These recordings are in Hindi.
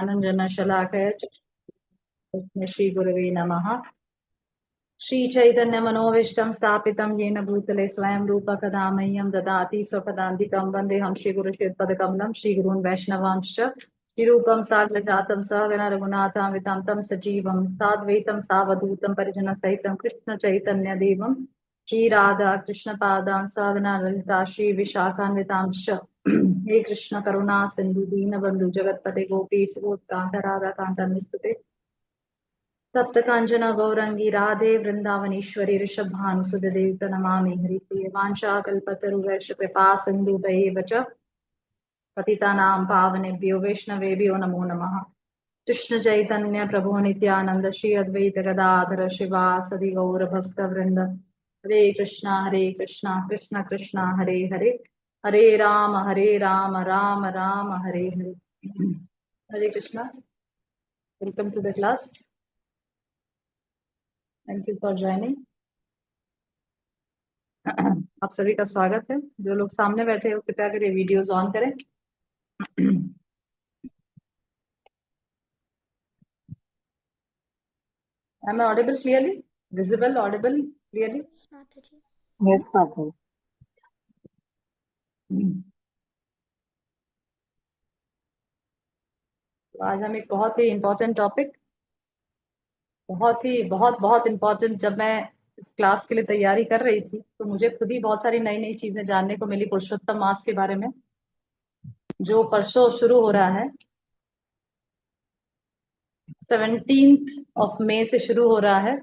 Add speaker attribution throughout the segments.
Speaker 1: ज्ञानाञ्जनशलाकया श्रीगुरवे नमः। श्रीचैतन्यमनोभीष्टं स्थापितं येन भूतले स्वयं रूप कदा मह्यं ददाति स्वपदान्तिकं वन्देऽहं श्रीगुरुश्रीपदकमलं श्रीगुरून् वैष्णवांश्च श्रीरूपं साग्रजातं सहगण रघुनाथान्वितं तं सजीवं साद्वैतं सावधूतं परिजनसहितं कृष्णचैतन्यदेवं श्रीराधा कृष्णपादान् साधना ललिता श्रीविशाखान्वितांश्च हे कृष्ण करुणा सिन्धु दीनबन्धु जगत्पते गोपीश गोत्कान्त राधाकान्त नमोस्तुते। सप्त कांचन गौरंगी राधे वृंदावनेश्वरी ऋषभानुसुत देवता नमामि हरिप्रिय वाञ्छाकल्पतरुभ्यश्च कृपा सिन्धुभ्यैव च पतितानां पावनेभ्यो वैष्णवेभ्यो नमो नमः। कृष्ण चैतन्य प्रभु नित्यानंद श्री अद्वैत गदाधर शिवासदि गौर भक्त वृंद Hare Krishna Krishna Krishna Hare Hare Hare Ram Ram Ram Hare Hare. Hare Krishna. Welcome to the class. Thank you for joining. आप सभी का स्वागत है। जो लोग सामने बैठे हो कृपया करके वीडियोस ऑन करें। Am I audible clearly? Visible, audible clearly?
Speaker 2: Yes, Mataji.
Speaker 3: Yes, Mother.
Speaker 1: तो आज हम एक बहुत ही इम्पोर्टेंट टॉपिक, बहुत इम्पोर्टेंट। जब मैं इस क्लास के लिए तैयारी कर रही थी तो मुझे खुद ही बहुत सारी नई नई चीजें जानने को मिली पुरुषोत्तम मास के बारे में, जो परसों शुरू हो रहा है। 17 मई से शुरू हो रहा है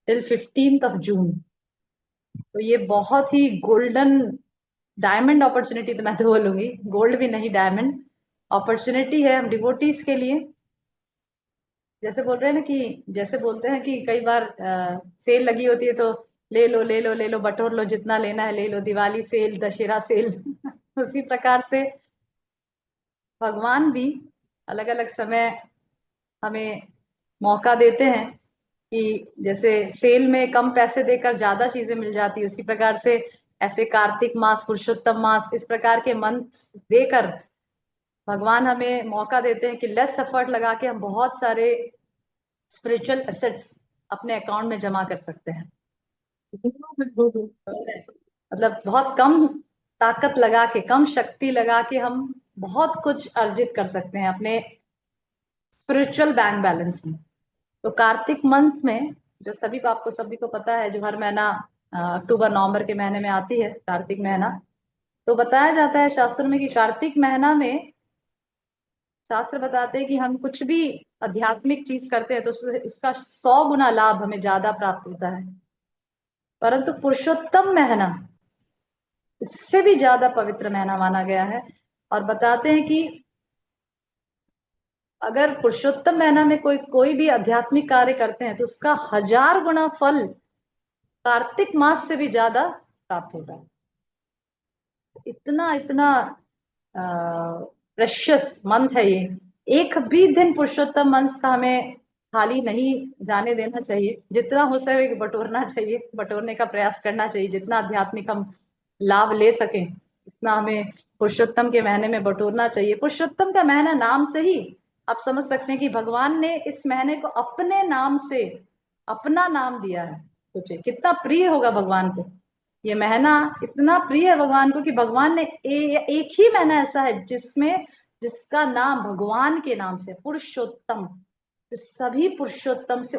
Speaker 1: टिल 15 जून। तो ये बहुत ही गोल्डन डायमंड अपॉर्चुनिटी, तो मैं तो बोलूंगी गोल्ड भी नहीं, डायमंड अपॉर्चुनिटी है हम डिवोटीज के लिए। जैसे बोल रहे हैं ना कि जैसे बोलते हैं कि कई बार सेल लगी होती है तो ले लो ले लो ले लो, बटोर लो, जितना लेना है ले लो, दिवाली सेल, दशहरा सेल। उसी प्रकार से भगवान भी अलग अलग समय हमें मौका देते हैं कि जैसे सेल में कम पैसे देकर ज्यादा चीजें मिल जाती है, उसी प्रकार से ऐसे कार्तिक मास, पुरुषोत्तम मास, इस प्रकार के मंत्र देकर भगवान हमें मौका देते हैं कि लेस एफर्ट लगा के हम बहुत सारे स्पिरिचुअल एसेट्स अपने अकाउंट में जमा कर सकते हैं। मतलब बहुत कम ताकत लगा के, कम शक्ति लगा के हम बहुत कुछ अर्जित कर सकते हैं अपने स्पिरिचुअल बैंक बैलेंस में। तो कार्तिक मंथ में जो सभी को, आपको सभी को पता है, जो हर महीना अक्टूबर नवंबर के महीने में आती है कार्तिक महीना, तो बताया जाता है शास्त्र में कि कार्तिक महीना में शास्त्र बताते हैं कि हम कुछ भी आध्यात्मिक चीज करते हैं तो उसका 100 गुना लाभ हमें ज्यादा प्राप्त होता है। परंतु पुरुषोत्तम महीना इससे भी ज्यादा पवित्र महीना माना गया है, और बताते हैं कि अगर पुरुषोत्तम महीना में कोई कोई भी आध्यात्मिक कार्य करते हैं तो उसका 1000 गुना फल कार्तिक मास से भी ज्यादा प्राप्त होता है। इतना इतना प्रेशियस मंथ है ये। एक भी दिन पुरुषोत्तम मंथ का हमें खाली नहीं जाने देना चाहिए। जितना हो सके बटोरना चाहिए, बटोरने का प्रयास करना चाहिए। जितना आध्यात्मिक हम लाभ ले सकें उतना हमें पुरुषोत्तम के महीने में बटोरना चाहिए। पुरुषोत्तम का महीना नाम से ही आप समझ सकते हैं कि भगवान ने इस महीने को अपने नाम से अपना नाम दिया है। सोचिए कितना प्रिय होगा भगवान को ये महीना। इतना प्रिय है भगवान को कि भगवान ने एक ही महीना ऐसा है जिसमें जिसका नाम भगवान के नाम से पुरुषोत्तम, जो सभी पुरुषोत्तम से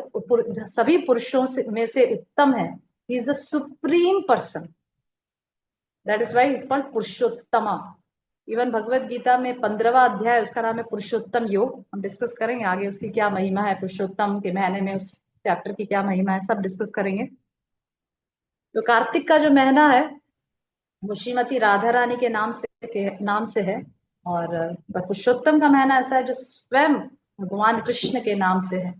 Speaker 1: सभी पुरुषों से में से उत्तम है। He is the supreme person, that is why is called Purushottama. Even Bhagavad Gita में 15वां अध्याय उसका नाम है पुरुषोत्तम योग। हम डिस्कस करेंगे आगे उसकी क्या महिमा है, पुरुषोत्तम के महीने में उस चैप्टर की क्या महिमा है, सब डिस्कस करेंगे। तो कार्तिक का जो महीना है वो श्रीमती राधा रानी के नाम से है, और पुरुषोत्तम का महीना ऐसा है जो स्वयं भगवान कृष्ण के नाम से है।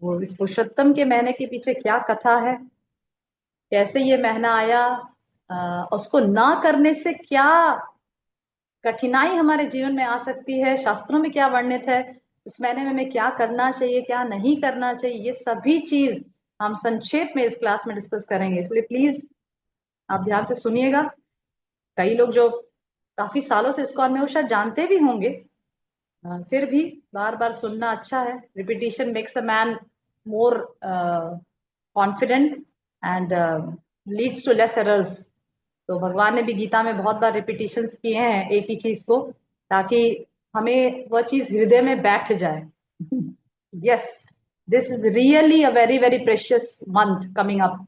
Speaker 1: वो इस पुरुषोत्तम के महीने के पीछे क्या कथा है, कैसे ये महीना आया, उसको ना करने से क्या कठिनाई हमारे जीवन में आ सकती है, शास्त्रों में क्या वर्णित है, इस महीने में हमें क्या करना चाहिए क्या नहीं करना चाहिए, ये सभी चीज हम संक्षेप में इस क्लास में डिस्कस करेंगे। इसलिए प्लीज आप ध्यान से सुनिएगा। कई लोग जो काफी सालों से इस्कॉन में वो शायद जानते भी होंगे, फिर भी बार बार सुनना अच्छा है। Repetition makes a man more confident and leads to less errors. तो भगवान ने भी गीता में बहुत बार रिपीटिशंस किए हैं एक ही चीज को, ताकि हमें वह चीज हृदय में बैठ जाए। Yes, this is really a very very precious month coming up.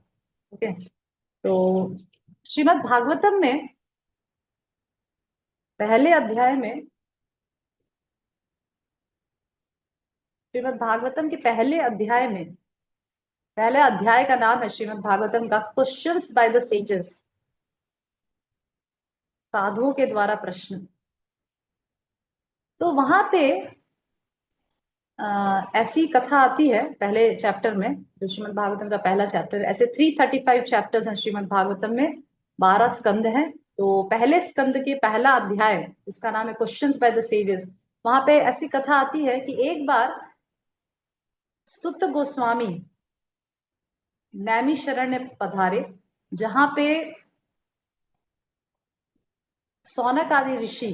Speaker 1: Okay, तो श्रीमद् भागवतम में पहले अध्याय में, श्रीमद् भागवतम के पहले अध्याय में, पहले अध्याय का नाम है श्रीमद् भागवतम का क्वेश्चंस बाय द सेजेस, साधुओं के द्वारा प्रश्न। तो वहां पे ऐसी कथा आती है पहले चैप्टर में, जो श्रीमद् भागवतम का पहला चैप्टर। ऐसे 335 चैप्टर्स हैं श्रीमद् भागवतम में, 12 स्कंद हैं। तो पहले स्कंद के पहला अध्याय, इसका नाम है क्वेश्चंस बाय द सेजेस। वहां पे ऐसी कथा आती है कि एक बार सुत गोस्वामी नैमिषारण्य पधारे, जहां पे सौनक आदि ऋषि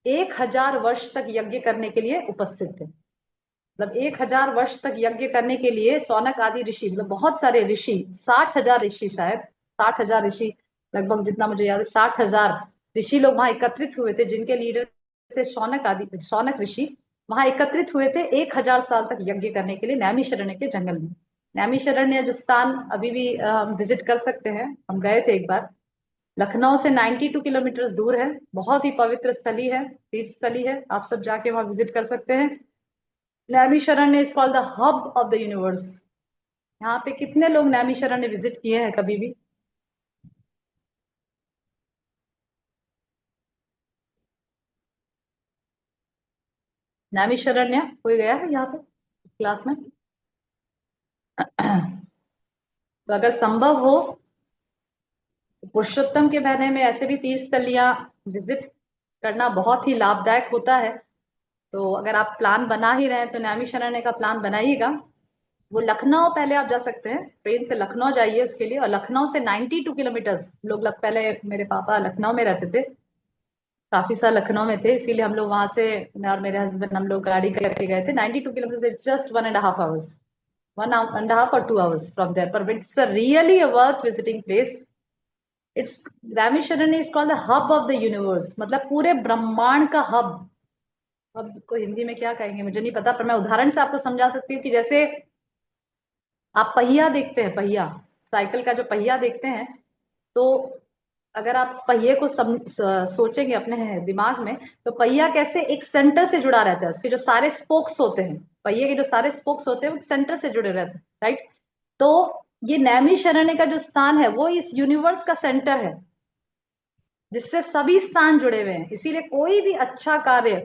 Speaker 1: 1000 वर्ष तक यज्ञ करने के लिए उपस्थित थे। मतलब 1000 वर्ष तक यज्ञ करने के लिए सौनक आदि ऋषि, मतलब बहुत सारे ऋषि, 60,000 ऋषि, शायद 60,000 ऋषि, लगभग जितना मुझे याद है 60,000 ऋषि लोग वहां एकत्रित हुए थे, जिनके लीडर थे सौनक आदि, सौनक ऋषि। वहां एकत्रित हुए थे 1000 साल तक यज्ञ करने के लिए नैमिषारण्य के जंगल में। नैमिषारण्य जो स्थान अभी भी हम विजिट कर सकते हैं, हम गए थे एक बार। लखनऊ से 92 किलोमीटर दूर है। बहुत ही पवित्र स्थली है, तीर्थ स्थली है, आप सब जाके वहां विजिट कर सकते हैं। Naimisharanya is called the hub of the universe. यहाँ पे कितने लोग नैमिषारण्य विजिट किए हैं कभी भी? नैमिषारण्य कोई गया है यहाँ पे क्लास में? तो अगर संभव हो तो पुरुषोत्तम के महीने में ऐसे भी तीर्थ स्थलियां विजिट करना बहुत ही लाभदायक होता है। तो अगर आप प्लान बना ही रहे हैं तो नैमिषारण्य का प्लान बनाइएगा। वो लखनऊ पहले आप जा सकते हैं, ट्रेन से लखनऊ जाइए उसके लिए। और लखनऊ से 92 किलोमीटर्स, लोग पहले मेरे पापा लखनऊ में रहते थे, काफी साल लखनऊ में थे, इसीलिए हम लोग वहां से, मैं और मेरे हस्बैंड, हम लोग गाड़ी करके गए थे। 92 kilometre, it's just 1.5 hours, 1.5 or 2 hours from there, पर it's really a worth visiting place. It's, Rameswaram is called the hub of the universe, मतलब पूरे ब्रह्मांड का हब। हब को हिंदी में क्या कहेंगे मुझे नहीं पता, पर मैं उदाहरण से आपको समझा सकती हूँ कि जैसे आप पहिया देखते हैं, पहिया, साइकिल का जो पहिया देखते हैं, तो अगर आप पहिए को सोचेंगे अपने दिमाग में, तो पहिया कैसे एक सेंटर से जुड़ा रहता है, उसके जो सारे स्पोक्स होते हैं, पहिए के जो सारे स्पोक्स होते हैं वो सेंटर से जुड़े रहते हैं, राइट? तो ये नैमिषारण्य का जो स्थान है वो इस यूनिवर्स का सेंटर है, जिससे सभी स्थान जुड़े हुए हैं। इसीलिए कोई भी अच्छा कार्य,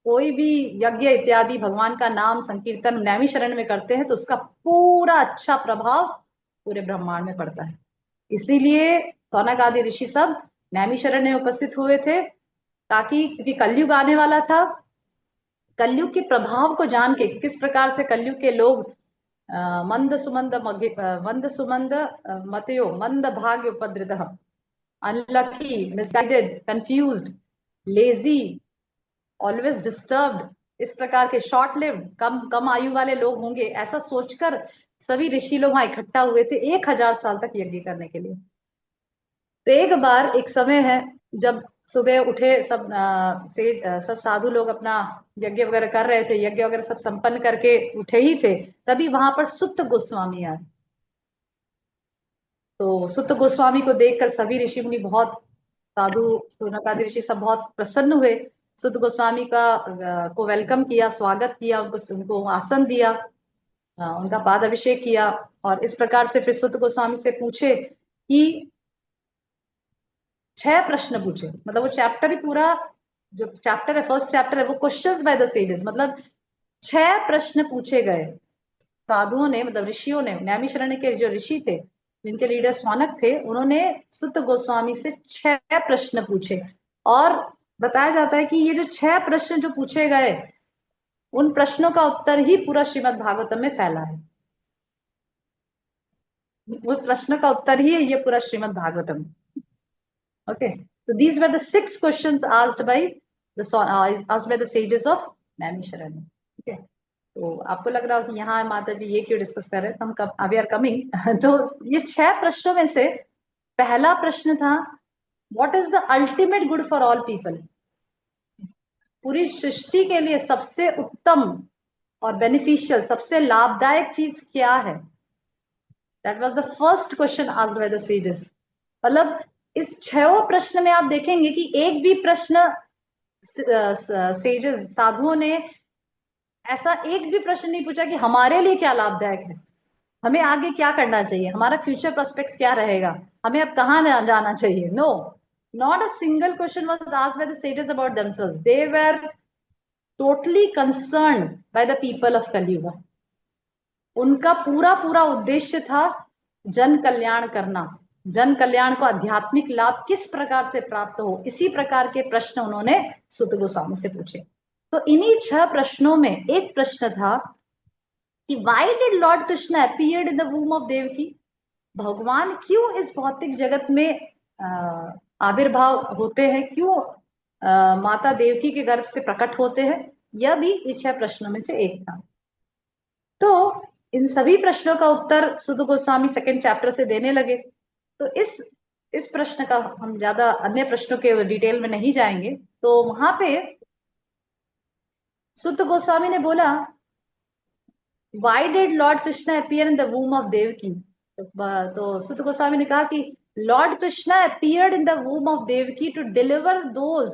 Speaker 1: कोई भी यज्ञ इत्यादि, भगवान का नाम संकीर्तन नैमिषारण्य में करते हैं तो उसका पूरा अच्छा प्रभाव पूरे ब्रह्मांड में पड़ता है। इसीलिए सौनक आदि ऋषि सब नैमिषारण्य में उपस्थित हुए थे, ताकि, क्योंकि कलयुग आने वाला था, कलयुग के प्रभाव को जान के, किस प्रकार से कलयुग के लोग मंद सुमंद मंद सुमंद मतयो मंद भाग्य उपद्रित, unlucky, misguided, confused, lazy, always disturbed, इस प्रकार के शॉर्ट लिव्ड, कम कम आयु वाले लोग होंगे, ऐसा सोचकर सभी ऋषि लोग वहां इकट्ठा हुए थे 1000 साल तक यज्ञ करने के लिए। तो एक बार, एक समय है जब सुबह उठे सब सब साधु लोग अपना यज्ञ वगैरह कर रहे थे, यज्ञ वगैरह सब संपन्न करके उठे ही थे, तभी वहां पर सुत गोस्वामी आए। तो सुत गोस्वामी को देखकर सभी ऋषि मुनि बहुत, साधु शौनक आदि ऋषि सब बहुत प्रसन्न हुए। सुत गोस्वामी का को वेलकम किया, स्वागत किया, उनको आसन दिया, उनका पाद अभिषेक किया। और इस प्रकार से फिर सुत गोस्वामी से पूछे कि 6 प्रश्न पूछे। मतलब वो चैप्टर ही पूरा, जो चैप्टर है, फर्स्ट चैप्टर है, वो क्वेश्चंस बाय द सेजेस, मतलब 6 प्रश्न पूछे गए साधुओं ने, मतलब ऋषियों ने। नैमिषारण्य के जो ऋषि थे, जिनके लीडर सौनक थे, उन्होंने सुत गोस्वामी से 6 प्रश्न पूछे। और बताया जाता है कि ये जो 6 प्रश्न जो पूछे गए, उन प्रश्नों का उत्तर ही पूरा श्रीमद् भागवतम में फैला है। वो प्रश्न का उत्तर ही है ये पूरा Shrimad Bhagavatam. Okay, so these were the 6 questions asked by asked by the sages of Naimisharanya. ठीक है, तो आपको लग रहा हो कि यहाँ माता जी ये क्यों डिस्कस कर रहे हैं, हम कब वी आर कमिंग तो ये 6 प्रश्नों में से पहला प्रश्न था, what is the ultimate good for all people? पूरी सृष्टि के लिए सबसे उत्तम और बेनिफिशियल, सबसे लाभदायक चीज क्या है? That was the first question asked by the sages. मतलब इस 6 प्रश्न में आप देखेंगे कि एक भी प्रश्न सेजेस, साधुओं ने ऐसा एक भी प्रश्न नहीं पूछा कि हमारे लिए क्या लाभदायक है, हमें आगे क्या करना चाहिए, हमारा फ्यूचर प्रोस्पेक्ट्स क्या रहेगा, हमें अब कहाँ जाना चाहिए। No, not a single question was asked by the sages about themselves. They were totally concerned by the people of Kali-yuga. उनका पूरा पूरा उद्देश्य था जन कल्याण करना, जन कल्याण को आध्यात्मिक लाभ किस प्रकार से प्राप्त हो, इसी प्रकार के प्रश्न उन्होंने सुत गोस्वामी से पूछे। तो इन्हीं 6 प्रश्नों में एक प्रश्न था कि why did Lord Krishna appeared in the womb of Devaki? भगवान क्यों इस भौतिक जगत में आविर्भाव होते हैं, क्यों माता देवकी के गर्भ से प्रकट होते हैं? यह भी इन 6 प्रश्नों में से एक था। तो इन सभी प्रश्नों का उत्तर सुत गोस्वामी 2nd चैप्टर से देने लगे। तो इस प्रश्न का हम ज्यादा अन्य प्रश्नों के डिटेल में नहीं जाएंगे। तो वहां पे सुत गोस्वामी ने बोला, Why did Lord Krishna appear in the womb of Devaki? तो सुत गोस्वामी ने कहा कि Lord Krishna appeared in the womb of Devaki to deliver those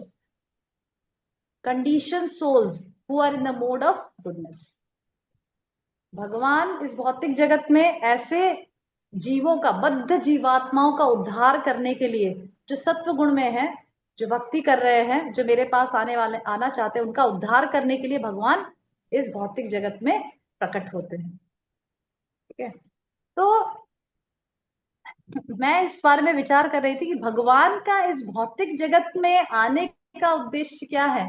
Speaker 1: conditioned souls who are in the mode of goodness. भगवान इस भौतिक जगत में ऐसे जीवों का, बद्ध जीवात्माओं का उद्धार करने के लिए, जो सत्व गुण में है, जो भक्ति कर रहे हैं, जो मेरे पास आना चाहते हैं, उनका उद्धार करने के लिए भगवान इस भौतिक जगत में प्रकट होते हैं। ठीक है, तो मैं इस बारे में विचार कर रही थी कि भगवान का इस भौतिक जगत में आने का उद्देश्य क्या है,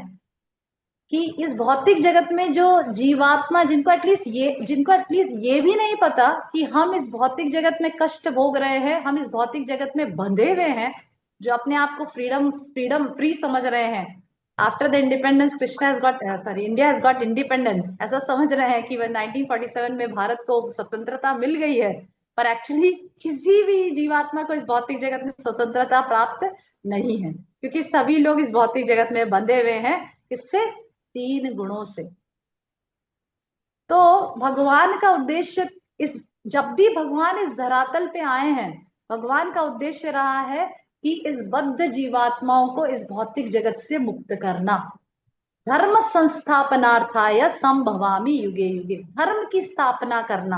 Speaker 1: कि इस भौतिक जगत में जो जीवात्मा, जिनको एटलीस्ट ये भी नहीं पता कि हम इस भौतिक जगत में कष्ट भोग रहे हैं, हम इस भौतिक जगत में बंधे हुए हैं, जो अपने आप को फ्री समझ रहे हैं। After the independence India has got independence, ऐसा समझ रहे हैं कि 1947 में भारत को स्वतंत्रता मिल गई है, पर एक्चुअली किसी भी जीवात्मा को इस भौतिक जगत में स्वतंत्रता प्राप्त नहीं है, क्योंकि सभी लोग इस भौतिक जगत में बंधे हुए हैं। किससे? 3 गुणों से। तो भगवान का उद्देश्य, जब भी भगवान इस धरातल पे आए हैं, भगवान का उद्देश्य रहा है कि इस बद्ध जीवात्माओं को इस भौतिक जगत से मुक्त करना। धर्म संस्थापनार्थाय संभवामि युगे युगे, धर्म की स्थापना करना,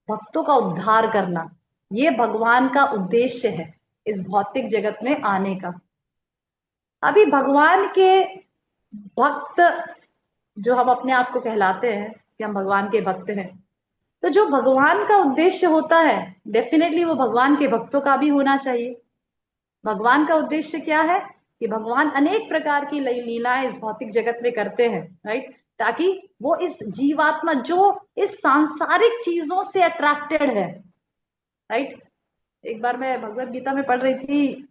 Speaker 1: भक्तों का उद्धार करना, ये भगवान का उद्देश्य है इस भौतिक जगत में आने का। अभी भगवान के भक्त, जो हम अपने आप को कहलाते हैं कि हम भगवान के भक्त हैं, तो जो भगवान का उद्देश्य होता है, डेफिनेटली वो भगवान के भक्तों का भी होना चाहिए। भगवान का उद्देश्य क्या है कि भगवान अनेक प्रकार की लीलाएं इस भौतिक जगत में करते हैं, राइट, ताकि वो इस जीवात्मा जो इस सांसारिक चीजों से अट्रैक्टेड है, राइट। एक बार मैं भगवत गीता में पढ़ रही थी,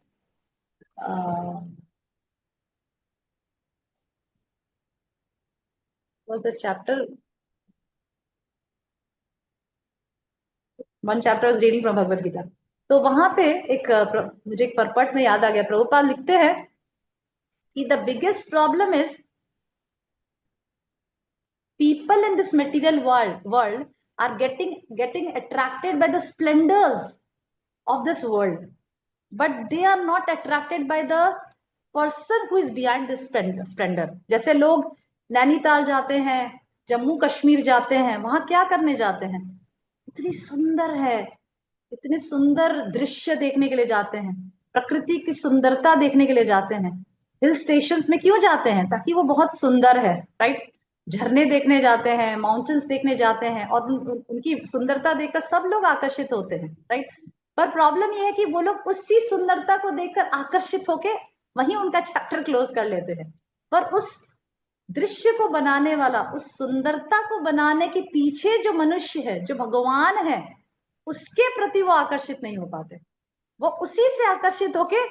Speaker 1: was the chapter, one chapter was reading from Bhagavad Gita. तो वहां पे मुझे एक परपट में याद आ गया, प्रभुपाद लिखते हैं कि the biggest problem is people in this material world are getting attracted by the splendors of this world, but they are not attracted by the person who is behind this splendor. जैसे लोग नैनीताल जाते हैं, जम्मू कश्मीर जाते हैं, वहां क्या करने जाते हैं? इतनी सुंदर है, इतने सुंदर दृश्य देखने के लिए जाते हैं, प्रकृति की सुंदरता देखने के लिए जाते हैं। हिल स्टेशंस में क्यों जाते हैं? ताकि वो बहुत सुंदर है, राइट। झरने देखने जाते हैं, माउंटेन्स देखने जाते हैं, और उनकी सुंदरता देखकर सब लोग आकर्षित होते हैं, राइट। पर प्रॉब्लम यह है कि वो लोग उसी सुंदरता को देखकर आकर्षित होके वहीं उनका चैप्टर क्लोज कर लेते हैं। पर उस दृश्य को बनाने वाला, उस सुंदरता को बनाने के पीछे जो मनुष्य है, जो भगवान है, उसके प्रति वो आकर्षित नहीं हो पाते। वो उसी से आकर्षित होके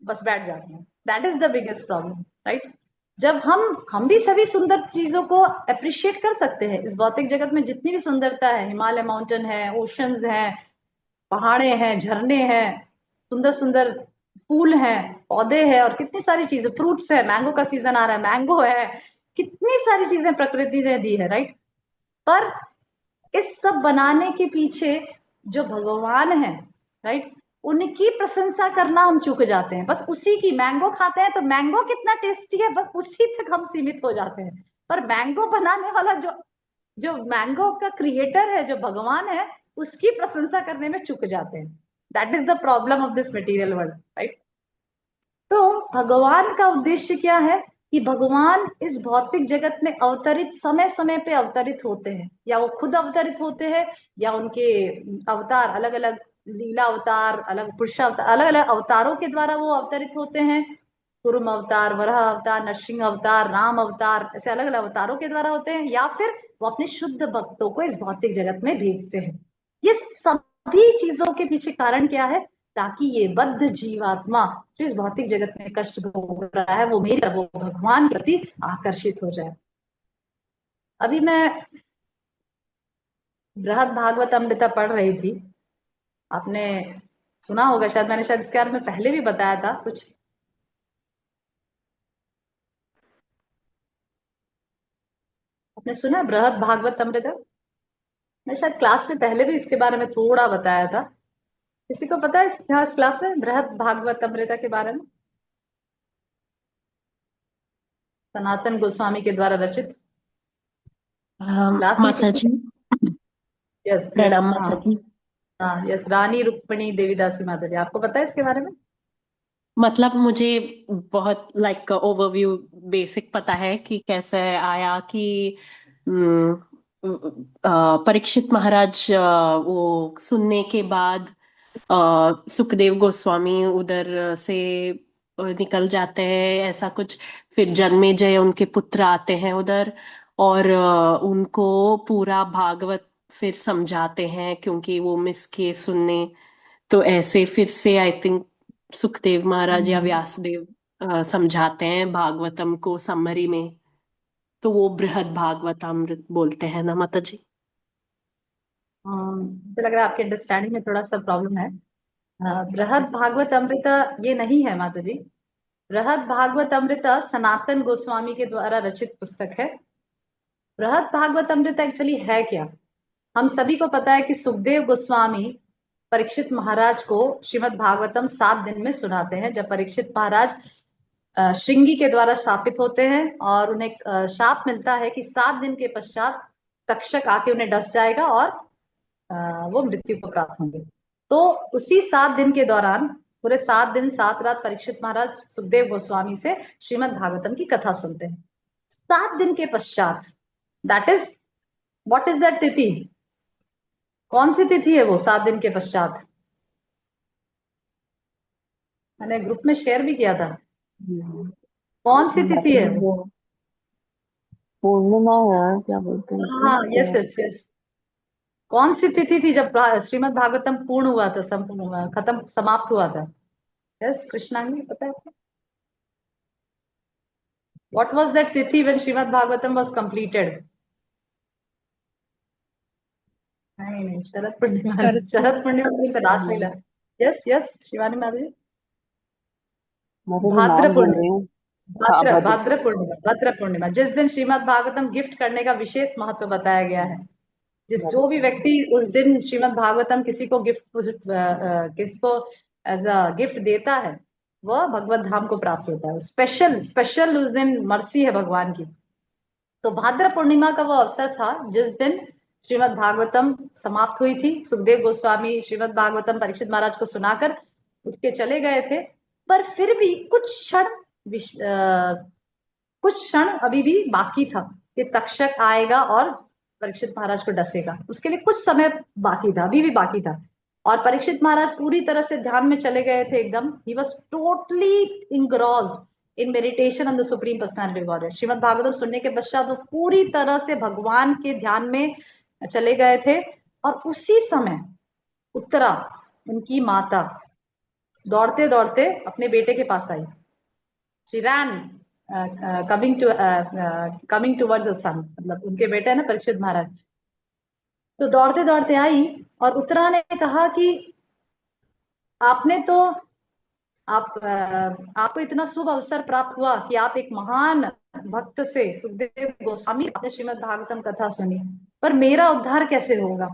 Speaker 1: बस बैठ जाते हैं, that is the biggest problem, right? जब हम भी सभी सुंदर चीजों को अप्रिशिएट कर सकते हैं, इस भौतिक जगत में जितनी भी सुंदरता है, हिमालय माउंटेन है, ओशंस हैं, पहाड़े हैं, झरने हैं, सुंदर सुंदर फूल हैं, पौधे हैं, और कितनी सारी चीजें, फ्रूट्स है, मैंगो का सीजन आ रहा है, मैंगो है, कितनी सारी चीजें प्रकृति ने दी है, राइट? पर इस सब बनाने के पीछे जो भगवान है, राइट, उनकी प्रशंसा करना हम चूक जाते हैं। बस उसी की, मैंगो खाते हैं तो मैंगो कितना टेस्टी है, बस उसी तक हम सीमित हो जाते हैं। पर मैंगो बनाने वाला जो जो मैंगो का क्रिएटर है, जो भगवान है, उसकी प्रशंसा करने में चूक जाते हैं। That is the problem of this material world, right? तो भगवान का उद्देश्य क्या है? कि भगवान इस भौतिक जगत में अवतरित, समय समय पे अवतरित होते हैं, या वो खुद अवतरित होते हैं, या उनके अवतार अलग अलग, लीला अवतार अलग, पुरुष अवतार, अलग अलग अवतारों के द्वारा वो अवतरित होते हैं। कुर्म अवतार, वराह अवतार, नरसिंह अवतार, राम अवतार, ऐसे अलग अलग अवतारों के द्वारा होते हैं, या फिर वो अपने शुद्ध भक्तों को इस भौतिक जगत में भेजते हैं। ये सभी चीजों के पीछे कारण क्या है? ताकि ये बद्ध जीवात्मा जो इस भौतिक जगत में कष्ट भोग रहा है, वो मेरी, वो भगवान के प्रति आकर्षित हो जाए। अभी मैं बृहद भागवत अमृता पढ़ रही थी। आपने सुना होगा शायद, मैंने शायद इसके बारे में पहले भी बताया था कुछ। आपने सुना बृहद भागवत अमृता? मैं शायद क्लास में पहले भी इसके बारे में थोड़ा बताया था। किसी को पता है इस क्लास में बृहद भागवत अमृता के बारे में? सनातन गोस्वामी के द्वारा रचित। क्लास में
Speaker 2: माता
Speaker 1: किसी?
Speaker 2: जी।
Speaker 1: यस यस,
Speaker 2: प्रणाम
Speaker 1: हाँ।
Speaker 2: माता जी।
Speaker 1: हाँ यस, रानी रुक्मिणी देवीदासी माता जी, आपको पता है इसके बारे में?
Speaker 2: मतलब मुझे बहुत लाइक ओवरव्यू बेसिक पता है कि कैसे आया कि हम्म, परीक्षित महाराज वो सुनने के बाद सुखदेव गोस्वामी उधर से निकल जाते हैं, ऐसा कुछ। फिर जन्मेजय उनके पुत्र आते हैं उधर, और उनको पूरा भागवत फिर समझाते हैं, क्योंकि वो मिस किए सुनने। तो ऐसे फिर से आई थिंक सुखदेव महाराज या
Speaker 1: हम्म,
Speaker 2: व्यासदेव समझाते हैं भागवतम को समरी में। तो वो बृहद भागवतामृत बोलते हैं ना माता जी।
Speaker 1: मुझे लग रहा है आपके अंडरस्टैंडिंग में थोड़ा सा प्रॉब्लम है। बृहद भागवत अमृता ये नहीं है माता जी। बृहद भागवत अमृता सनातन गोस्वामी के द्वारा रचित पुस्तक है। बृहद भागवत अमृता एक्चुअली है क्या? हम सभी को पता है कि सुखदेव गोस्वामी परीक्षित महाराज को श्रीमद् भागवतम 7 दिन में सुनाते हैं। जब परीक्षित महाराज श्रृंगी के द्वारा शापित होते हैं, और उन्हें शाप मिलता है कि 7 दिन के पश्चात तक्षक आके उन्हें डस जाएगा, और वो मृत्यु को प्राप्त होंगे। तो उसी 7 दिन के दौरान, पूरे 7 दिन 7 रात परीक्षित महाराज सुखदेव गोस्वामी से श्रीमद् भागवतम की कथा सुनते हैं। 7 दिन के पश्चात, that is, what is that तिथि? कौन सी तिथि है वो 7 दिन के पश्चात? मैंने ग्रुप में शेयर भी किया था।
Speaker 2: हम्म।
Speaker 1: कौन सी तिथि है वो?
Speaker 2: वो पूर्णिमा है, क्या बोलते हैं
Speaker 1: हाँ, यस
Speaker 2: उसको?
Speaker 1: Yes yes. कौन सी तिथि थी जब श्रीमद् भागवतम पूर्ण हुआ था, संपूर्ण हुआ, खत्म, समाप्त हुआ था? यस कृष्णांगी, पता है आपको? व्हाट वाज दैट तिथि when Shrimad Bhagavatam was completed? नहीं नहीं, शरद पूर्णिमा नहीं,
Speaker 2: कार्तिक
Speaker 1: शरद पूर्णिमा में तो रासलीला। Yes yes, Shivani Madhavi.
Speaker 2: माता जी
Speaker 1: भाद्र
Speaker 2: नाम बोल रही
Speaker 1: पूर्णिमा।
Speaker 2: हूँ। हाँ,
Speaker 1: भाद्र
Speaker 2: भद्र
Speaker 1: भाद्र पूर्णिमा, भाद्र पूर्णिमा, जिस दिन श्रीमद् भागवतम गिफ्ट करने का विशेष महत्व बताया गया है। जिस जो भी
Speaker 2: भद्र।
Speaker 1: व्यक्ति उस दिन श्रीमद् भागवतम किसी को गिफ्ट, किसको एज अ गिफ्ट देता है, वह भगवत धाम को प्राप्त होता है। स्पेशल स्पेशल उस दिन मर्सी है भगवान की। तो भाद्र पूर्णिमा का वो अवसर था जिस दिन श्रीमद् भागवतम समाप्त हुई थी। सुखदेव गोस्वामी श्रीमद् भागवतम परीक्षित महाराज को सुनाकर उठ के चले गए थे। पर फिर भी कुछ क्षण अभी भी बाकी था कि तक्षक आएगा और परीक्षित महाराज को डसेगा। उसके लिए कुछ समय बाकी था, अभी भी बाकी था। और परीक्षित महाराज पूरी तरह से ध्यान में चले गए थे एकदम। He was totally engrossed in meditation on the supreme personality of God. Shrimad Bhagavatam सुनने के पश्चात वो पूरी तरह से भगवान के ध्यान में चले गए थे। और उसी समय उत्तरा, उनकी माता, दौड़ते दौड़ते अपने बेटे के पास आई। She ran coming towards the son, मतलब उनके बेटे हैं ना परीक्षित महाराज। तो दौड़ते दौड़ते आई और उत्तरा ने कहा कि आपने तो आपको इतना शुभ अवसर प्राप्त हुआ कि आप एक महान भक्त से, सुखदेव गोस्वामी, आपने श्रीमद् भागवतम कथा सुनी, पर मेरा उद्धार कैसे होगा?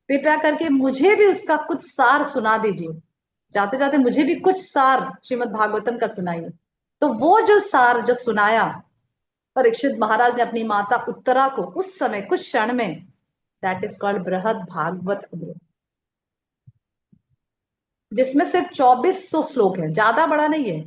Speaker 1: कृपया करके मुझे भी उसका कुछ सार सुना दीजिए। जाते जाते मुझे भी कुछ सार श्रीमद् भागवतम का सुनाइए। तो वो जो सार जो सुनाया परीक्षित महाराज ने अपनी माता उत्तरा को उस समय कुछ क्षण में, दैट इज कॉल्ड बृहद भागवत अमृत, जिसमें सिर्फ 2400 श्लोक है, ज्यादा बड़ा नहीं है।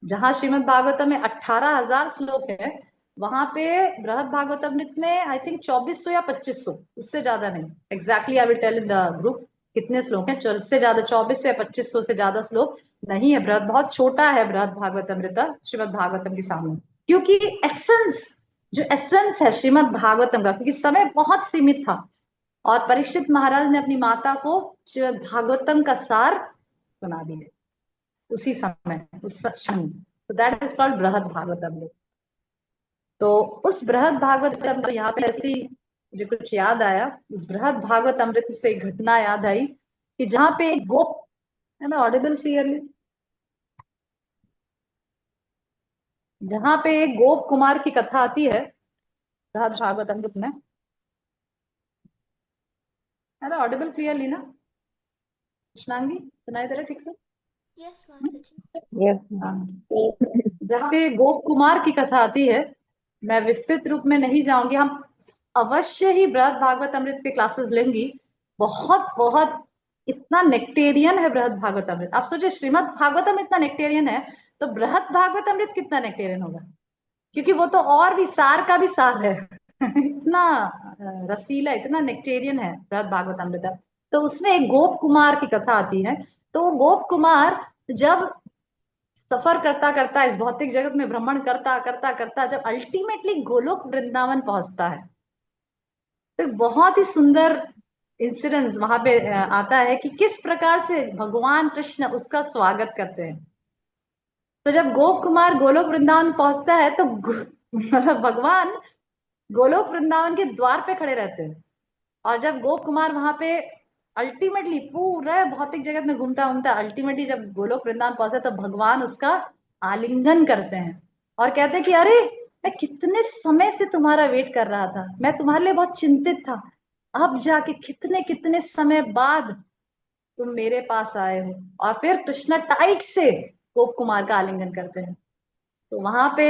Speaker 1: जहां श्रीमद् भागवतम में 18,000 श्लोक है, वहां पे बृहद भागवतामृत में आई थिंक 2400 या 2500, उससे ज्यादा नहीं। Exactly I will tell in the group कितने श्लोक हैं। इससे ज्यादा 2400 या 2500 से ज्यादा श्लोक नहीं है। बृहद बहुत छोटा है बृहद भागवतामृत श्रीमद् भागवतम के सामने, क्योंकि एसेंस, जो एसेंस है श्रीमद् भागवतम का, क्योंकि समय बहुत सीमित था और परीक्षित महाराज ने अपनी माता को श्रीमद् भागवतम का सार सुना दिया उसी समय, उस क्षण। तो दैट इज कॉल्ड बृहद भागवतम। तो उस बृहद भागवत अमृत, यहाँ पे ऐसी मुझे कुछ याद आया, उस बृहद भागवत अमृत से एक घटना याद आई कि जहाँ पे एक गोप, है ना ऑडिबल क्लियरली, जहाँ पे एक गोप कुमार की कथा आती है बृहद भागवत अमृत में, है ना ऑडिबल क्लियरली ना कृष्णांगी, सुनाई दे रहा है ठीक से?
Speaker 3: यस माता जी।
Speaker 1: यस। जहाँ पे गोप कुमार की कथा आती है, मैं विस्तृत रूप में नहीं जाऊंगी, हम अवश्य ही बृहद भागवत अमृत के क्लासेस लेंगी। बहुत बहुत इतना नेक्टेरियन है बृहद भागवत अमृत। आप सोचिए श्रीमद् भागवतम इतना नेक्टेरियन है, तो बृहद भागवत अमृत कितना नेक्टेरियन होगा, क्योंकि वो तो और भी सार का भी सार है। इतना रसीला, इतना नेक्टेरियन है बृहद भागवत अमृत। तो उसमें एक गोप कुमार की कथा आती है। तो वो गोप कुमार जब सफर करता करता इस भौतिक जगत में भ्रमण करता करता करता जब अल्टीमेटली गोलोक वृंदावन पहुंचता है, तो बहुत ही सुंदर इंसिडेंस वहां पे आता है कि किस प्रकार से भगवान कृष्ण उसका स्वागत करते हैं। तो जब गोप कुमार गोलोक वृंदावन पहुंचता है तो मतलब भगवान गोलोक वृंदावन के द्वार पे खड़े रहते हैं। और जब गोप कुमार वहां पे अल्टीमेटली पूरा भौतिक जगत में घूमता घूमता अल्टीमेटली जब गोलोक वृंदावन पहुंचे, तो भगवान उसका आलिंगन करते हैं और कहते हैं कि अरे मैं कितने समय से तुम्हारा वेट कर रहा था, मैं तुम्हारे लिए बहुत चिंतित था, अब जाके कितने कितने समय बाद तुम मेरे पास आए हो। और फिर कृष्णा टाइट से गोप कुमार का आलिंगन करते हैं। तो वहां पे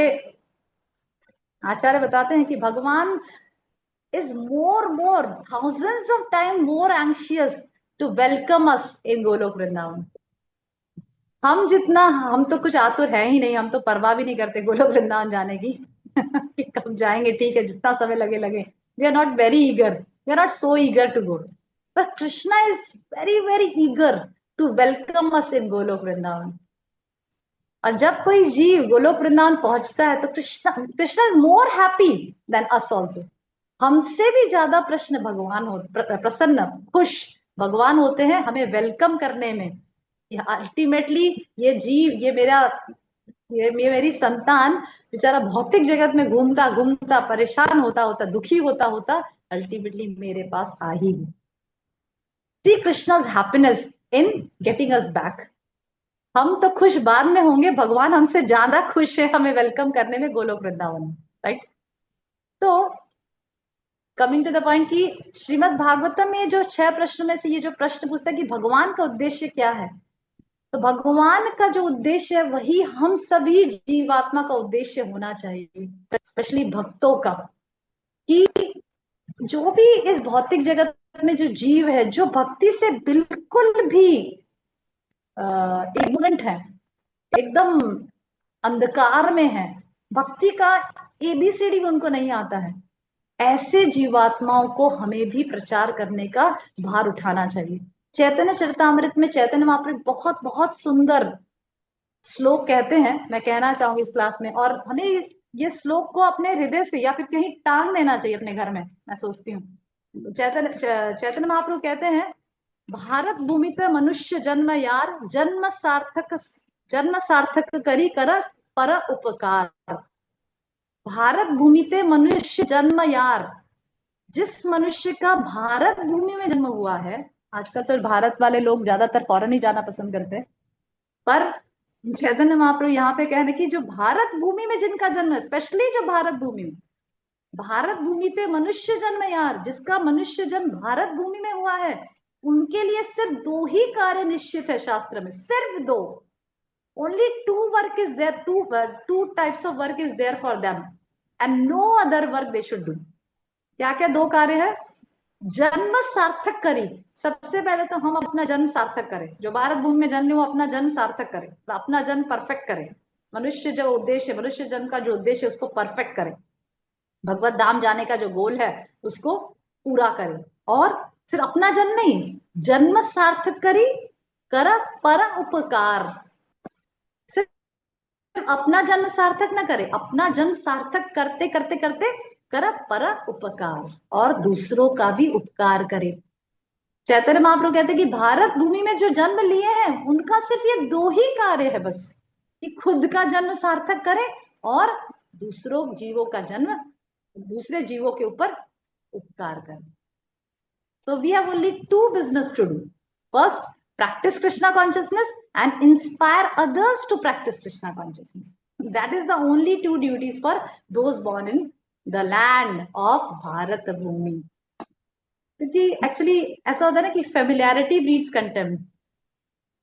Speaker 1: आचार्य बताते हैं कि भगवान is more thousands of times more anxious to welcome us in Golok Vrindavan। हम जितना, हम तो कुछ आतुर है ही नहीं, हम तो परवाह भी नहीं करते गोलोक वृंदावन जाने की। कि कब जाएंगे, ठीक है जितना समय लगे लगे, we are not very eager, we are not so eager to go. But Krishna is very very eager to welcome us in Goloka Vrindavan. और जब कोई जीव गोलोक वृंदावन पहुंचता है तो Krishna Krishna is more happy than us also. हमसे भी ज्यादा प्रसन्न, खुश भगवान होते हैं हमें वेलकम करने में। अल्टीमेटली ये जीव, ये मेरी संतान बेचारा भौतिक जगत में घूमता घूमता परेशान होता होता दुखी होता होता अल्टीमेटली मेरे पास आ ही गई। See Krishna's happiness in getting us back. हम तो खुश बाद में होंगे, भगवान हमसे ज्यादा खुश है हमें वेलकम करने में गोलोक वृंदावन, राइट। तो कमिंग टू द पॉइंट कि श्रीमद् भागवतम में जो 6 प्रश्न में से ये जो प्रश्न पूछता है कि भगवान का उद्देश्य क्या है, तो भगवान का जो उद्देश्य है वही हम सभी जीवात्मा का उद्देश्य होना चाहिए, स्पेशली भक्तों का। कि जो भी इस भौतिक जगत में जो जीव है, जो भक्ति से बिल्कुल भी इग्नोरेंट है, एकदम अंधकार में है, भक्ति का एबीसीडी उनको नहीं आता है, ऐसे जीवात्माओं को हमें भी प्रचार करने का भार उठाना चाहिए। चैतन्य चरितामृत में चैतन्य महाप्रभु बहुत बहुत सुंदर श्लोक कहते हैं, मैं कहना चाहूंगी इस क्लास में, और हमें ये श्लोक को अपने हृदय से या फिर कहीं टांग देना चाहिए अपने घर में, मैं सोचती हूँ। चैतन्य महाप्रभु कहते हैं, भारत भूमि पे मनुष्य जन्म यार, जन्म सार्थक करी कर पर उपकार। भारत भूमि ते मनुष्य जन्म यार। जिस मनुष्य का भारत भूमि में जन्म हुआ है, आजकल तो भारत वाले लोग ज्यादातर फॉरेन ही जाना पसंद करते हैं, पर चैतन्य महाप्रभु यहाँ पे कह रहे हैं कि जो भारत भूमि में जिनका जन्म है, स्पेशली जो भारत भूमि में, भारत भूमि ते मनुष्य जन्म यार, जिसका मनुष्य जन्म भारत भूमि में हुआ है, उनके लिए सिर्फ दो ही कार्य निश्चित है शास्त्र में, सिर्फ दो। Only two work is there, two types of work is there for them, and no other work they should do. क्या क्या दो कार्य है? जन्म सार्थक करी। सबसे पहले तो हम अपना जन्म सार्थक करें, जो भारत भूमि में जन्म वो अपना जन्म सार्थक करे, अपना जन्म परफेक्ट करे। मनुष्य जो उद्देश्य है, मनुष्य जन्म का जो उद्देश्य है उसको परफेक्ट करे, भगवत धाम जाने का जो गोल है उसको पूरा करे। और सिर्फ अपना जन्म नहीं, जन्म सार्थक करी कर पर उपकार। सिर्फ अपना जन्म सार्थक ना करे, अपना जन्म सार्थक करते करते करते कर पर उपकार, और दूसरों का भी उपकार करे। चैतन्य महाप्रभु कहते हैं कि भारत भूमि में जो जन्म लिए हैं उनका सिर्फ ये दो ही कार्य है बस, कि खुद का जन्म सार्थक करे और दूसरों जीवों का जन्म, दूसरे जीवों के ऊपर उपकार करें। So we have only two business to do. First, practice Krishna consciousness and inspire others to practice Krishna consciousness. That is the only two duties for those born in the land of Bharat Bhumi. क्योंकि एक्चुअली ऐसा होता है ना कि फेमिलियरिटी ब्रीड्स कंटेम्प्ट।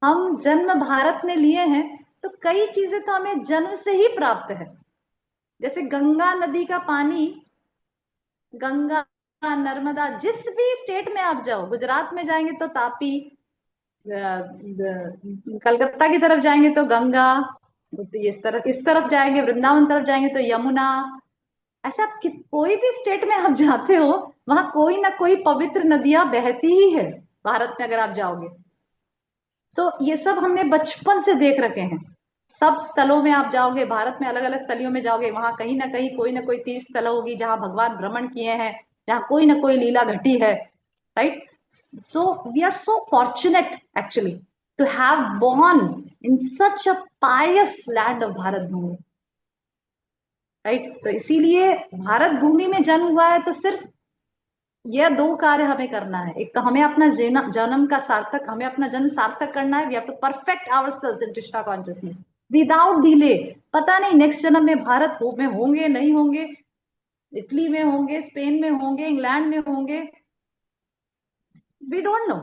Speaker 1: हम जन्म भारत में लिए हैं तो कई चीजें तो हमें जन्म से ही प्राप्त है, जैसे गंगा नदी का पानी, गंगा नर्मदा, जिस भी स्टेट में आप जाओ, गुजरात में जाएंगे तो तापी, कलकत्ता की तरफ जाएंगे तो गंगा, इस तरफ जाएंगे वृंदावन तरफ जाएंगे तो यमुना। ऐसा कोई भी स्टेट में आप जाते हो वहां कोई ना कोई पवित्र नदियां बहती ही है। भारत में अगर आप जाओगे तो ये सब हमने बचपन से देख रखे हैं। सब स्थलों में आप जाओगे, भारत में अलग अलग स्थलों में जाओगे, वहां कहीं ना कहीं कोई ना कोई तीर्थ स्थल होगी जहां भगवान भ्रमण किए हैं, जहां कोई ना कोई लीला घटी है, right. So we are so fortunate actually to have born in such a pious land of Bharat Bhumi, right. तो इसीलिए भारत भूमि में जन्म हुआ है तो सिर्फ यह दो कार्य हमें करना है। एक तो हमें अपना जन्म का सार्थक, हमें अपना जन्म सार्थक करना है। We have to perfect ourselves in Krishna consciousness without delay. पता नहीं नेक्स्ट जन्म में भारत में होंगे नहीं होंगे, इटली में होंगे, स्पेन में होंगे, इंग्लैंड में होंगे, वी डोंट नो,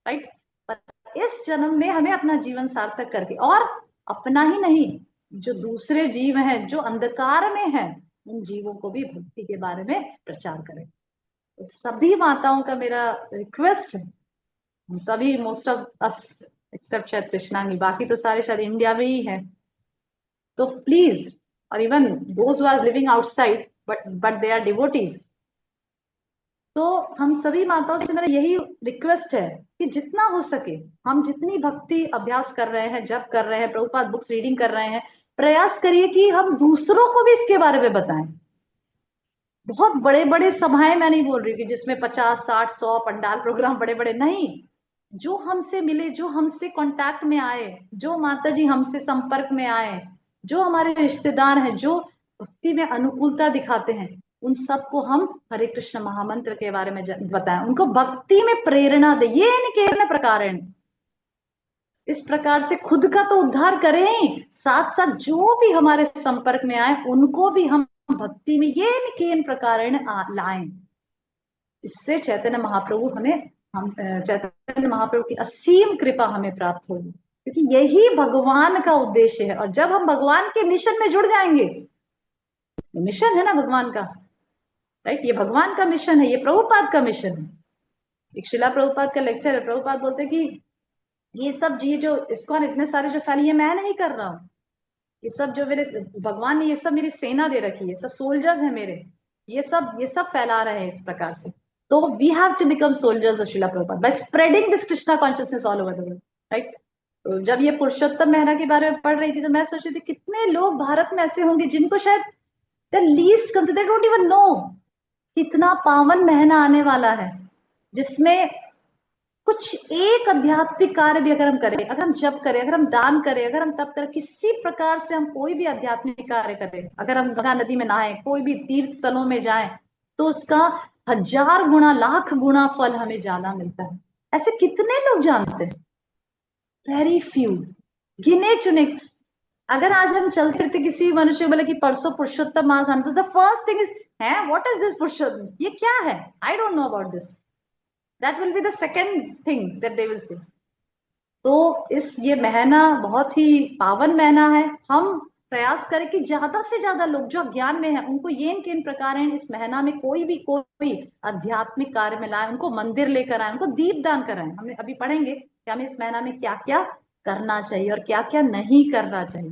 Speaker 1: राइट। पर इस जन्म में हमें अपना जीवन सार्थक करके, और अपना ही नहीं, जो दूसरे जीव हैं जो अंधकार में हैं, उन जीवों को भी भक्ति के बारे में प्रचार करें। तो सभी माताओं का मेरा रिक्वेस्ट है, हम सभी, मोस्ट ऑफ अस एक्सेप्ट शायद कृष्णांगी, बाकी तो सारे शायद इंडिया में ही है, तो प्लीज, और even those who are living outside but they are devotees, तो हम सभी माताओं से मेरा यही रिक्वेस्ट है कि जितना हो सके, हम जितनी भक्ति अभ्यास कर रहे हैं, जप कर रहे हैं, प्रभुपाद बुक्स रीडिंग कर रहे हैं, प्रयास करिए कि हम दूसरों को भी इसके बारे में बताएं। बहुत बड़े बड़े सभाएं मैं नहीं बोल रही कि जिसमें 50, 60, 100 पंडाल प्रोग्राम बड़े बड़े नहीं, जो हमसे मिले, जो हमसे कांटेक्ट में आए, जो माता जी हमसे संपर्क में आए, जो हमारे रिश्तेदार हैं, जो भक्ति में अनुकूलता दिखाते हैं, उन सबको हम हरे कृष्ण महामंत्र के बारे में बताएं, उनको भक्ति में प्रेरणा दे। ये निकेर्ण प्रकारेण, इस प्रकार से खुद का तो उद्धार करें, साथ साथ जो भी हमारे संपर्क में आए उनको भी हम भक्ति में ये निकेन प्रकारेण लाएं। इससे चैतन्य महाप्रभु हमें, हम चैतन्य महाप्रभु की असीम कृपा हमें प्राप्त होगी, क्योंकि यही भगवान का उद्देश्य है। और जब हम भगवान के मिशन में जुड़ जाएंगे, मिशन है ना भगवान का, राइट, ये भगवान का मिशन है, ये प्रभुपाद का मिशन है। एक शिला प्रभुपाद का लेक्चर है, प्रभुपाद बोलते कि ये सब, ये जो इस्कॉन इतने सारे जो फैली है, मैं नहीं कर रहा हूँ, ये सब जो मेरे भगवान ने, ये सब मेरी सेना दे रखी है, सब सोल्जर्स हैं मेरे, ये सब फैला रहे हैं इस प्रकार से। तो we have to become soldiers of Srila Prabhupada by spreading this Krishna consciousness all over the world, right. तो जब ये पुरुषोत्तम मेहरा के बारे में पढ़ रही थी तो मैं सोच रही थी कितने लोग भारत में ऐसे होंगे जिनको शायद the least consider, don't even know कितना पावन महीना आने वाला है, जिसमें कुछ एक आध्यात्मिक कार्य भी अगर हम करें, अगर हम जप करें, अगर हम दान करें, अगर हम तप करें, किसी प्रकार से हम कोई भी आध्यात्मिक कार्य करें, अगर हम गंगा नदी में नहाएं, कोई भी तीर्थ स्थलों में जाएं, तो उसका 1000 गुना, लाख गुना फल हमें ज्यादा मिलता है। ऐसे कितने लोग जानते हैं? वेरी फ्यू, गिने चुने। अगर आज हम चलते फिरते किसी मनुष्य को बोले कि परसों पुरुषोत्तम मास आना, तो द फर्स्ट थिंग इज, है व्हाट इज दिस पुरुषोत्तम, ये क्या है, I don't know about this, that will be the second thing that they will say. तो इस ये महीना बहुत ही पावन महीना है। हम प्रयास करें कि ज्यादा से ज्यादा लोग जो ज्ञान में है, उनको ये किन प्रकार है इस महीना में कोई आध्यात्मिक कार्य में लाए, उनको मंदिर लेकर आए, उनको दीप दान कराएं। हमें अभी पढ़ेंगे कि हमें इस महीना में क्या क्या करना चाहिए और क्या क्या नहीं करना चाहिए।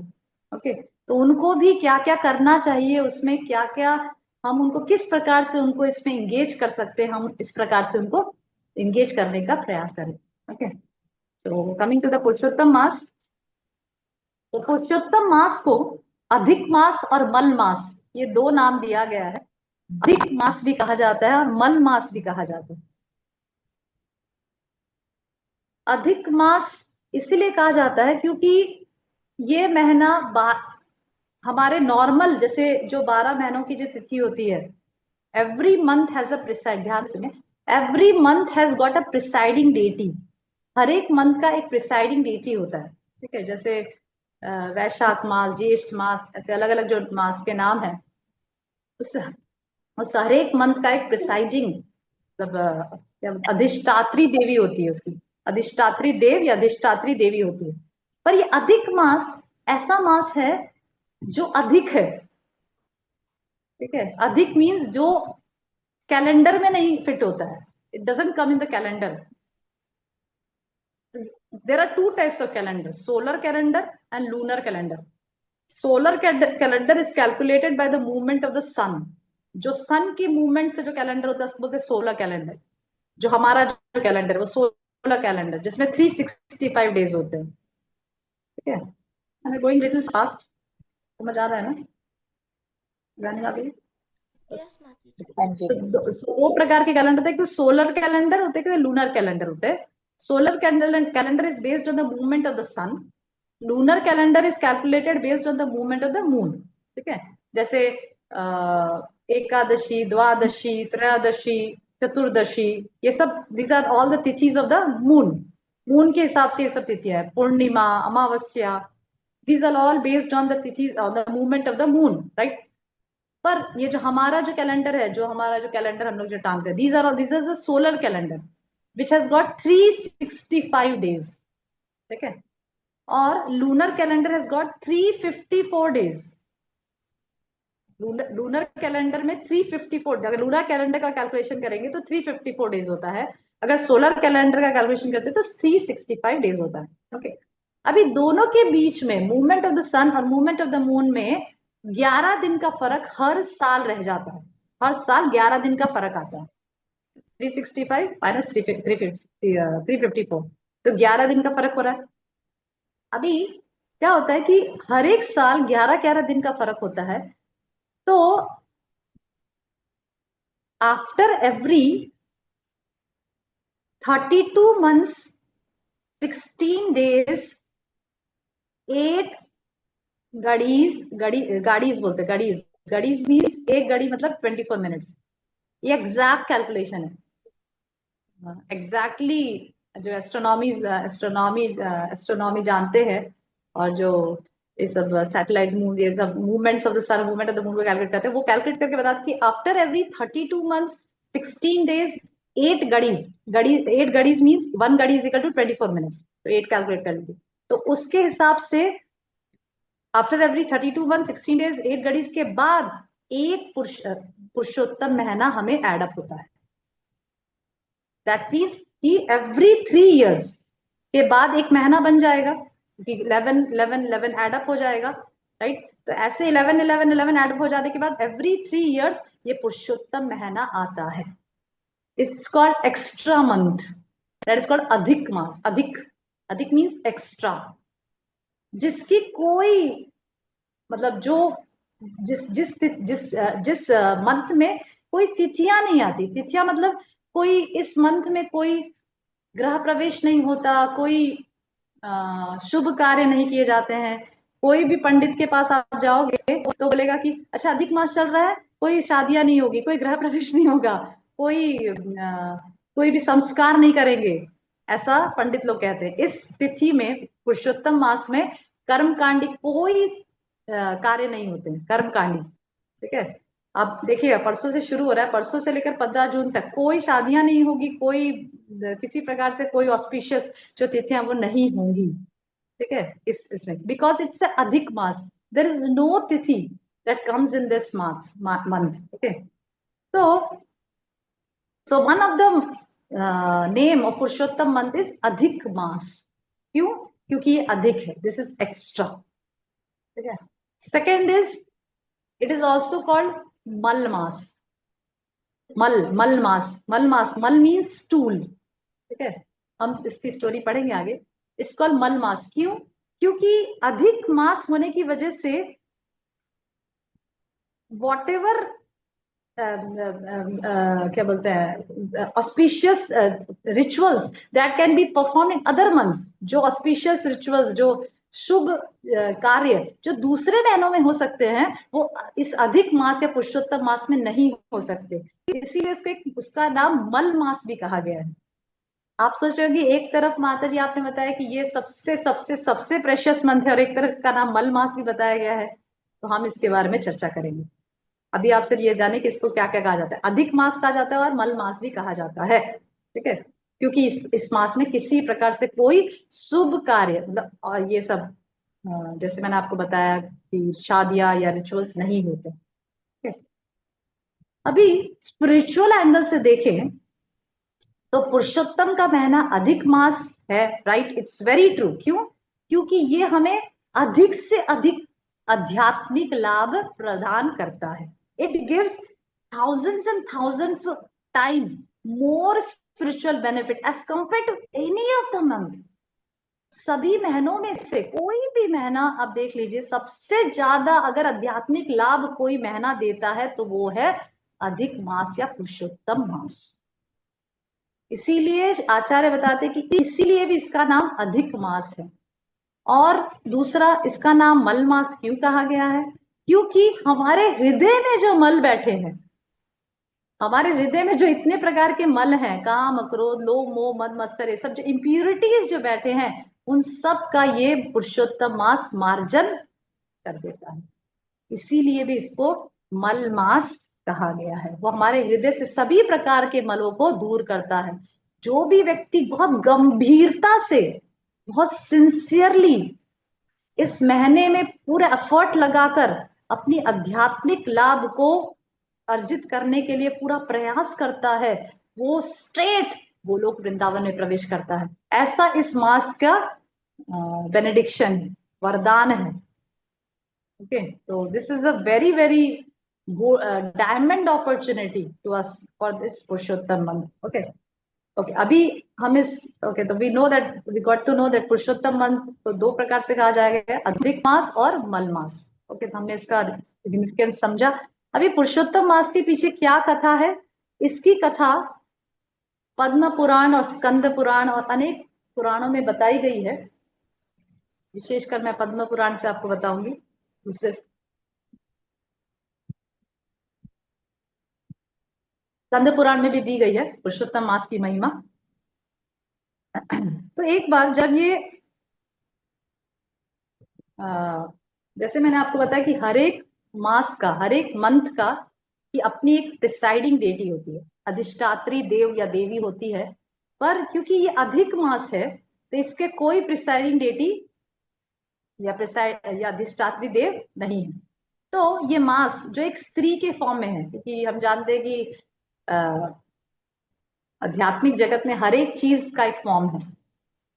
Speaker 1: ओके, तो उनको भी क्या क्या करना चाहिए, उसमें क्या क्या हम उनको किस प्रकार से उनको इसमें इंगेज कर सकते हैं, हम इस प्रकार से उनको इंगेज करने का प्रयास करें। ओके, तो कमिंग टू द पुरुषोत्तम मास, तो पुरुषोत्तम मास को अधिक मास और मल मास, ये दो नाम दिया गया है। अधिक मास भी कहा जाता है और मल मास भी कहा जाता है। अधिक मास इसलिए कहा जाता है क्योंकि ये महीना हमारे नॉर्मल जैसे जो 12 महीनों की जो तिथि होती है, every month has a preside, ध्यान सुने, every month has got a presiding deity. हर एक मंथ का एक प्रिसाइडिंग डेटी होता है। ठीक है, जैसे वैशाख मास, ज्येष्ठ मास, ऐसे अलग अलग जो मास के नाम है, उस हर एक मंथ का एक प्रिसाइडिंग, मतलब अधिष्ठात्री देवी होती है उसकी, अधिष्ठात्री देव या अधिष्ठात्री देवी होती है। पर ये अधिक मास ऐसा मास है जो अधिक है। ठीक है, अधिक मीन्स जो कैलेंडर में नहीं फिट होता है, it doesn't come in the calendar. There are two types of calendar, solar calendar and lunar calendar. Solar calendar is calculated by the movement of the sun. जो सन की मूवमेंट से जो कैलेंडर होता है उसको बोलते हैं सोलर कैलेंडर। जो हमारा जो कैलेंडर है वो सोलर कैलेंडर, जिसमें 365 डेज होते हैं। ठीक है, I am going little fast, समझ आ रहा है ना, रनिंग आ गई।
Speaker 3: Yes, Mataji.
Speaker 4: हाँ जी।
Speaker 1: तो दो प्रकार के कैलेंडर होते हैं, एक तो सोलर कैलेंडर होते हैं, लूनर कैलेंडर होते हैं। Solar calendar is based on the movement of the sun, lunar calendar is calculated based on the movement of the moon. ठीक है, जैसे एकादशी, द्वादशी, त्रयोदशी, चतुर्दशी, ये सब these are all the tithis of the moon. Moon के हिसाब से ये सब तिथियां है, Purnima, Amavasya, these are all based on the tithis on the movement of the moon, right. पर ये जो हमारा जो कैलेंडर है, जो हमारा जो कैलेंडर हम लोग जो टांगते हैं, this is a solar calendar which has got 365 days. ठीक है, और lunar calendar has got 354 days. Lunar calendar में 354, अगर लूनर कैलेंडर का कैलकुलेशन करेंगे तो 354 डेज होता है, अगर सोलर कैलेंडर का कैलकुलेशन करते हैं तो 365 डेज होता है। ओके, अभी दोनों के बीच में मूवमेंट ऑफ द सन और मूवमेंट ऑफ द मून में 11 दिन का फर्क हर साल रह जाता है। हर साल 11 दिन का फर्क आता है। 365 माइनस 354, तो 11 दिन का फर्क हो रहा है। अभी क्या होता है कि हर एक साल 11-11 दिन का फर्क होता है, तो आफ्टर एवरी 32 months 16 days 8 गाड़ीज बोलते हैं, गाड़ीज मीन्स एक घड़ी मतलब 24 मिनट्स। ये एग्जैक्ट कैलकुलेशन है, एग्जैक्टली जो एस्ट्रोनॉमी जानते हैं, और जो ये सब सैटेलाइट्स मूव, ये सब movements of the sun, movement of the moon को कैलकुलेट करते हैं, वो कैलकुलेट करके बताते हैं कि after every 32 months 16 days 8 ghadis means 1 ghadi is equal to 24 minutes, तो 8 कैलकुलेट कर लीजिए। तो उसके हिसाब से आफ्टर एवरी 32 months 16 days 8 घड़ीज के बाद एक पुरुषोत्तम महीना हमें एड अप होता है। दैट मीन्स कि एवरी 3 years के बाद एक महीना बन जाएगा, क्योंकि 11 एड अप हो जाएगा, राइट। तो ऐसे 11 एड अप हो जाने के बाद एवरी 3 years ये पुरुषोत्तम महीना आता है। It's called extra month, that is called अधिक मास। अधिक मीन्स एक्स्ट्रा, जिसकी कोई मतलब जो जिस मंथ में कोई तिथियां नहीं आती। तिथियां मतलब कोई इस मंथ में कोई ग्रह प्रवेश नहीं होता, कोई शुभ कार्य नहीं किए जाते हैं। कोई भी पंडित के पास आप जाओगे तो बोलेगा कि अच्छा अधिक मास चल रहा है, कोई शादियां नहीं होगी, कोई गृह प्रवेश नहीं होगा, कोई भी संस्कार नहीं करेंगे, ऐसा पंडित लोग कहते हैं। इस तिथि में, पुरुषोत्तम मास में, कर्मकांडी कोई कार्य नहीं होते हैं, कर्मकांडी। ठीक है, अब देखिएगा परसों से शुरू हो रहा है, परसों से लेकर 15 जून तक कोई शादियां नहीं होगी, कोई किसी प्रकार से कोई ऑस्पिशियस जो तिथियां वो नहीं होंगी। ठीक है, इस इसमें because it's Adhik Maas, there is no tithi that comes in this month. Okay, तो so one of the name of Purushottam month is Adhik Maas. क्यों? क्योंकि ये अधिक है, दिस इज एक्स्ट्रा। ठीक है, second is it is also called मल मास। मल मीन्स स्टूल। ठीक है, हम इसकी स्टोरी पढ़ेंगे आगे। इट्स कॉल्ड मल मास। क्यों? क्योंकि अधिक मास होने की वजह से वॉट एवर क्या बोलते हैं, auspicious rituals that can be perform in other months, जो ऑस्पिशियस रिचुअल्स, जो शुभ कार्य जो दूसरे महीनों में हो सकते हैं, वो इस अधिक मास या पुरुषोत्तम मास में नहीं हो सकते। इसीलिए उसका नाम मल मास भी कहा गया है। आप सोच रहे हो कि एक तरफ माता जी आपने बताया कि ये सबसे सबसे सबसे प्रेशियस मंथ है और एक तरफ इसका नाम मल मास भी बताया गया है, तो हम इसके बारे में चर्चा करेंगे। अभी आपसे ये जाने कि इसको क्या क्या कहा जाता है। अधिक मास कहा जाता है और मल मास भी कहा जाता है। ठीक है, क्योंकि इस मास में किसी प्रकार से कोई शुभ कार्य, मतलब और ये सब जैसे मैंने आपको बताया कि शादियां या रिचुअल्स नहीं होते। ठीक है, अभी स्पिरिचुअल एंगल से देखें तो पुरुषोत्तम का महीना अधिक मास है, राइट? It's very true. क्यों? क्योंकि ये हमें अधिक से अधिक आध्यात्मिक लाभ प्रदान करता है। It gives thousands and thousands of times more spiritual benefit as compared to any of the month। सभी महीनों में से कोई भी महीना आप देख लीजिए, सबसे ज्यादा अगर आध्यात्मिक लाभ कोई महीना देता है तो वो है अधिक मास या पुरुषोत्तम मास। इसीलिए आचार्य बताते कि इसीलिए भी इसका नाम अधिक मास है। और दूसरा, इसका नाम मल मास क्यों कहा गया है? क्योंकि हमारे हृदय में जो मल बैठे हैं, हमारे हृदय में जो इतने प्रकार के मल हैं, काम क्रोध लोभ मोह मद मत्सर, ये सब जो इम्प्यूरिटीज जो बैठे हैं, उन सब का ये पुरुषोत्तम मास मार्जन कर देता है। इसीलिए भी इसको मल मास कहा गया है। वो हमारे हृदय से सभी प्रकार के मलों को दूर करता है। जो भी व्यक्ति बहुत गंभीरता से, बहुत सिंसियरली इस महीने में पूरा एफर्ट लगाकर अपनी आध्यात्मिक लाभ को अर्जित करने के लिए पूरा प्रयास करता है, वो स्ट्रेट गोलोक वृंदावन में प्रवेश करता है। ऐसा इस मास का बेनेडिक्शन, वरदान है। ओके, तो this is a very very diamond opportunity to us for this Purushottam month. Okay okay, अभी हम इस ओके तो we know that, we got to know that Purushottam month तो दो प्रकार से कहा जाएगा, अधिक मास और मल मास। ओके, तो हमने इसका सिग्निफिकेंस समझा। अभी पुरुषोत्तम मास के पीछे क्या कथा है? इसकी कथा पद्म पुराण और स्कंद पुराण और अनेक पुराणों में बताई गई है। विशेषकर मैं पद्म पुराण से आपको बताऊंगी। दूसरे स्कंद पुराण में भी दी गई है पुरुषोत्तम मास की महिमा। तो एक बार जब ये जैसे मैंने आपको बताया कि हर एक मास का, हर एक मंथ का की अपनी एक प्रिसाइडिंग डेटी होती है, अधिष्ठात्री देव या देवी होती है। पर क्योंकि ये अधिक मास है तो इसके कोई प्रिसाइडिंग डेटी या प्रिसाइड या अधिष्ठात्री देव नहीं है। तो ये मास जो एक स्त्री के फॉर्म में है, क्योंकि हम जानते हैं कि आध्यात्मिक जगत में हर एक चीज का एक फॉर्म है,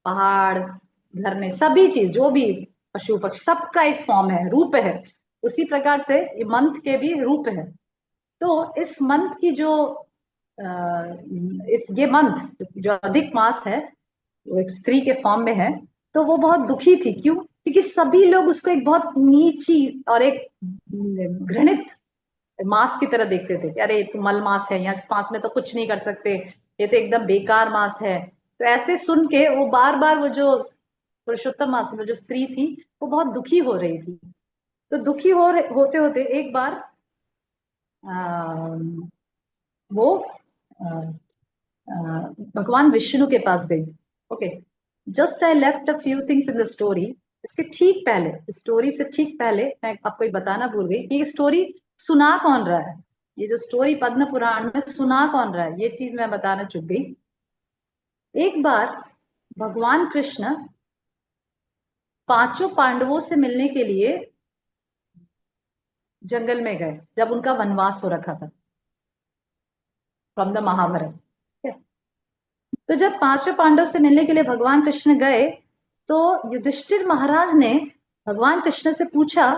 Speaker 1: पहाड़ झरने सभी चीज, जो भी पशु पक्षी, सबका एक फॉर्म है, रूप है। उसी प्रकार से ये मंथ के भी रूप है। तो इस मंथ की जो ये मंथ जो अधिक मास है, वो एक स्त्री के फॉर्म में है। तो वो बहुत दुखी थी। क्यों? क्योंकि सभी लोग उसको एक बहुत नीची और एक घृणित मास की तरह देखते थे कि अरे तो मल मास है, यहाँ इस मास में तो कुछ नहीं कर सकते, ये तो एकदम बेकार मास है। तो ऐसे सुन के वो बार बार, वो जो पुरुषोत्तम मास में जो स्त्री थी, वो बहुत दुखी हो रही थी। तो दुखी होते होते एक बार आ, वो आ, आ, भगवान विष्णु के पास गई। Okay, just I left a few things in the story. इसके ठीक पहले, स्टोरी से ठीक पहले मैं आपको एक बताना भूल गई कि ये स्टोरी सुना कौन रहा है। ये जो स्टोरी पद्म पुराण में सुना कौन रहा है, ये चीज मैं बताना चूक गई। एक बार भगवान कृष्ण पांचों पांडवों से मिलने के लिए जंगल में गए, जब उनका वनवास हो रखा था फ्रॉम द महाभारत। ठीक है? तो जब पांचों पांडव से मिलने के लिए भगवान कृष्ण गए, तो युधिष्ठिर महाराज ने भगवान कृष्ण से पूछा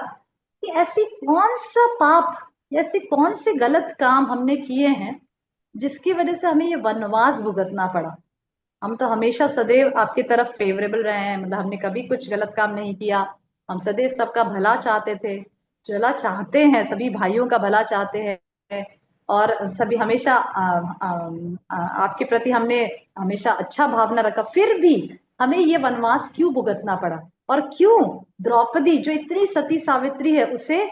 Speaker 1: कि ऐसी कौन सा पाप, ऐसी कौन से गलत काम हमने किए हैं जिसकी वजह से हमें ये वनवास भुगतना पड़ा। हम तो हमेशा सदैव आपकी तरफ फेवरेबल रहे हैं, मतलब हमने कभी कुछ गलत काम नहीं किया। हम सदैव सबका भला चाहते थे, भला चाहते हैं, सभी भाइयों का भला चाहते हैं। और सभी हमेशा आपके प्रति हमने हमेशा अच्छा भावना रखा। फिर भी हमें ये वनवास क्यों भुगतना पड़ा, और क्यों द्रौपदी जो इतनी सती सावित्री है, उसे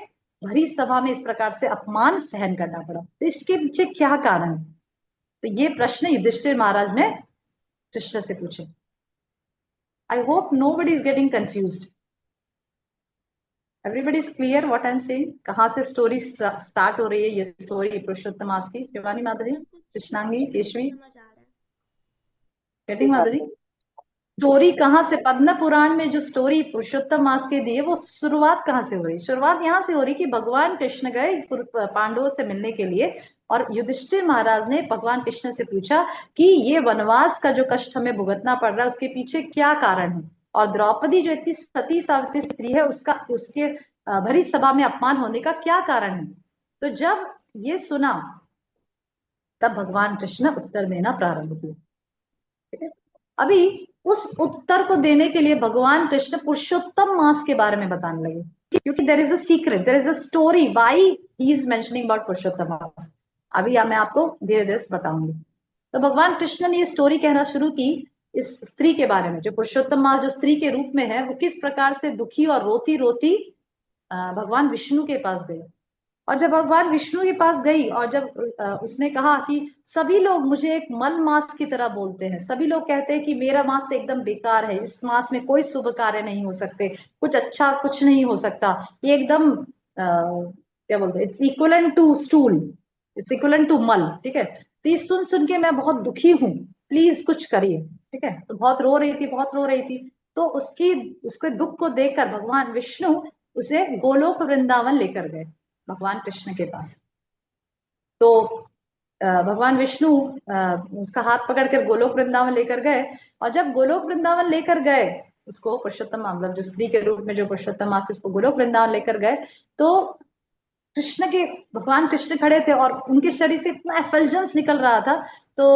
Speaker 1: भरी सभा में इस प्रकार से अपमान सहन करना पड़ा। तो इसके पीछे क्या कारण है? तो ये प्रश्न युधिष्ठिर महाराज ने कृष्ण से पूछे। I hope nobody is getting confuse. Everybody is clear what I am saying. कहाँ से स्टोरी स्टार्ट हो रही है ये स्टोरी पुरुषोत्तम मास की? शिवानी, माधुरी,
Speaker 3: सब कुछ
Speaker 1: कृष्णांगी,
Speaker 3: एकदम से
Speaker 1: केशवी,
Speaker 3: समझ आ रहा है।
Speaker 1: गेटिंग माधुरी? स्टोरी कहाँ से, पद्म पुराण में जो स्टोरी पुरुषोत्तम मास की दी है, वो शुरुआत कहाँ से हो रही? शुरुआत यहाँ से हो रही कि भगवान कृष्ण गए पांडवों से मिलने के लिए, और युधिष्ठिर महाराज ने भगवान कृष्ण से पूछा कि ये वनवास का जो कष्ट हमें भुगतना पड़ रहा है, उसके पीछे क्या कारण है, और द्रौपदी जो इतनी सती सावित्री स्त्री है, उसका उसके भरी सभा में अपमान होने का क्या कारण है। तो जब ये सुना, तब भगवान कृष्ण उत्तर देना प्रारंभ किया। ठीक है? अभी उस उत्तर को देने के लिए भगवान कृष्ण पुरुषोत्तम मास के बारे में बताने लगे, क्योंकि there is a secret, there is a story why he is mentioning about Purushottam Maas. अभी मैं आपको धीरे धीरे बताऊंगी। तो भगवान कृष्ण ने ये स्टोरी कहना शुरू की इस स्त्री के बारे में, जो पुरुषोत्तम मास जो स्त्री के रूप में है, वो किस प्रकार से दुखी और रोती रोती भगवान विष्णु के पास गई। और जब भगवान विष्णु के पास गई, और जब उसने कहा कि सभी लोग मुझे एक मल मास की तरह बोलते हैं, सभी लोग कहते हैं कि मेरा मास एकदम बेकार है, इस मास में कोई शुभ कार्य नहीं हो सकते, कुछ अच्छा कुछ नहीं हो सकता, ये एकदम क्या बोलते हैं, it's equivalent to stool, it's equivalent to mal. ठीक है? तो ये सुन सुन के मैं बहुत दुखी हूँ, प्लीज कुछ करिए। ठीक है? तो बहुत रो रही थी, बहुत रो रही थी। तो उसके दुख को देखकर भगवान विष्णु उसे गोलोक वृंदावन लेकर गए, भगवान कृष्ण के पास। तो भगवान विष्णु उसका हाथ पकड़कर गोलोक वृंदावन लेकर गए। और जब गोलोक वृंदावन लेकर गए उसको, पुरुषोत्तम मतलब जो स्त्री के रूप में जो पुरुषोत्तम मास, उसको गोलोक वृंदावन लेकर गए, तो कृष्ण के भगवान कृष्ण खड़े थे और उनके शरीर से इतना एफल्जेंस निकल रहा था। तो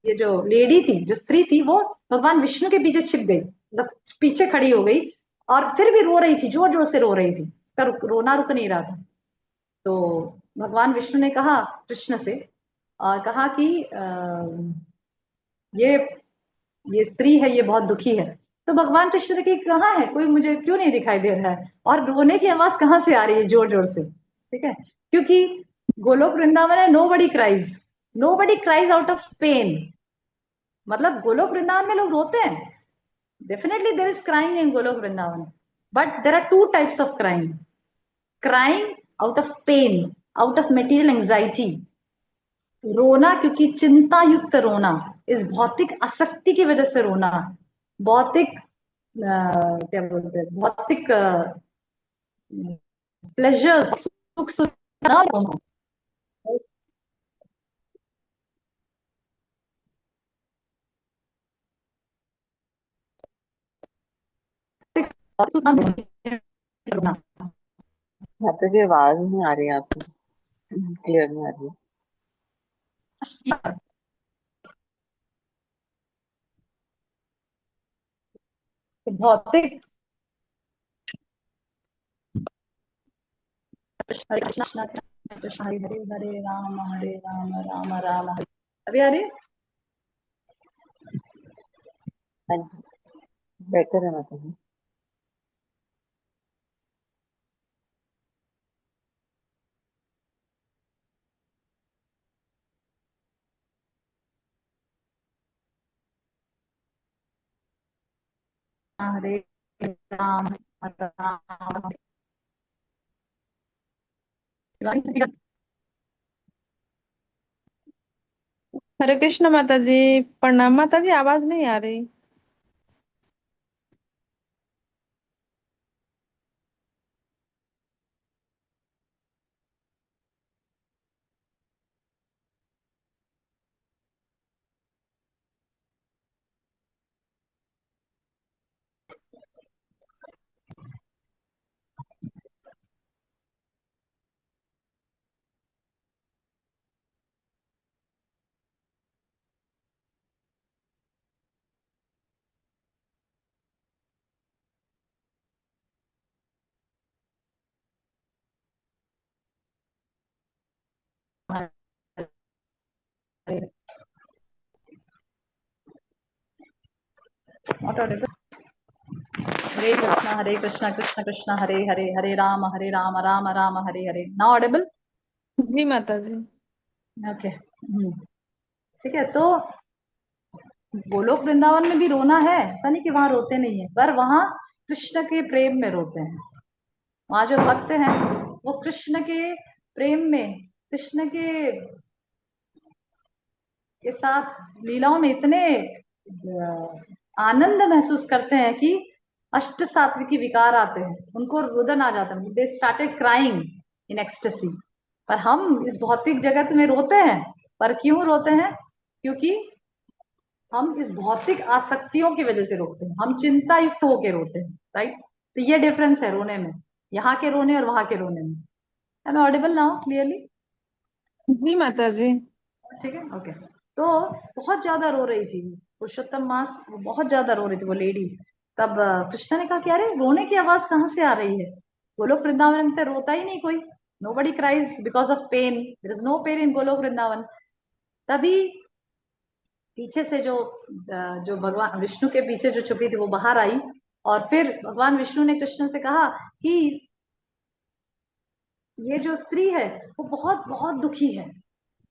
Speaker 1: ये जो लेडी थी, जो स्त्री थी, वो भगवान विष्णु के पीछे छिप गई, मतलब पीछे खड़ी हो गई, और फिर भी रो रही थी, जोर जोर से रो रही थी, रोना रुक नहीं रहा था। तो भगवान विष्णु ने कहा कृष्ण से, और कहा कि ये ये स्त्री है, ये बहुत दुखी है। तो भगवान कृष्ण ने कहा कहाँ है कोई, मुझे क्यों नहीं दिखाई दे रहा है, और रोने की आवाज कहाँ से आ रही है जोर जोर से। ठीक है? क्योंकि गोलोक वृंदावन है, nobody cries out of pain. मतलब गोलोक वृंदावन में लोग रोते हैं, definitely there is crying in Goloka Vrindavan, but there are two types of crying. Crying out of pain, out of material anxiety, रोना क्योंकि चिंता युक्त रोना, इस भौतिक आसक्ति की वजह से रोना, भौतिक क्या बोलते हैं, भौतिक प्लेजर्स, सुख सुख ना रोना। रोना।
Speaker 4: माता जी आवाज नहीं आ रही है आपकी, क्लियर नहीं आ रही है।
Speaker 1: भौतिक, हरे कृष्णा कृष्ण कृष्ण हरे हरे, हरे राम राम राम हरे। अभी आ रही है?
Speaker 4: हाँ जी, बेटर है माता जी।
Speaker 1: हरे राम राम।
Speaker 5: हरे कृष्ण माता जी। प्रणाम माता जी, आवाज नहीं आ रही।
Speaker 1: Not audible. Hare Krishna, Krishna Krishna, Hare Hare, Hare Rama, Rama Rama, Hare Hare. Now audible?
Speaker 5: जी माता जी।
Speaker 1: Okay. ठीक है। तो गोलोक वृंदावन में भी रोना है, ऐसा नहीं कि वहां रोते नहीं है, पर वहां कृष्ण के प्रेम में रोते हैं। वहां जो भक्त हैं वो कृष्ण के प्रेम में, कृष्ण के साथ लीलाओं में इतने आनंद महसूस करते हैं कि अष्ट सात्विकी विकार आते हैं, उनको रुदन आ जाता है, they started crying in ecstasy. पर हम इस भौतिक जगत में रोते हैं, पर क्यों रोते हैं? क्योंकि हम इस भौतिक आसक्तियों की वजह से रोते हैं, हम चिंता युक्त होकर रोते हैं, राइट। तो ये डिफरेंस है रोने में, यहाँ के रोने और वहां के रोने में। Am I audible now clearly?
Speaker 5: जी माता जी।
Speaker 1: ठीक है, ओके। तो बहुत ज्यादा रो रही थी पुरुषोत्तम मास, वो बहुत ज्यादा रो रही थी वो लेडी। तब कृष्ण ने कहा कि अरे रोने की आवाज कहाँ से आ रही है? गोलोक वृंदावन में तो रोता ही नहीं कोई, nobody cries because of pain, there is no pain in Goloka Vrindavan. तभी पीछे से जो भगवान विष्णु के पीछे जो छुपी थी वो बाहर आई, और फिर भगवान विष्णु ने कृष्ण से कहा कि ये जो स्त्री है वो बहुत बहुत दुखी है,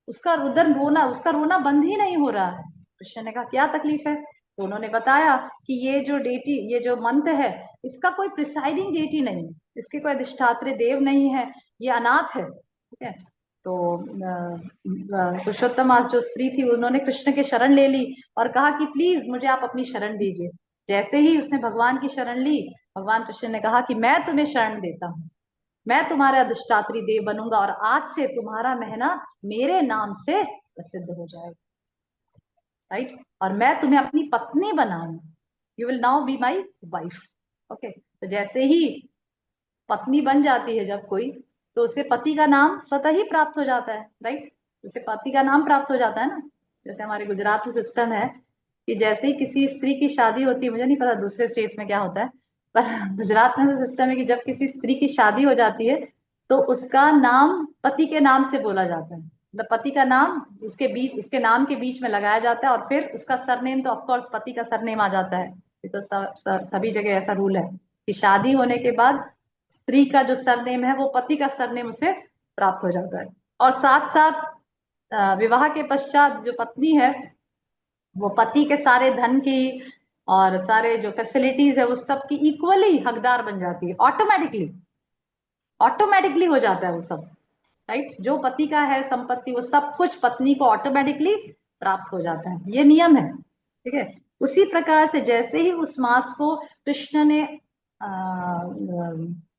Speaker 1: उसका रोना बंद ही नहीं हो रहा है। कृष्ण ने कहा क्या तकलीफ है? तो उन्होंने बताया कि ये जो मंत्र है, इसका कोई प्रिसाइडिंग डेटी नहीं है, इसके कोई अधिष्ठात्री देव नहीं है, ये अनाथ है। ठीक है। तो पुरुषोत्तम जो स्त्री थी उन्होंने कृष्ण के शरण ले ली और कहा कि प्लीज मुझे आप अपनी शरण दीजिए। जैसे ही उसने भगवान की शरण ली, भगवान कृष्ण ने कहा कि मैं तुम्हें शरण देता हूँ, मैं तुम्हारा अधिष्ठात्री देव बनूंगा और आज से तुम्हारा महीना मेरे नाम से प्रसिद्ध हो जाएगा, राइट। और मैं तुम्हें अपनी पत्नी बनाऊंगा, you will now be my wife. Okay. तो जैसे ही पत्नी बन जाती है जब कोई, तो उसे पति का नाम स्वतः ही प्राप्त हो जाता है, राइट। उसे पति का नाम प्राप्त हो जाता है ना। जैसे हमारे गुजरात में सिस्टम है कि जैसे ही किसी स्त्री की शादी होती है, मुझे नहीं पता दूसरे स्टेट्स में क्या होता है, पर गुजरात में तो सिस्टम है कि जब किसी स्त्री की शादी हो जाती है तो उसका नाम पति के नाम से बोला जाता है, मतलब पति का नाम उसके नाम के बीच में लगाया जाता है, और फिर उसका सरनेम तो ऑफकोर्स पति का सरनेम आ जाता है। ये तो सभी जगह ऐसा रूल है कि शादी होने के बाद स्त्री का जो सरनेम है वो पति का सरनेम उसे प्राप्त हो जाता है। और साथ साथ विवाह के पश्चात जो पत्नी है वो पति के सारे धन की और सारे जो फैसिलिटीज है उस सब की इक्वली हकदार बन जाती है, ऑटोमेटिकली, ऑटोमेटिकली हो जाता है वो सब, राइट। जो पति का है संपत्ति वो सब कुछ पत्नी को ऑटोमेटिकली प्राप्त हो जाता है, ये नियम है। ठीक है। उसी प्रकार से जैसे ही उस मास को कृष्ण ने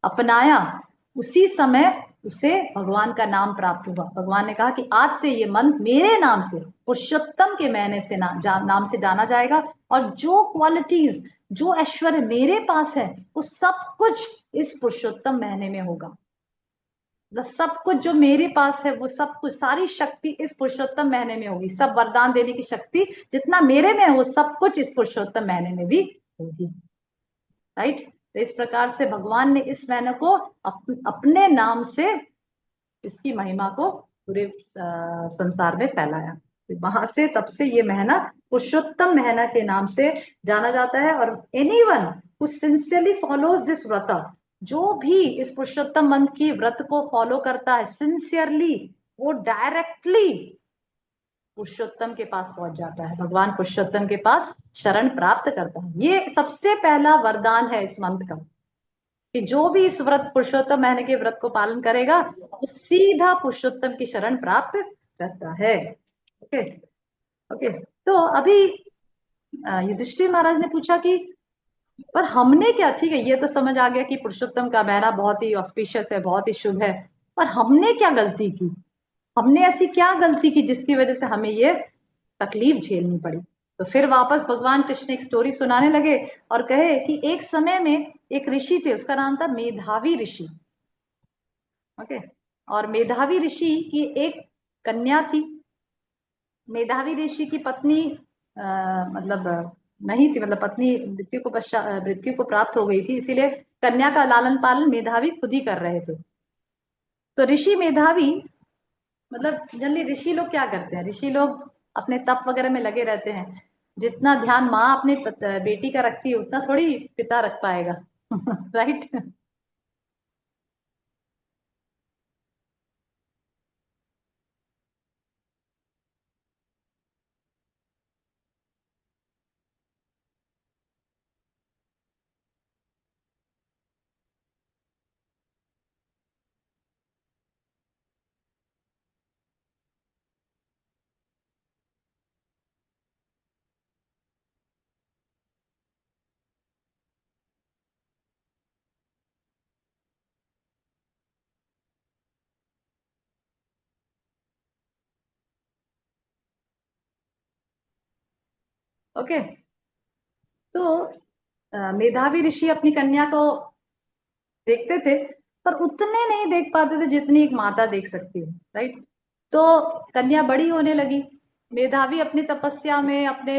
Speaker 1: अपनाया, उसी समय उसे भगवान का नाम प्राप्त हुआ। भगवान ने कहा कि आज से ये मंत्र मेरे नाम से, पुरुषोत्तम के महीने से नाम से जाना जाएगा, और जो क्वालिटीज, जो ऐश्वर्य मेरे पास है वो सब कुछ इस पुरुषोत्तम महीने में होगा। सब कुछ जो मेरे पास है वो सब कुछ, सारी शक्ति इस पुरुषोत्तम महीने में होगी, सब वरदान देने की शक्ति जितना मेरे में है वो सब कुछ इस पुरुषोत्तम महीने में भी होगी, राइट। तो इस प्रकार से भगवान ने इस महीने को अपने नाम से इसकी महिमा को पूरे संसार में फैलाया। वहां से तब से ये महीना पुरुषोत्तम महीना के नाम से जाना जाता है। और anyone who sincerely follows this व्रत, जो भी इस पुरुषोत्तम मंथ की व्रत को फॉलो करता है सिंसियरली, वो डायरेक्टली पुरुषोत्तम के पास पहुंच जाता है, भगवान पुरुषोत्तम के पास शरण प्राप्त करता है। ये सबसे पहला वरदान है इस मंत्र का, कि जो भी इस व्रत पुरुषोत्तम महीने के व्रत को पालन करेगा वो सीधा पुरुषोत्तम की शरण प्राप्त करता है। Okay okay. तो अभी युधिष्ठिर महाराज ने पूछा कि पर हमने क्या, ठीक है ये तो समझ आ गया कि पुरुषोत्तम का महीना बहुत ही ऑस्पिशियस है, बहुत ही शुभ है, पर हमने क्या गलती की, हमने ऐसी क्या गलती की जिसकी वजह से हमें ये तकलीफ झेलनी पड़ी। तो फिर वापस भगवान कृष्ण एक स्टोरी सुनाने लगे और कहे कि एक समय में एक ऋषि थे, उसका नाम था मेधावी ऋषि। ओके। और मेधावी ऋषि की एक कन्या थी। मेधावी ऋषि की पत्नी मतलब नहीं थी, मतलब पत्नी मृत्यु को प्राप्त हो गई थी, इसीलिए कन्या का लालन पालन मेधावी खुद ही कर रहे थे। तो ऋषि मेधावी, मतलब जनरली ऋषि लोग क्या करते हैं, ऋषि लोग अपने तप वगैरह में लगे रहते हैं। जितना ध्यान माँ अपने बेटी का रखती है उतना थोड़ी पिता रख पाएगा। राइट। ओके। तो मेधावी ऋषि अपनी कन्या को देखते थे, पर उतने नहीं देख पाते थे जितनी एक माता देख सकती है। राइट। तो कन्या बड़ी होने लगी, मेधावी अपनी तपस्या में, अपने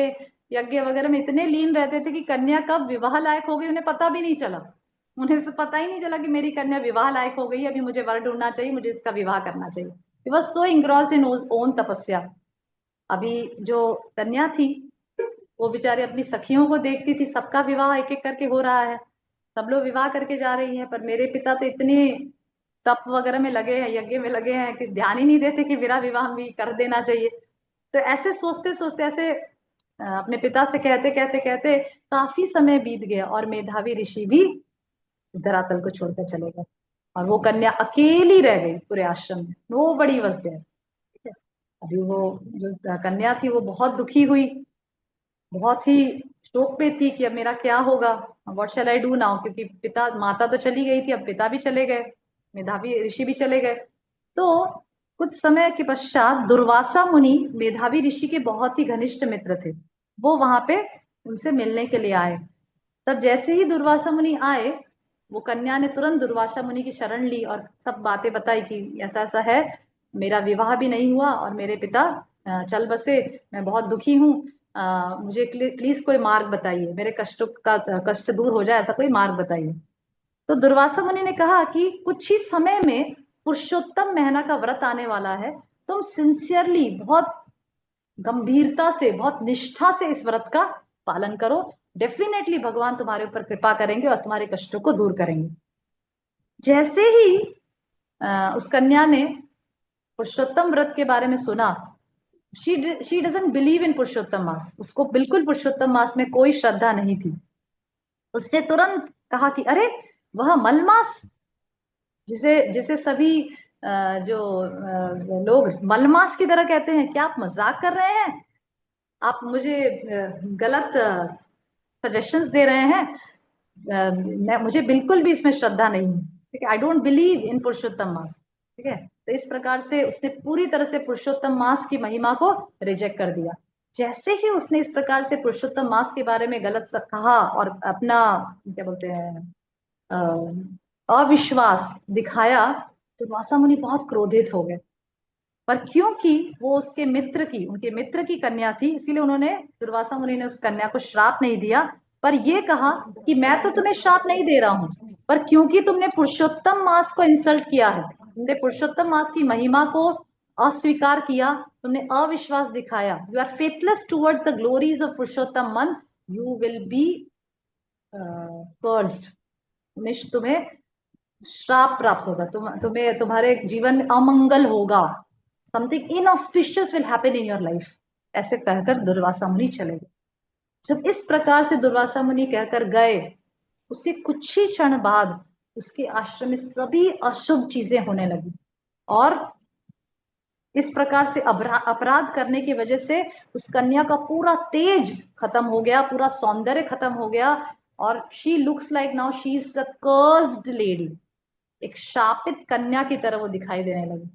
Speaker 1: यज्ञ वगैरह में इतने लीन रहते थे कि कन्या कब विवाह लायक हो गई उन्हें पता भी नहीं चला। उन्हें से पता ही नहीं चला कि मेरी कन्या विवाह लायक हो गई, अभी मुझे वर ढूंढना चाहिए, मुझे इसका विवाह करना चाहिए। He was so engrossed in own तपस्या। अभी जो कन्या थी वो बेचारी अपनी सखियों को देखती थी, सबका विवाह एक एक करके हो रहा है, सब लोग विवाह करके जा रही हैं, पर मेरे पिता तो इतने तप वगैरह में लगे हैं, यज्ञ में लगे हैं कि ध्यान ही नहीं देते कि मेरा विवाह भी कर देना चाहिए। तो ऐसे सोचते सोचते, ऐसे अपने पिता से कहते कहते कहते काफी समय बीत गया और मेधावी ऋषि भी इस धरातल को छोड़कर चले गए और वो कन्या अकेली रह गई पूरे आश्रम में। नो बड़ी वॉज देयर। अभी वो जो कन्या थी वो बहुत दुखी हुई, बहुत ही शोक पे थी कि अब मेरा क्या होगा, what shell I do now, क्योंकि पिता माता तो चली गई थी, अब पिता भी चले गए, मेधावी ऋषि भी चले गए। तो कुछ समय के पश्चात दुर्वासा मुनि मेधावी ऋषि के बहुत ही घनिष्ठ मित्र थे, वो वहां पे उनसे मिलने के लिए आए। तब जैसे ही दुर्वासा मुनि आए, वो कन्या ने तुरंत दुर्वासा मुनि की शरण ली और सब बातें बताई कि ऐसा ऐसा है, मेरा विवाह भी नहीं हुआ और मेरे पिता चल बसे, मैं बहुत दुखी हूँ, मुझे प्लीज कोई मार्ग बताइए, मेरे कष्ट का कष्ट दूर हो जाए, ऐसा कोई मार्ग बताइए। तो दुर्वासा मुनि ने कहा कि कुछ ही समय में पुरुषोत्तम महीना का व्रत आने वाला है, तुम सिंसियरली, बहुत गंभीरता से, बहुत निष्ठा से इस व्रत का पालन करो, डेफिनेटली भगवान तुम्हारे ऊपर कृपा करेंगे और तुम्हारे कष्टों को दूर करेंगे। जैसे ही उस कन्या ने पुरुषोत्तम व्रत के बारे में सुना, शी डजंट बिलीव इन पुरुषोत्तम मास, उसको बिल्कुल पुरुषोत्तम मास में कोई श्रद्धा नहीं थी। उसने तुरंत कहा कि अरे वह मलमास, जिसे जिसे सभी जो लोग मलमास की तरह कहते हैं, क्या आप मजाक कर रहे हैं, आप मुझे गलत सजेशंस दे रहे हैं, मुझे बिल्कुल भी इसमें श्रद्धा नहीं है, ठीक है, आई डोंट बिलीव इन पुरुषोत्तम मास। ठीक है। तो इस प्रकार से उसने पूरी तरह से पुरुषोत्तम मास की महिमा को रिजेक्ट कर दिया। जैसे ही उसने इस प्रकार से पुरुषोत्तम मास के बारे में गलत कहा और अपना क्या बोलते हैं अविश्वास दिखाया, तो दुर्वासा मुनि बहुत क्रोधित हो गए। पर क्योंकि वो उसके मित्र की, उनके मित्र की कन्या थी, इसीलिए उन्होंने, दुर्वासा मुनि ने उस कन्या को श्राप नहीं दिया, पर ये कहा कि मैं तो तुम्हें श्राप नहीं दे रहा हूं, पर क्योंकि तुमने पुरुषोत्तम मास को इंसल्ट किया है, तुमने पुरुषोत्तम मास की महिमा को अस्वीकार किया, तुमने अविश्वास दिखाया, you are faithless towards the glories of Purushottam month, you will be cursed, तुम्हें श्राप प्राप्त होगा, तुम्हें तुम्हारे जीवन में अमंगल होगा, something inauspicious will happen in your life, ऐसे कहकर दुर्वासा मुनि चले गए। जब इस प्रकार से दुर्वासा मुनि कहकर गए, उससे कुछ ही क्षण बाद उसके आश्रम में सभी अशुभ चीजें होने लगी, और इस प्रकार से अपराध करने की वजह से उस कन्या का पूरा तेज खत्म हो गया, पूरा सौंदर्य खत्म हो गया, और she looks like now she is a cursed lady, एक शापित कन्या की तरह वो दिखाई देने लगी।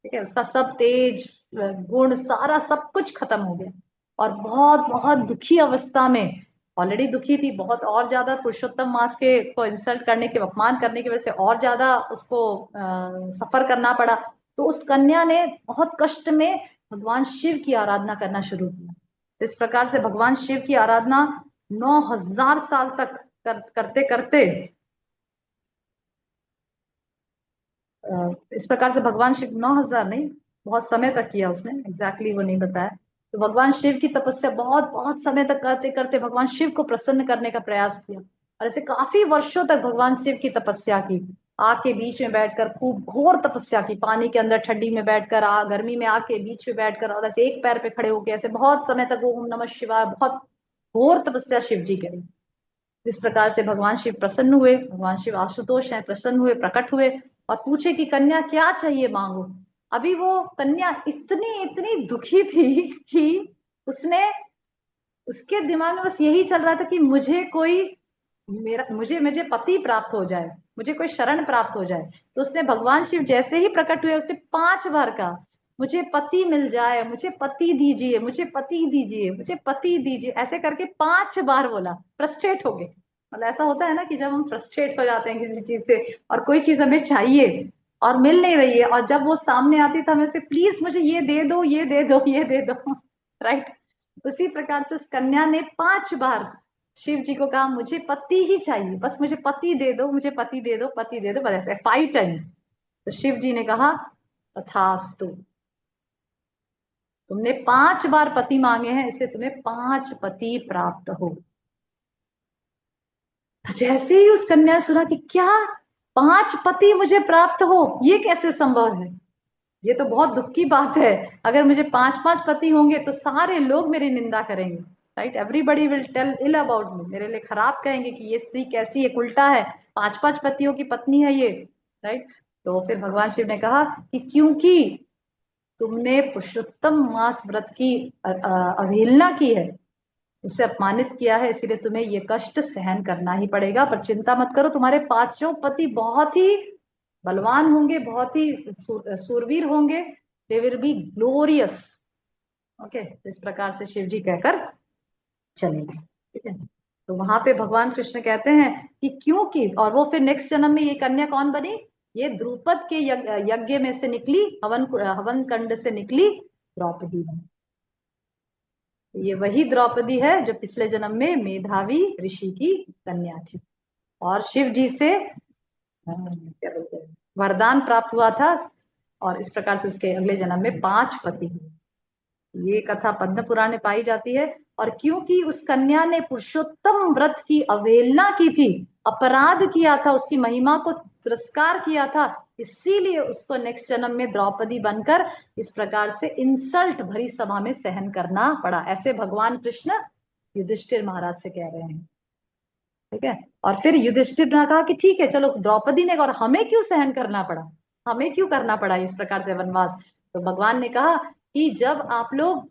Speaker 1: ठीक है, उसका सब तेज गुण सारा सब कुछ खत्म हो गया, और बहुत बहुत दुखी अवस्था में, ऑलरेडी दुखी थी, बहुत और ज्यादा पुरुषोत्तम मास के को इंसल्ट करने के, अपमान करने की वजह से और ज्यादा उसको सफर करना पड़ा। तो उस कन्या ने बहुत कष्ट में भगवान शिव की आराधना करना शुरू किया। इस प्रकार से भगवान शिव की आराधना 9000 साल तक करते करते, इस प्रकार से भगवान शिव 9000 नहीं, बहुत समय तक किया उसने, एग्जैक्टली वो नहीं बताया। तो भगवान शिव की तपस्या बहुत बहुत समय तक करते करते भगवान शिव को प्रसन्न करने का प्रयास किया, और ऐसे काफी वर्षों तक भगवान शिव की तपस्या की, आग के बीच में बैठकर खूब घोर तपस्या की, पानी के अंदर ठंडी में बैठकर, गर्मी में आग के बीच में बैठकर, और ऐसे एक पैर पे खड़े होकर ऐसे बहुत समय तक ओम नमः शिवाय, बहुत घोर तपस्या शिव जी करी। इस प्रकार से भगवान शिव प्रसन्न हुए, भगवान शिव आशुतोष हैं, प्रसन्न हुए, प्रकट हुए, और पूछे कि कन्या क्या चाहिए, मांगो। अभी वो कन्या इतनी इतनी दुखी थी कि उसके दिमाग में बस यही चल रहा था कि मुझे कोई मुझे मुझे पति प्राप्त हो जाए, मुझे कोई शरण प्राप्त हो जाए। तो उसने, भगवान शिव जैसे ही प्रकट हुए, उसने 5 बार कहा, मुझे पति मिल जाए, मुझे पति दीजिए, मुझे पति दीजिए, मुझे पति दीजिए, ऐसे करके 5 बार बोला, फ्रस्ट्रेट हो गए। मतलब ऐसा होता है ना कि जब हम फ्रस्ट्रेट हो जाते हैं किसी चीज से, और कोई चीज हमें चाहिए और मिल नहीं रही है, और जब वो सामने आती तो हमें से, प्लीज मुझे ये दे दो, ये दे दो, ये दे दो, राइट। उसी प्रकार से उस कन्या ने 5 बार शिव जी को कहा, मुझे पति ही चाहिए, बस मुझे पति दे दो, मुझे पति दे दो, पति दे दो, बस ऐसे 5 टाइम्स। तो शिव जी ने कहा, तथास्तु, तुमने 5 बार पति मांगे हैं, इससे तुम्हें 5 पति प्राप्त हो। जैसे ही उस कन्या ने सुना कि क्या 5 पति मुझे प्राप्त हो, ये कैसे संभव है, ये तो बहुत दुख की बात है, अगर मुझे 5-5 पति होंगे तो सारे लोग मेरी निंदा करेंगे, right, everybody will tell ill about me, मेरे लिए खराब कहेंगे कि ये स्त्री कैसी है, उल्टा है, 5-5 पतियों की पत्नी है ये, राइट। तो फिर भगवान शिव ने कहा कि क्योंकि तुमने पुरुषोत्तम मास व्रत की अवहेलना की है, उसे अपमानित किया है, इसीलिए तुम्हें ये कष्ट सहन करना ही पड़ेगा, पर चिंता मत करो, तुम्हारे 5 पति बहुत ही बलवान होंगे, बहुत ही सूरवीर होंगे, they will be glorious. Okay, इस प्रकार से शिव जी कहकर चले गए। ठीक है, तो वहां पे भगवान कृष्ण कहते हैं कि क्योंकि, और वो फिर नेक्स्ट जन्म में ये कन्या कौन बनी, ये द्रुपद के यज्ञ में से निकली, हवन कंड से निकली द्रौपदी बनी। ये वही द्रौपदी है जो पिछले जन्म में मेधावी ऋषि की कन्या थी, और शिव जी से क्या बोलते हैं, वरदान प्राप्त हुआ था, और इस प्रकार से उसके अगले जन्म में 5 पति हुए। ये कथा पद्म पुराण में पाई जाती है। और क्योंकि उस कन्या ने पुरुषोत्तम व्रत की अवहेलना की थी, अपराध किया था, उसकी महिमा को तिरस्कार किया था, इसीलिए उसको नेक्स्ट जन्म में द्रौपदी बनकर इस प्रकार से इंसल्ट भरी सभा में सहन करना पड़ा। ऐसे भगवान कृष्ण युधिष्ठिर महाराज से कह रहे हैं। ठीक है, और फिर युधिष्ठिर ने कहा कि ठीक है, चलो द्रौपदी ने, और हमें क्यों सहन करना पड़ा, हमें क्यों करना पड़ा इस प्रकार से वनवास। तो भगवान ने कहा कि जब आप लोग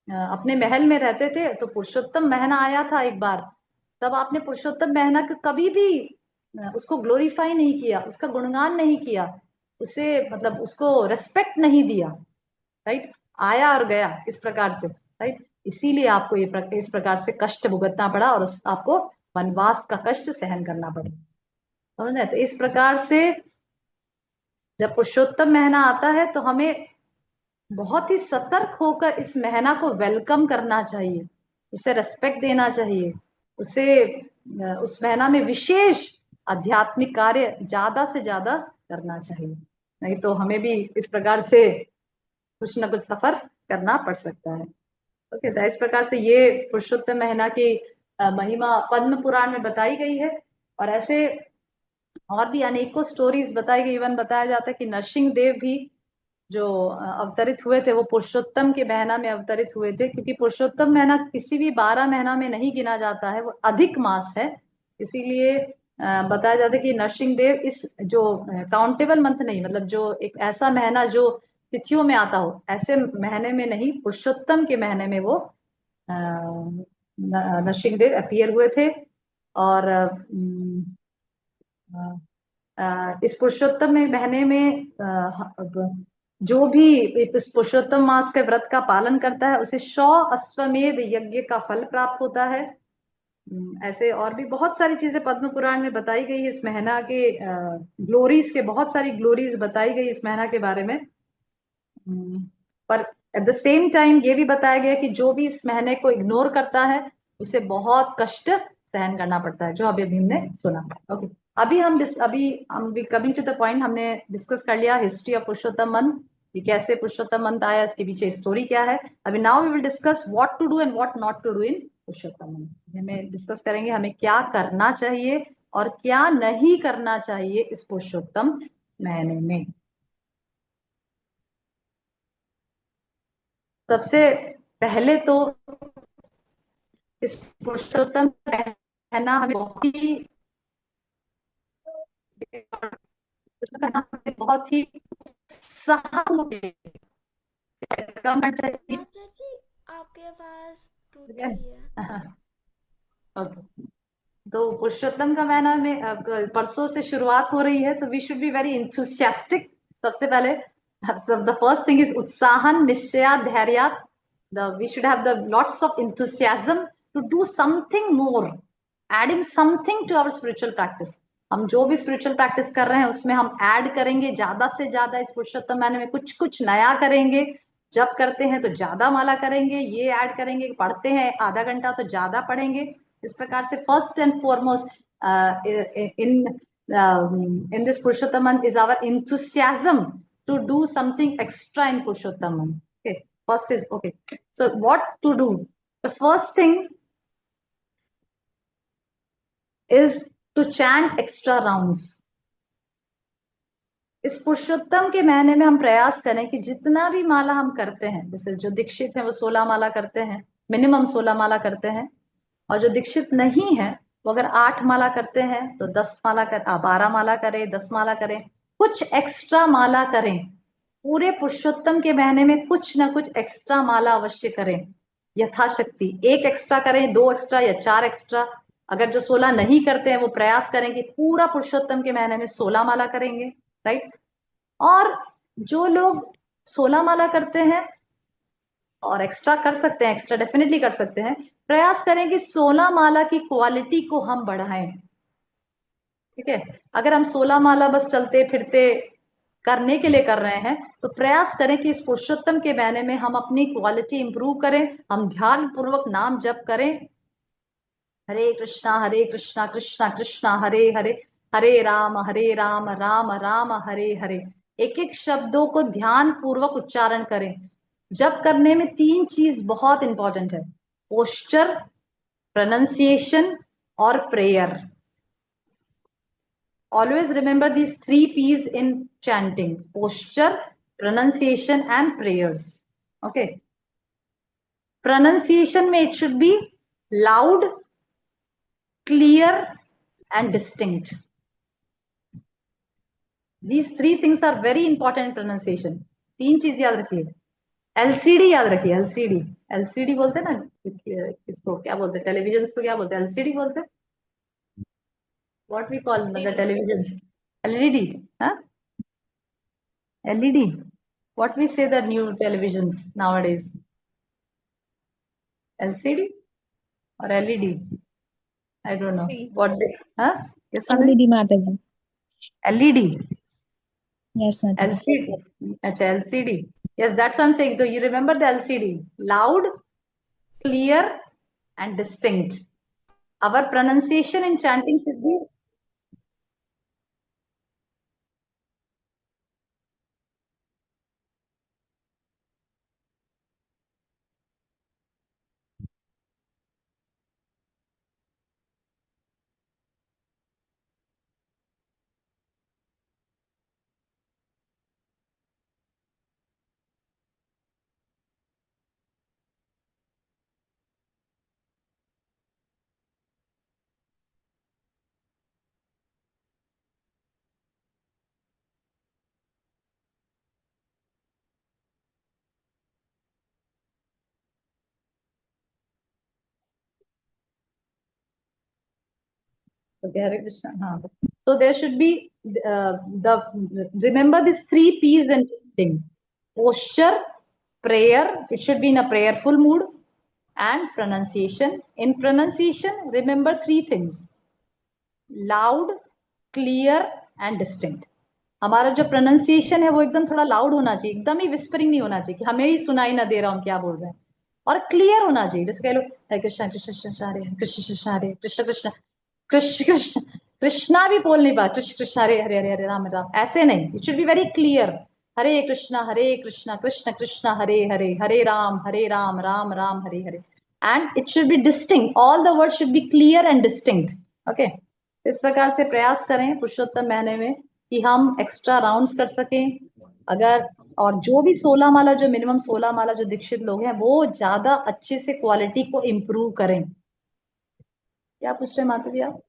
Speaker 1: अपने महल में रहते थे तो पुरुषोत्तम महीना आया था एक बार, तब आपने पुरुषोत्तम महीना का कभी भी उसको ग्लोरीफाई नहीं किया, उसका गुणगान नहीं किया, उसे मतलब उसको रेस्पेक्ट नहीं दिया, राइट, आया और गया इस प्रकार से, राइट। इसीलिए आपको ये इस प्रकार से कष्ट भुगतना पड़ा, और आपको वनवास का कष्ट सहन करना पड़ा, समझ रहे। तो इस प्रकार से जब पुरुषोत्तम महीना आता है तो हमें बहुत ही सतर्क होकर इस महीना को वेलकम करना चाहिए, उसे रेस्पेक्ट देना चाहिए, उसे उस महीना में विशेष आध्यात्मिक कार्य ज्यादा से ज्यादा करना चाहिए, नहीं तो हमें भी इस प्रकार से कुछ ना कुछ सफर करना पड़ सकता है। ओके, तो इस प्रकार से ये पुरुषोत्तम महीना की महिमा पद्म पुराण में बताई गई है। और ऐसे और भी अनेकों स्टोरीज बताई गई। इवन बताया जाता है कि नरसिंह देव भी जो अवतरित हुए थे वो पुरुषोत्तम के महीना में अवतरित हुए थे, क्योंकि पुरुषोत्तम महीना किसी भी 12 महीना में नहीं गिना जाता है, वो अधिक मास है। इसीलिए बताया जाता है कि नरसिंह देव इस जो काउंटेबल मंथ नहीं, मतलब जो एक ऐसा महीना जो तिथियों में आता हो, ऐसे महीने में नहीं, पुरुषोत्तम के महीने में वो नरसिंह देव अपीयर हुए थे। और इस पुरुषोत्तम में महीने में जो भी इस पुरुषोत्तम मास के व्रत का पालन करता है उसे 100 अश्वमेध यज्ञ का फल प्राप्त होता है। ऐसे और भी बहुत सारी चीजें पद्म पुराण में बताई गई है इस महीना के ग्लोरीज के, बहुत सारी ग्लोरीज बताई गई इस महीना के बारे में। पर एट द सेम टाइम ये भी बताया गया कि जो भी इस महीने को इग्नोर करता है उसे बहुत कष्ट सहन करना पड़ता है, जो अभी अभी हमने सुना। ओके, अभी हम कमिंग टू द पॉइंट, हमने डिस्कस कर लिया हिस्ट्री ऑफ पुरुषोत्तम मंथ, ये कैसे पुरुषोत्तम मंथ आया, इसके पीछे स्टोरी क्या है। अभी now we will discuss what to do and what not to do in Purushottam month. हमें डिस्कस करेंगे हमें क्या करना चाहिए और क्या नहीं करना चाहिए इस पुरुषोत्तम महीने में। सबसे पहले तो इस पुरुषोत्तम पहना हमें बहुत ही सहानुभूति करना चाहिए।
Speaker 3: माता जी, आपकी आवाज टूट
Speaker 1: ठीक है?
Speaker 3: रही है।
Speaker 1: ओके, तो पुरुषोत्तम का महीना में परसों से शुरुआत हो रही है, तो we should be very enthusiastic. सबसे पहले द फर्स्ट थिंग इज उत्साहन निश्चया धैर्य। We should have the lots of enthusiasm to do something more, adding something to our spiritual practice. हम जो भी स्पिरिचुअल प्रैक्टिस कर रहे हैं उसमें हम ऐड करेंगे ज्यादा से ज्यादा, इस पुरुषोत्तम महीने में कुछ कुछ नया करेंगे। जब करते हैं तो ज्यादा माला करेंगे, ये ऐड करेंगे, पढ़ते हैं आधा घंटा तो ज्यादा पढ़ेंगे। इस प्रकार से first and foremost in this Purushottam month is our enthusiasm to do something extra in Purushottam month. Okay, first is okay. So what to do? The first thing is to chant extra rounds. इस पुरुषोत्तम के महीने में हम प्रयास करें कि जितना भी माला हम करते हैं, जैसे जो दीक्षित है वो 16 माला करते हैं, मिनिमम 16 माला करते हैं, और जो दीक्षित नहीं है वो अगर 8 माला करते हैं तो 10 माला 12 माला करें, 10 माला करें, कुछ एक्स्ट्रा माला करें। पूरे पुरुषोत्तम के महीने में कुछ ना कुछ एक्स्ट्रा माला अवश्य करें, यथाशक्ति। एक एक्स्ट्रा करें, 2 एक्स्ट्रा या 4 एक्स्ट्रा। अगर जो 16 नहीं करते हैं वो प्रयास करें कि पूरा पुरुषोत्तम के महीने में 16 माला करेंगे, राइट। और जो लोग 16 माला करते हैं और एक्स्ट्रा कर सकते हैं, एक्स्ट्रा डेफिनेटली कर सकते हैं, प्रयास करें कि 16 माला की क्वालिटी को हम बढ़ाएं। ठीक है, अगर हम 16 माला बस चलते फिरते करने के लिए कर रहे हैं तो प्रयास करें कि इस पुरुषोत्तम के महीने में हम अपनी क्वालिटी इंप्रूव करें, हम ध्यान पूर्वक नाम जप करें, हरे कृष्णा कृष्णा कृष्णा हरे हरे, हरे राम राम राम हरे हरे। एक एक शब्दों को ध्यान पूर्वक उच्चारण करें। जप करने में 3 चीज बहुत इंपॉर्टेंट है, पोस्चर, प्रोनाउंसिएशन और prayer. Always remember these 3 P's in chanting: posture, pronunciation and prayers. Okay, pronunciation में it should be loud, clear and distinct. These 3 things are very important in pronunciation. 3 चीज याद रखिए। एलसीडी याद रखिए, एलसीडी। एलसीडी बोलते हैं ना, इसको क्या बोलते हैं, टेलीविजन को क्या बोलते हैं, एलसीडी बोलते हैं। What we call the televisions? LED, huh? LED. What we say the new televisions nowadays? LCD or LED? I don't know. What they, huh? Yes, Madhuri?
Speaker 6: LED Mataji.
Speaker 1: LED.
Speaker 6: Yes, Mataji.
Speaker 1: LCD. Acha, LCD. Yes, that's what I'm saying. So you remember the LCD. Loud, clear, and distinct. Our pronunciation and chanting should be Okay, Hare Krishna. हाँ. So there should be remember these 3 P's in chanting: posture, prayer. It should be in a prayerful mood, and pronunciation. In pronunciation, remember 3 things: loud, clear and distinct. हमारा जो प्रोनाउंसिएशन है वो एकदम थोड़ा लाउड होना चाहिए, एकदम ही विस्परिंग नहीं होना चाहिए कि हमें ही सुनाई ना दे रहा हम क्या बोल रहे हैं, और क्लियर होना चाहिए। जैसे कह लो हरे कृष्णा कृष्ण कृष्ण हरे कृष्ण कृष्ण हरे कृष्ण कृष्ण कृष्ण कृष्ण, कृष्णा भी बोल नहीं पा, कृष्ण कृष्ण हरे हरे हरे हरे राम राम, ऐसे नहीं। It should be very clear. Hare Krishna Krishna Krishna Hare Hare, Hare Ram Ram Ram Hare Hare. And it should be distinct, all the word should be clear and distinct. Okay, इस प्रकार से प्रयास करें पुरुषोत्तम महीने में कि हम एक्स्ट्रा राउंड्स कर सकें। अगर और जो भी 16 माला, जो मिनिमम 16 माला जो दीक्षित लोग हैं, वो ज्यादा अच्छे से क्वालिटी को इम्प्रूव करें। क्या पूछ रहे हैं माता जी आप?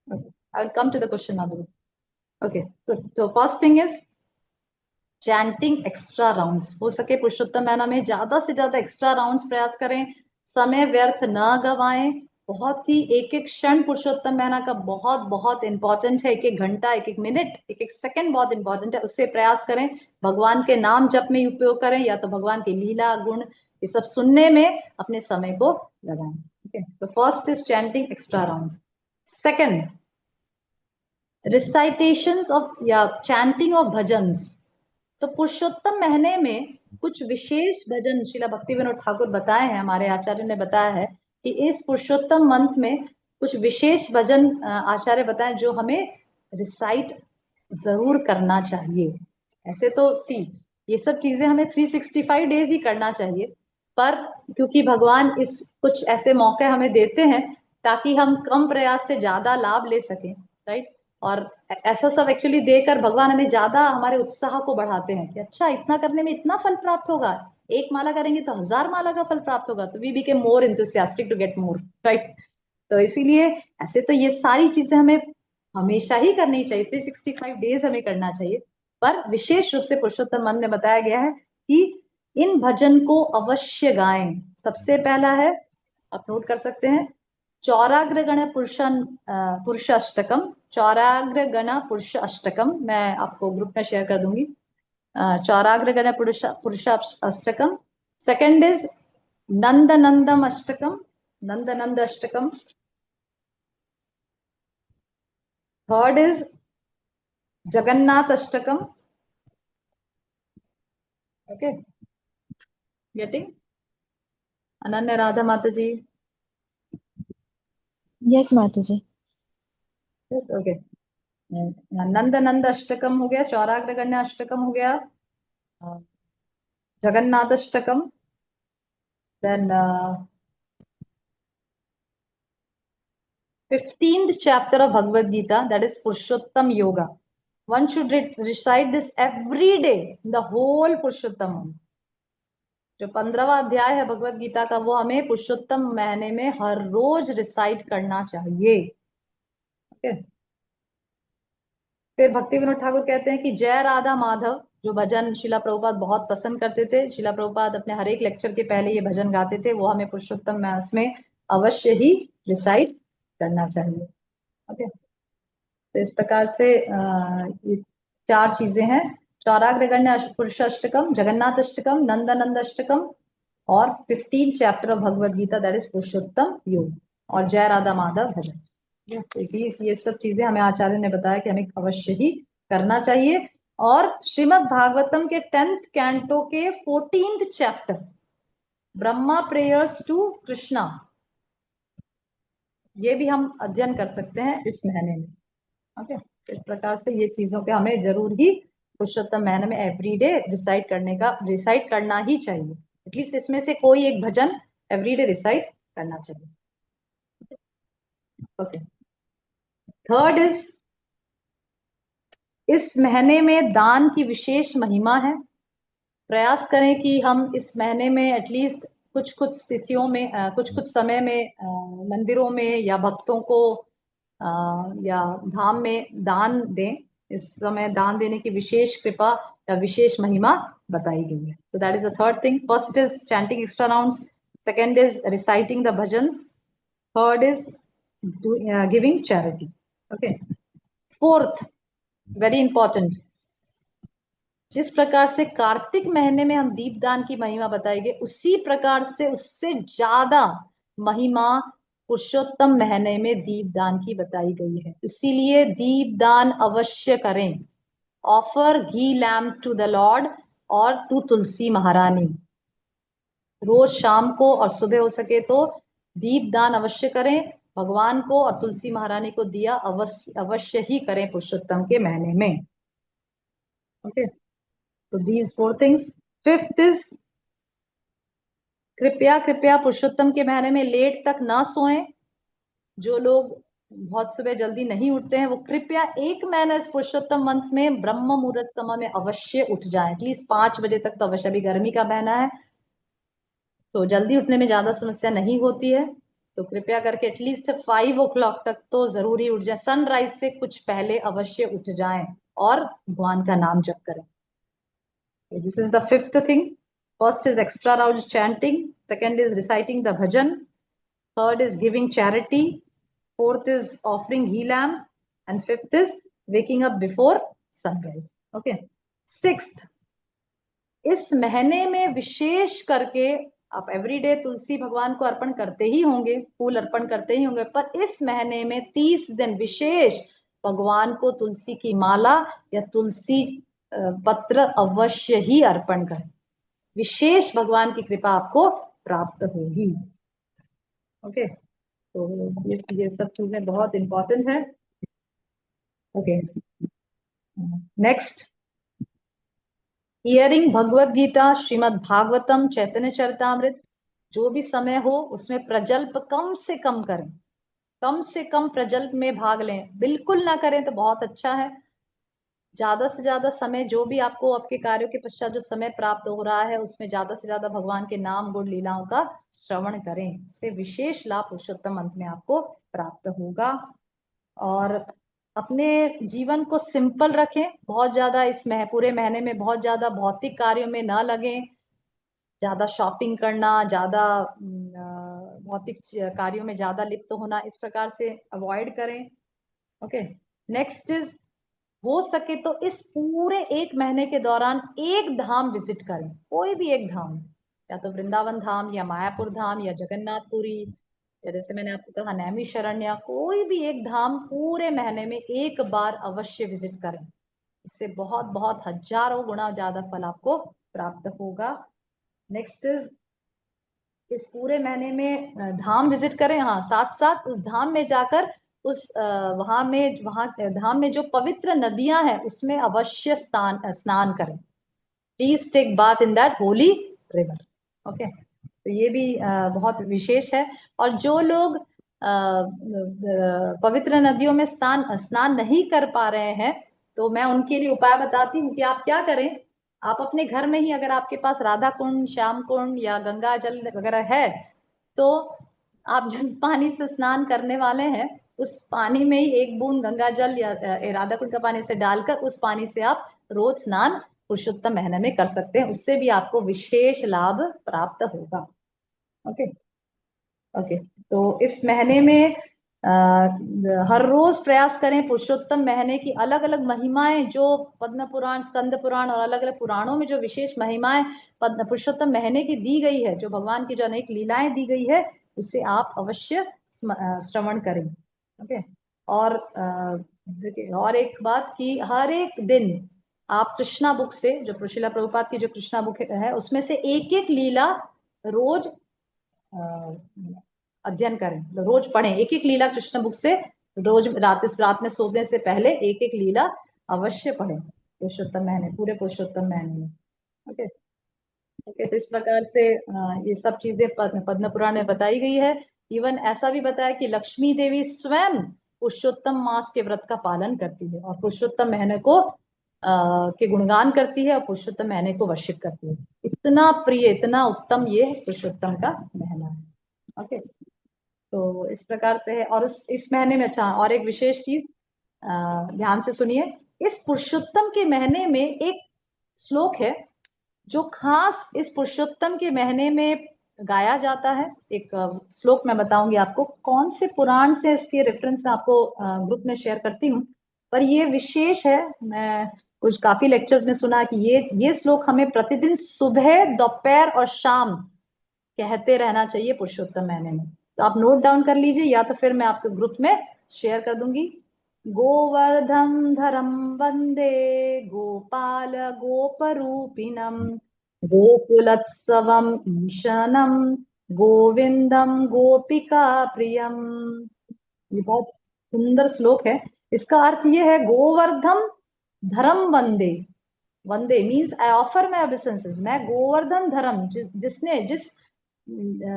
Speaker 1: I will come to the question माता जी। ओके, तो first thing is chanting extra rounds. हो सके पुरुषोत्तम महीना में ज्यादा से ज्यादा एक्स्ट्रा राउंड्स प्रयास करें, समय व्यर्थ न गवाएं। बहुत ही एक एक क्षण पुरुषोत्तम महीना का बहुत बहुत इंपॉर्टेंट है। एक एक घंटा, एक एक मिनट, एक एक सेकंड बहुत इंपॉर्टेंट है। उससे प्रयास करें, भगवान के नाम जप में उपयोग करें, या तो भगवान के लीला गुण ये सब सुनने में अपने समय को लगाएं। ओके, तो first is chanting extra rounds. Second, recitations of या चैंटिंग ऑफ भजन्स। तो पुरुषोत्तम महीने में कुछ विशेष भजन श्रीला भक्ति विनोद ठाकुर बताए हैं, हमारे आचार्य ने बताया है कि इस पुरुषोत्तम मंथ में कुछ विशेष भजन आचार्य बताए जो हमें रिसाइट जरूर करना चाहिए। ऐसे तो ये सब चीजें हमें 365 डेज ही करना चाहिए, पर क्योंकि भगवान इस कुछ ऐसे मौके हमें देते हैं ताकि हम कम प्रयास से ज्यादा लाभ ले सकें, राइट। और ऐसा सब एक्चुअली देकर भगवान हमें ज्यादा हमारे उत्साह को बढ़ाते हैं कि अच्छा इतना करने में इतना फल प्राप्त होगा, एक माला करेंगे तो 1000 माला का फल प्राप्त होगा, तो we became more enthusiastic to get more, right. तो इसीलिए ऐसे तो ये सारी चीजें हमें हमेशा ही करनी चाहिए, 365 डेज हमें करना चाहिए, पर विशेष रूप से पुरुषोत्तम मन में बताया गया है कि इन भजन को अवश्य गाएं। सबसे पहला है, आप नोट कर सकते हैं, चौराग्र गण पुरुष अष्टकम। चौराग्र गण पुरुष अष्टकम मैं आपको ग्रुप में शेयर कर दूंगी। चौराग्र गण पुरुष Ashtakam. Second is Nand Ngandam Ashtakam, Nand Nand Ashtakam. Third is Jagannath Ashtakam. Okay, getting? अनन्य राधा माता जी।
Speaker 6: यस माता जी।
Speaker 1: Yes, okay. नंद नंद अष्टकम हो गया, चौराग्र गण्य अष्टकम हो गया, जगन्नाथ अष्टकम, then 15th chapter of Bhagavad Gita, that is Purushottam Yoga. One should recite this every day in the whole Purushottam month. जो 15वां अध्याय है भगवत गीता का, वो हमें पुरुषोत्तम महीने में हर रोज रिसाइट करना चाहिए। ओके, फिर भक्ति विनोद ठाकुर कहते हैं कि जय राधा माधव, जो भजन शिला प्रभुपाद बहुत पसंद करते थे, शिला प्रभुपाद अपने हर एक लेक्चर के पहले ये भजन गाते थे, वो हमें पुरुषोत्तम मास में अवश्य ही रिसाइट करना चाहिए। ओके, तो इस प्रकार से ये 4 चीजें हैं, चौराग्र गण्य पुरुष अष्टकम, जगन्नाथ अष्टकम, नंदानंद अष्टकम, और 15 chapter of Bhagavad Gita, that is Purushottam Yoga, और जय राधा माधव भजन। ये सब चीजें हमें आचार्य ने बताया कि हमें अवश्य ही करना चाहिए। और श्रीमद् भागवतम के 10th कैंटो के 14th chapter, Brahma prayers to Krishna, ये भी हम अध्ययन कर सकते हैं इस महीने में। ओके, इस प्रकार से ये चीजों के हमें जरूर ही पुरुषोत्तम महीने में एवरीडे रिसाइट करना ही चाहिए। एटलीस्ट इसमें से कोई एक भजन एवरीडे रिसाइट करना चाहिए। ओके, थर्ड इज, इस महीने में दान की विशेष महिमा है। प्रयास करें कि हम इस महीने में एटलीस्ट कुछ कुछ स्थितियों में कुछ कुछ समय में मंदिरों में या भक्तों को या धाम में दान दें। इस समय दान देने की विशेष कृपा या विशेष महिमा बताई गई है। तो that is the third thing. First is chanting extra rounds, second is reciting the bhajans, Third is giving charity. Okay. Fourth, very important, जिस प्रकार से कार्तिक महीने में हम दीपदान की महिमा बताई गई, उसी प्रकार से उससे ज्यादा महिमा पुरुषोत्तम महीने में दीपदान की बताई गई है। इसीलिए दीपदान अवश्य करें। Offer ghee lamp to the lord और टू तुलसी महारानी। रोज शाम को और सुबह हो सके तो दीपदान अवश्य करें भगवान को, और तुलसी महारानी को दिया अवश्य ही करें पुरुषोत्तम के महीने में। ओके, तो these 4 things. Fifth is कृपया पुरुषोत्तम के महीने में लेट तक ना सोएं। जो लोग बहुत सुबह जल्दी नहीं उठते हैं वो कृपया 1 महीना इस पुरुषोत्तम मंथ में ब्रह्म मुहूर्त समय में अवश्य उठ जाएं। एटलीस्ट 5 बजे तक तो अवश्य। अभी गर्मी का महीना है तो जल्दी उठने में ज्यादा समस्या नहीं होती है, तो कृपया करके एटलीस्ट 5 o'clock तक तो जरूर ही उठ जाए। सनराइज से कुछ पहले अवश्य उठ जाएं और भगवान का नाम जप करें। This is the 5th thing. First is extra loud chanting. Second is reciting the bhajan. Third is giving charity. Fourth is offering ghee lamp. And 5th is waking up before sunrise. Okay. 6th, इस महीने में विशेष करके आप एवरीडे तुलसी भगवान को अर्पण करते ही होंगे, फूल अर्पण करते ही होंगे, पर इस महीने में 30 दिन विशेष भगवान को तुलसी की माला या तुलसी पत्र अवश्य ही अर्पण करें। विशेष भगवान की कृपा आपको प्राप्त होगी। ओके, तो ये सब चीजें बहुत इंपॉर्टेंट है। Okay, next, hearing Bhagavad Gita, Shrimad Bhagavatam, चैतन्य चरितामृत। जो भी समय हो उसमें प्रजल्प कम से कम करें, कम से कम प्रजल्प में भाग लें। बिल्कुल ना करें तो बहुत अच्छा है। ज्यादा से ज्यादा समय जो भी आपको आपके कार्यों के पश्चात जो समय प्राप्त हो रहा है उसमें ज्यादा से ज्यादा भगवान के नाम गुण लीलाओं का श्रवण करें। इससे विशेष लाभ पुरुषोत्तम अंत में आपको प्राप्त होगा। और अपने जीवन को सिंपल रखें। बहुत ज्यादा इस पूरे महीने में बहुत ज्यादा भौतिक कार्यों में ना लगें। ज्यादा शॉपिंग करना, ज्यादा भौतिक कार्यों में ज्यादा लिप्त होना, इस प्रकार से अवॉइड करें। ओके, नेक्स्ट इज, हो सके तो इस पूरे 1 महीने के दौरान एक धाम विजिट करें, कोई भी एक धाम, या तो वृंदावन धाम या मायापुर धाम या जगन्नाथपुरी, या जैसे मैंने आपको कहा नैमी शरण्य, कोई भी एक धाम पूरे महीने में एक बार अवश्य विजिट करें। इससे बहुत बहुत हजारों गुना ज्यादा फल आपको प्राप्त होगा। नेक्स्ट इज, इस पूरे महीने में धाम विजिट करें। हाँ, साथ साथ उस धाम में जाकर उस वहां धाम में जो पवित्र नदियां हैं उसमें अवश्य स्नान करें। Please take bath in that holy river. Okay, तो ये भी बहुत विशेष है। और जो लोग पवित्र नदियों में स्नान नहीं कर पा रहे हैं तो मैं उनके लिए उपाय बताती हूँ कि आप क्या करें। आप अपने घर में ही, अगर आपके पास राधा कुंड, श्याम कुंड या गंगा जल वगैरह है, तो आप जिस पानी से स्नान करने वाले हैं उस पानी में ही 1 बूंद गंगा जल या राधा कुंड का पानी से डालकर उस पानी से आप रोज स्नान पुरुषोत्तम महीने में कर सकते हैं। उससे भी आपको विशेष लाभ प्राप्त होगा। ओके ओके, तो इस महीने में हर रोज प्रयास करें पुरुषोत्तम महीने की अलग अलग महिमाएं, जो पद्म पुराण, स्कंद पुराण और अलग अलग पुराणों में जो विशेष महिमाएं पुरुषोत्तम महीने की दी गई है, जो भगवान की जो अनेक लीलाएं दी गई है, उसे आप अवश्य श्रवण करें। ओके, और देखिए और एक बात कि हर एक दिन आप कृष्णा बुक से, जो श्रीला प्रभुपाद की जो कृष्णा बुक है उसमें से एक एक लीला रोज अध्ययन करें, रोज पढ़ें। एक एक लीला कृष्ण बुक से रोज रात में सोने से पहले एक एक लीला अवश्य पढ़ें पुरुषोत्तम महीने, पूरे पुरुषोत्तम महीने में। ओके ओके, तो इस प्रकार से ये सब चीजें पद्म पुराण में बताई गई है। इवन ऐसा भी बताया कि लक्ष्मी देवी स्वयं पुरुषोत्तम मास के व्रत का पालन करती है और पुरुषोत्तम महीने को के गुणगान करती है और पुरुषोत्तम महीने को वर्षित करती है। इतना प्रिय, इतना उत्तम ये पुरुषोत्तम का महीना है। ओके, तो इस प्रकार से है। और इस महीने में अच्छा और एक विशेष चीज ध्यान से सुनिए। इस पुरुषोत्तम के महीने में एक श्लोक है जो खास इस पुरुषोत्तम के महीने में गाया जाता है। एक श्लोक मैं बताऊंगी आपको, कौन से पुराण से इसके रेफरेंस आपको ग्रुप में शेयर करती हूँ, पर ये विशेष है। मैं कुछ काफी लेक्चर्स में सुना कि ये श्लोक हमें प्रतिदिन सुबह, दोपहर और शाम कहते रहना चाहिए पुरुषोत्तम महीने में। तो आप नोट डाउन कर लीजिए, या तो फिर मैं आपके ग्रुप में शेयर कर दूंगी। गोवर्धन धरम वंदे गोपाल गोपरूपिणम गोकुलोत्सवम ईशनम गोविंदम गोपिका प्रियम। ये बहुत सुंदर श्लोक है। इसका अर्थ ये है, गोवर्धन धरम वंदे, वंदे means I offer my obeisances. मैं गोवर्धन धर्म, जिस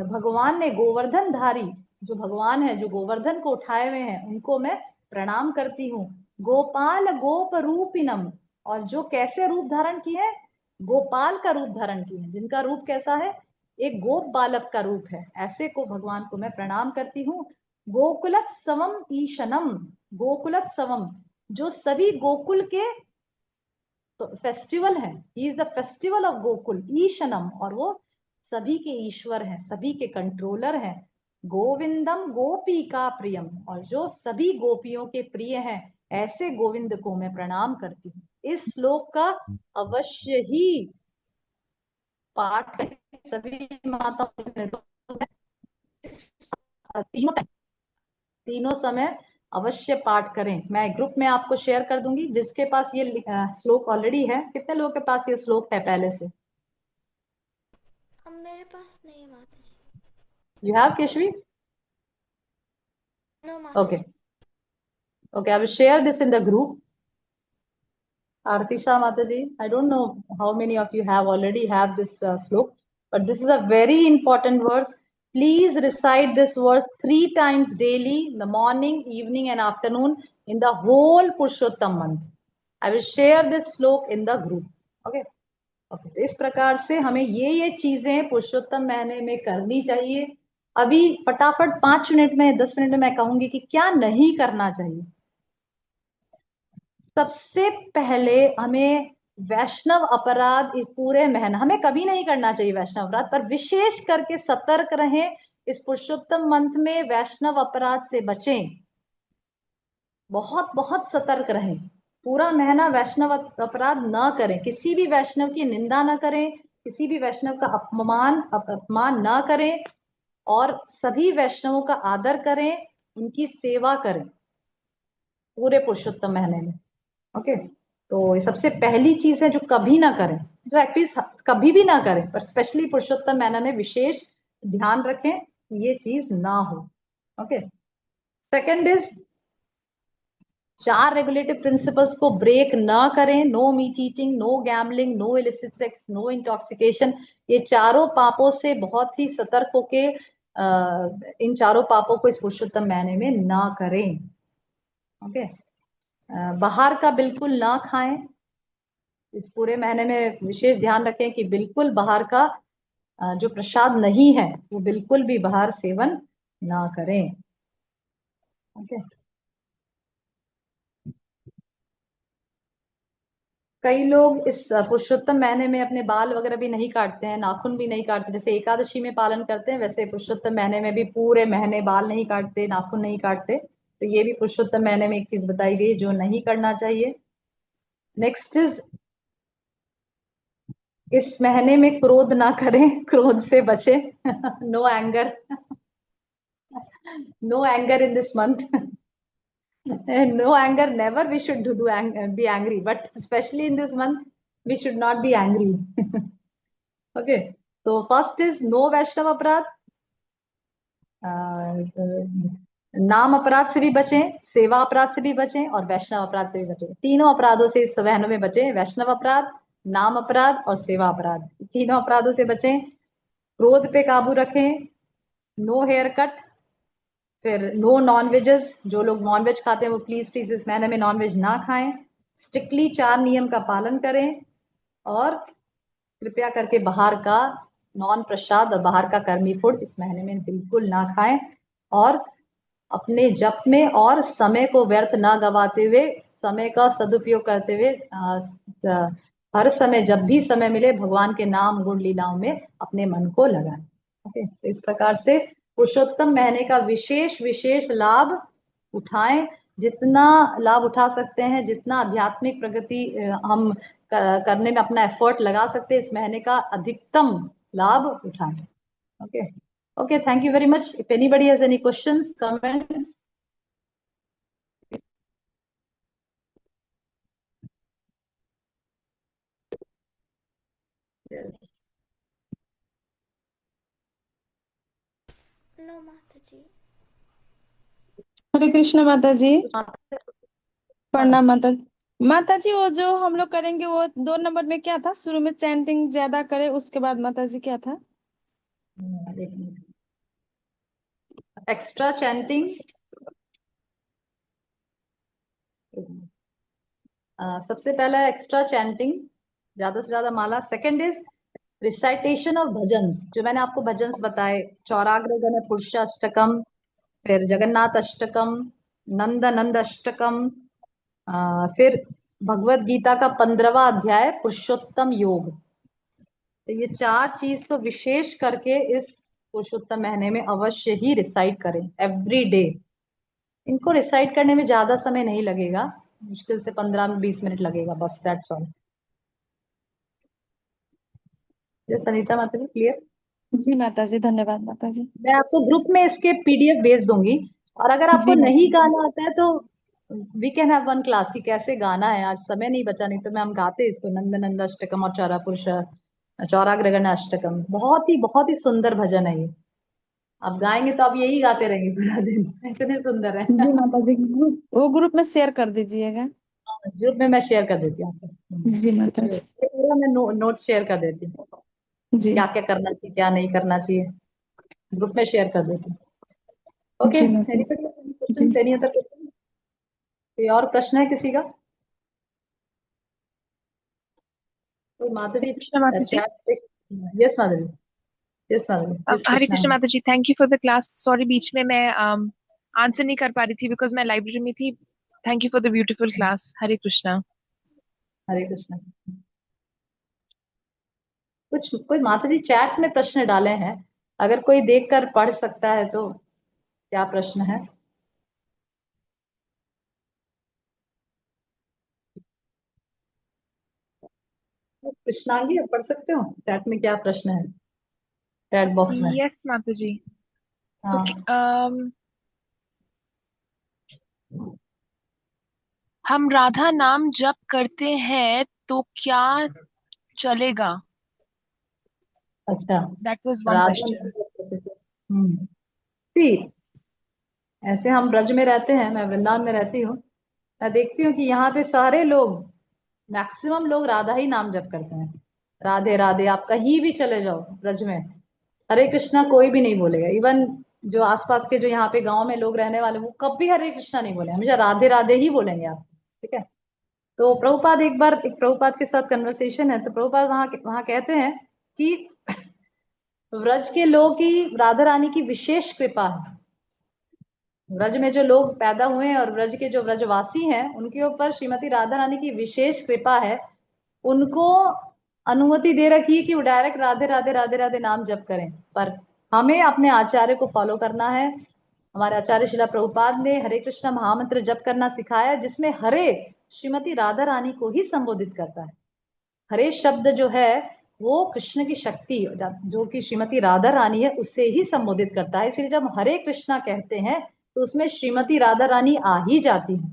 Speaker 1: भगवान ने गोवर्धन धारी, जो भगवान है जो गोवर्धन को उठाए हुए हैं, उनको मैं प्रणाम करती हूँ। गोपाल गोप रूपिनम, और जो कैसे रूप धारण किए हैं, गोपाल का रूप धारण किए हैं, जिनका रूप कैसा है, एक गोप बालक का रूप है, ऐसे को भगवान को मैं प्रणाम करती हूँ। गोकुलोत्सवम ईशनम, गोकुलोत्सवम जो सभी गोकुल के तो फेस्टिवल है, he is the festival of Gokul, ईशनम, और वो सभी के ईश्वर हैं, सभी के कंट्रोलर हैं। गोविंदम गोपी का प्रियम, और जो सभी गोपियों के प्रिय हैं, ऐसे गोविंद को मैं प्रणाम करती हूँ। इस श्लोक का अवश्य ही पाठ सभी माताओं ने तीनों समय अवश्य पाठ करें। मैं ग्रुप में आपको शेयर कर दूंगी, जिसके पास ये श्लोक ऑलरेडी है। कितने लोगों के पास ये श्लोक है पहले से?
Speaker 3: अब मेरे पास नहीं है माता जी।
Speaker 1: You have Keshavi?
Speaker 3: नो माता
Speaker 1: ओके
Speaker 3: जी।
Speaker 1: Okay, I will share this in the group. Artisha Mataji, I don't know how many of you have already have this slok, but this is a very important verse. Please recite this verse 3 times daily, in the morning, evening and afternoon, in the whole Purushottam month. I will share this slok in the group. Okay. Okay. तो इस प्रकार से हमें ये चीजें पुरुषोत्तम महीने में करनी चाहिए। अभी फटाफट 5 मिनट में 10 मिनट में मैं कहूंगी कि क्या नहीं करना चाहिए। सबसे पहले हमें वैष्णव अपराध, इस पूरे महीना हमें कभी नहीं करना चाहिए वैष्णव अपराध, पर विशेष करके सतर्क रहें इस पुरुषोत्तम मंथ में, वैष्णव अपराध से बचें, बहुत बहुत सतर्क रहें। पूरा महीना वैष्णव अपराध न करें, किसी भी वैष्णव की निंदा न करें, किसी भी वैष्णव का अपमान न करें, और सभी वैष्णवों का आदर करें, उनकी सेवा करें पूरे पुरुषोत्तम महीने में। ओके, तो ये सबसे पहली चीज है जो कभी ना करें, जो एटलीस्ट कभी भी ना करें, पर स्पेशली पुरुषोत्तम महीना में विशेष ध्यान रखें कि ये चीज ना हो। Okay, second is 4 regulative principles को ब्रेक ना करें। No meat eating, no gambling, no illicit sex, no intoxication. ये चारों पापों से बहुत ही सतर्क होके इन चारों पापों को इस पुरुषोत्तम महीने में ना करें। ओके, बाहर का बिल्कुल ना खाएं। इस पूरे महीने में विशेष ध्यान रखें कि बिल्कुल बाहर का जो प्रसाद नहीं है, वो बिल्कुल भी बाहर सेवन ना करें। ओके, कई लोग इस पुरुषोत्तम महीने में अपने बाल वगैरह भी नहीं काटते हैं, नाखून भी नहीं काटते। जैसे एकादशी में पालन करते हैं, वैसे पुरुषोत्तम महीने में भी पूरे महीने बाल नहीं काटते, नाखून नहीं काटते। तो ये भी पुरुषोत्तम महीने में एक चीज बताई गई जो नहीं करना चाहिए। नेक्स्ट इज, इस महीने में क्रोध ना करें, क्रोध से बचें। No anger, no anger in this month. No anger, never we should be angry, but especially in this month we should not be angry. Okay, so first is no वैष्णव अपराध, नाम अपराध से भी बचें, सेवा अपराध से भी बचें, और वैष्णव अपराध से भी बचें। तीनों अपराधों से इस महीने में बचें, वैष्णव अपराध, नाम अपराध और सेवा अपराध। तीनों अपराधों से बचें। क्रोध पे काबू रखें, नो हेयर कट, फिर नो नॉन वेजेस, जो लोग नॉन वेज खाते हैं वो प्लीज प्लीज इस महीने में नॉन वेज ना खाएं। स्ट्रिक्टली 4 नियम का पालन करें, और कृपया करके बाहर का नॉन प्रसाद और बाहर का कर्मी फूड इस महीने में बिल्कुल ना खाएं, और अपने जप में और समय को व्यर्थ ना गवाते हुए, समय का सदुपयोग करते हुए हर समय जब भी समय मिले भगवान के नाम गुण लीलाओं में अपने मन को लगाएं। ओके, तो इस प्रकार से पुरुषोत्तम महीने का विशेष विशेष लाभ उठाएं, जितना लाभ उठा सकते हैं, जितना आध्यात्मिक प्रगति हम करने में अपना एफर्ट लगा सकते हैं, इस महीने का अधिकतम लाभ उठाएं। Okay okay, thank you very much. If anybody has any questions, comments? Yes.
Speaker 3: No माता जी।
Speaker 5: हरे कृष्ण माता जी। प्रणाम माता। माता जी, वो जो हम लोग करेंगे वो 2 नंबर में क्या था? शुरू में चैंटिंग ज्यादा करे, उसके बाद माता जी क्या था?
Speaker 1: एक्स्ट्रा चैंटिंग, सबसे पहला एक्स्ट्रा चैंटिंग, ज्यादा से ज्यादा माला। Second is recitation of bhajans, जो मैंने आपको भजन्स बताए, चौराग्र गण पुरुष अष्टकम, फिर जगन्नाथ अष्टकम, नंद नंद अष्टकम, फिर भगवत गीता का 15वां अध्याय पुरुषोत्तम योग। तो ये 4 चीज तो विशेष करके इस पुरुषोत्तम महीने में अवश्य ही रिसाइट करें, एवरी डे। इनको रिसाइट करने में ज्यादा समय नहीं लगेगा, मुश्किल से 15-20 मिनट लगेगा बस, दैट्स ऑल। जय सनीता माता जी, क्लियर?
Speaker 5: जी माता जी, धन्यवाद माता जी।
Speaker 1: मैं आपको ग्रुप में इसके पीडीएफ भेज दूंगी, और अगर आपको
Speaker 5: जी माता
Speaker 1: नहीं
Speaker 5: जी।
Speaker 1: गाना आता है तो we can have one class कि कैसे गाना है। आज समय नहीं बचा, नहीं तो मैं हम गाते इसको, नंद नंद अष्टकम और चौरा पुरुष चौराग्रगण अष्टकम। बहुत ही सुंदर भजन है ये। आप गाएंगे तो आप यही गाते रहेंगे पूरा दिन, इतने सुंदर है।
Speaker 5: जी माता जी, वो ग्रुप में शेयर कर दीजिएगा।
Speaker 1: ग्रुप में मैं शेयर कर देती हूँ आपको।
Speaker 5: जी माता जी।
Speaker 1: ये पूरा मैं नोट शेयर कर देती हूँ,
Speaker 5: जी।
Speaker 1: क्या क्या करना चाहिए क्या नहीं करना चाहिए, ग्रुप में शेयर कर देती हूँ। ओके,
Speaker 5: जी माता जी।
Speaker 1: एनी
Speaker 5: जी।
Speaker 1: Question, any other question? कोई और प्रश्न है किसी का? तो माता जी,
Speaker 7: कृष्ण माता जी।
Speaker 1: चैट, यस माता जी, यस माता जी, प्लीज
Speaker 7: हरे
Speaker 1: कृष्णा।
Speaker 7: कृष्ण माता जी, thank you for the class. Sorry, बीच में मैं आंसर नहीं कर पा रही थी बिकॉज मैं लाइब्रेरी में थी। Thank you for the beautiful class. Hare Krishna.
Speaker 1: Hare Krishna. कुछ कोई माता जी चैट में प्रश्न डाले हैं, अगर कोई देखकर पढ़ सकता है तो क्या प्रश्न है? कृष्णांगी, आप पढ़ सकते हो चैट में क्या प्रश्न है, चैट बॉक्स में?
Speaker 7: यस माता जी। सो
Speaker 1: हाँ।
Speaker 7: हम राधा नाम जप करते हैं तो क्या चलेगा?
Speaker 1: अच्छा,
Speaker 7: that was one
Speaker 1: Radha.
Speaker 7: Question.
Speaker 1: ठीक, ऐसे हम ब्रज में रहते हैं, मैं वृंदावन में रहती हूँ, मैं देखती हूँ कि यहाँ पे सारे लोग, मैक्सिमम लोग राधा ही नाम जप करते हैं। राधे राधे, आप कहीं भी चले जाओ ब्रज में, हरे कृष्णा कोई भी नहीं बोलेगा। इवन जो आसपास के, जो यहाँ पे गांव में लोग रहने वाले, वो कभी हरे कृष्णा नहीं बोले, हमेशा राधे राधे ही बोलेंगे आप। ठीक है। तो प्रभुपाद, एक बार एक प्रभुपाद के साथ कन्वर्सेशन है, तो प्रभुपाद वहां वहां कहते हैं कि व्रज के लोग की राधा रानी की विशेष कृपा है। व्रज में जो लोग पैदा हुए हैं और व्रज के जो व्रजवासी हैं, उनके ऊपर श्रीमती राधा रानी की विशेष कृपा है। उनको अनुमति दे रखी है कि वो डायरेक्ट राधे राधे राधे राधे नाम जप करें, पर हमें अपने आचार्य को फॉलो करना है। हमारे आचार्य शिला प्रभुपाद ने हरे कृष्ण महामंत्र जप करना सिखाया, जिसमें हरे श्रीमती राधा रानी को ही संबोधित करता है। हरे शब्द जो है वो कृष्ण की शक्ति, जो कि श्रीमती राधा रानी है, उससे ही संबोधित करता है। इसलिए जब हरे कृष्णा कहते हैं तो उसमें श्रीमती राधा रानी आ ही जाती है,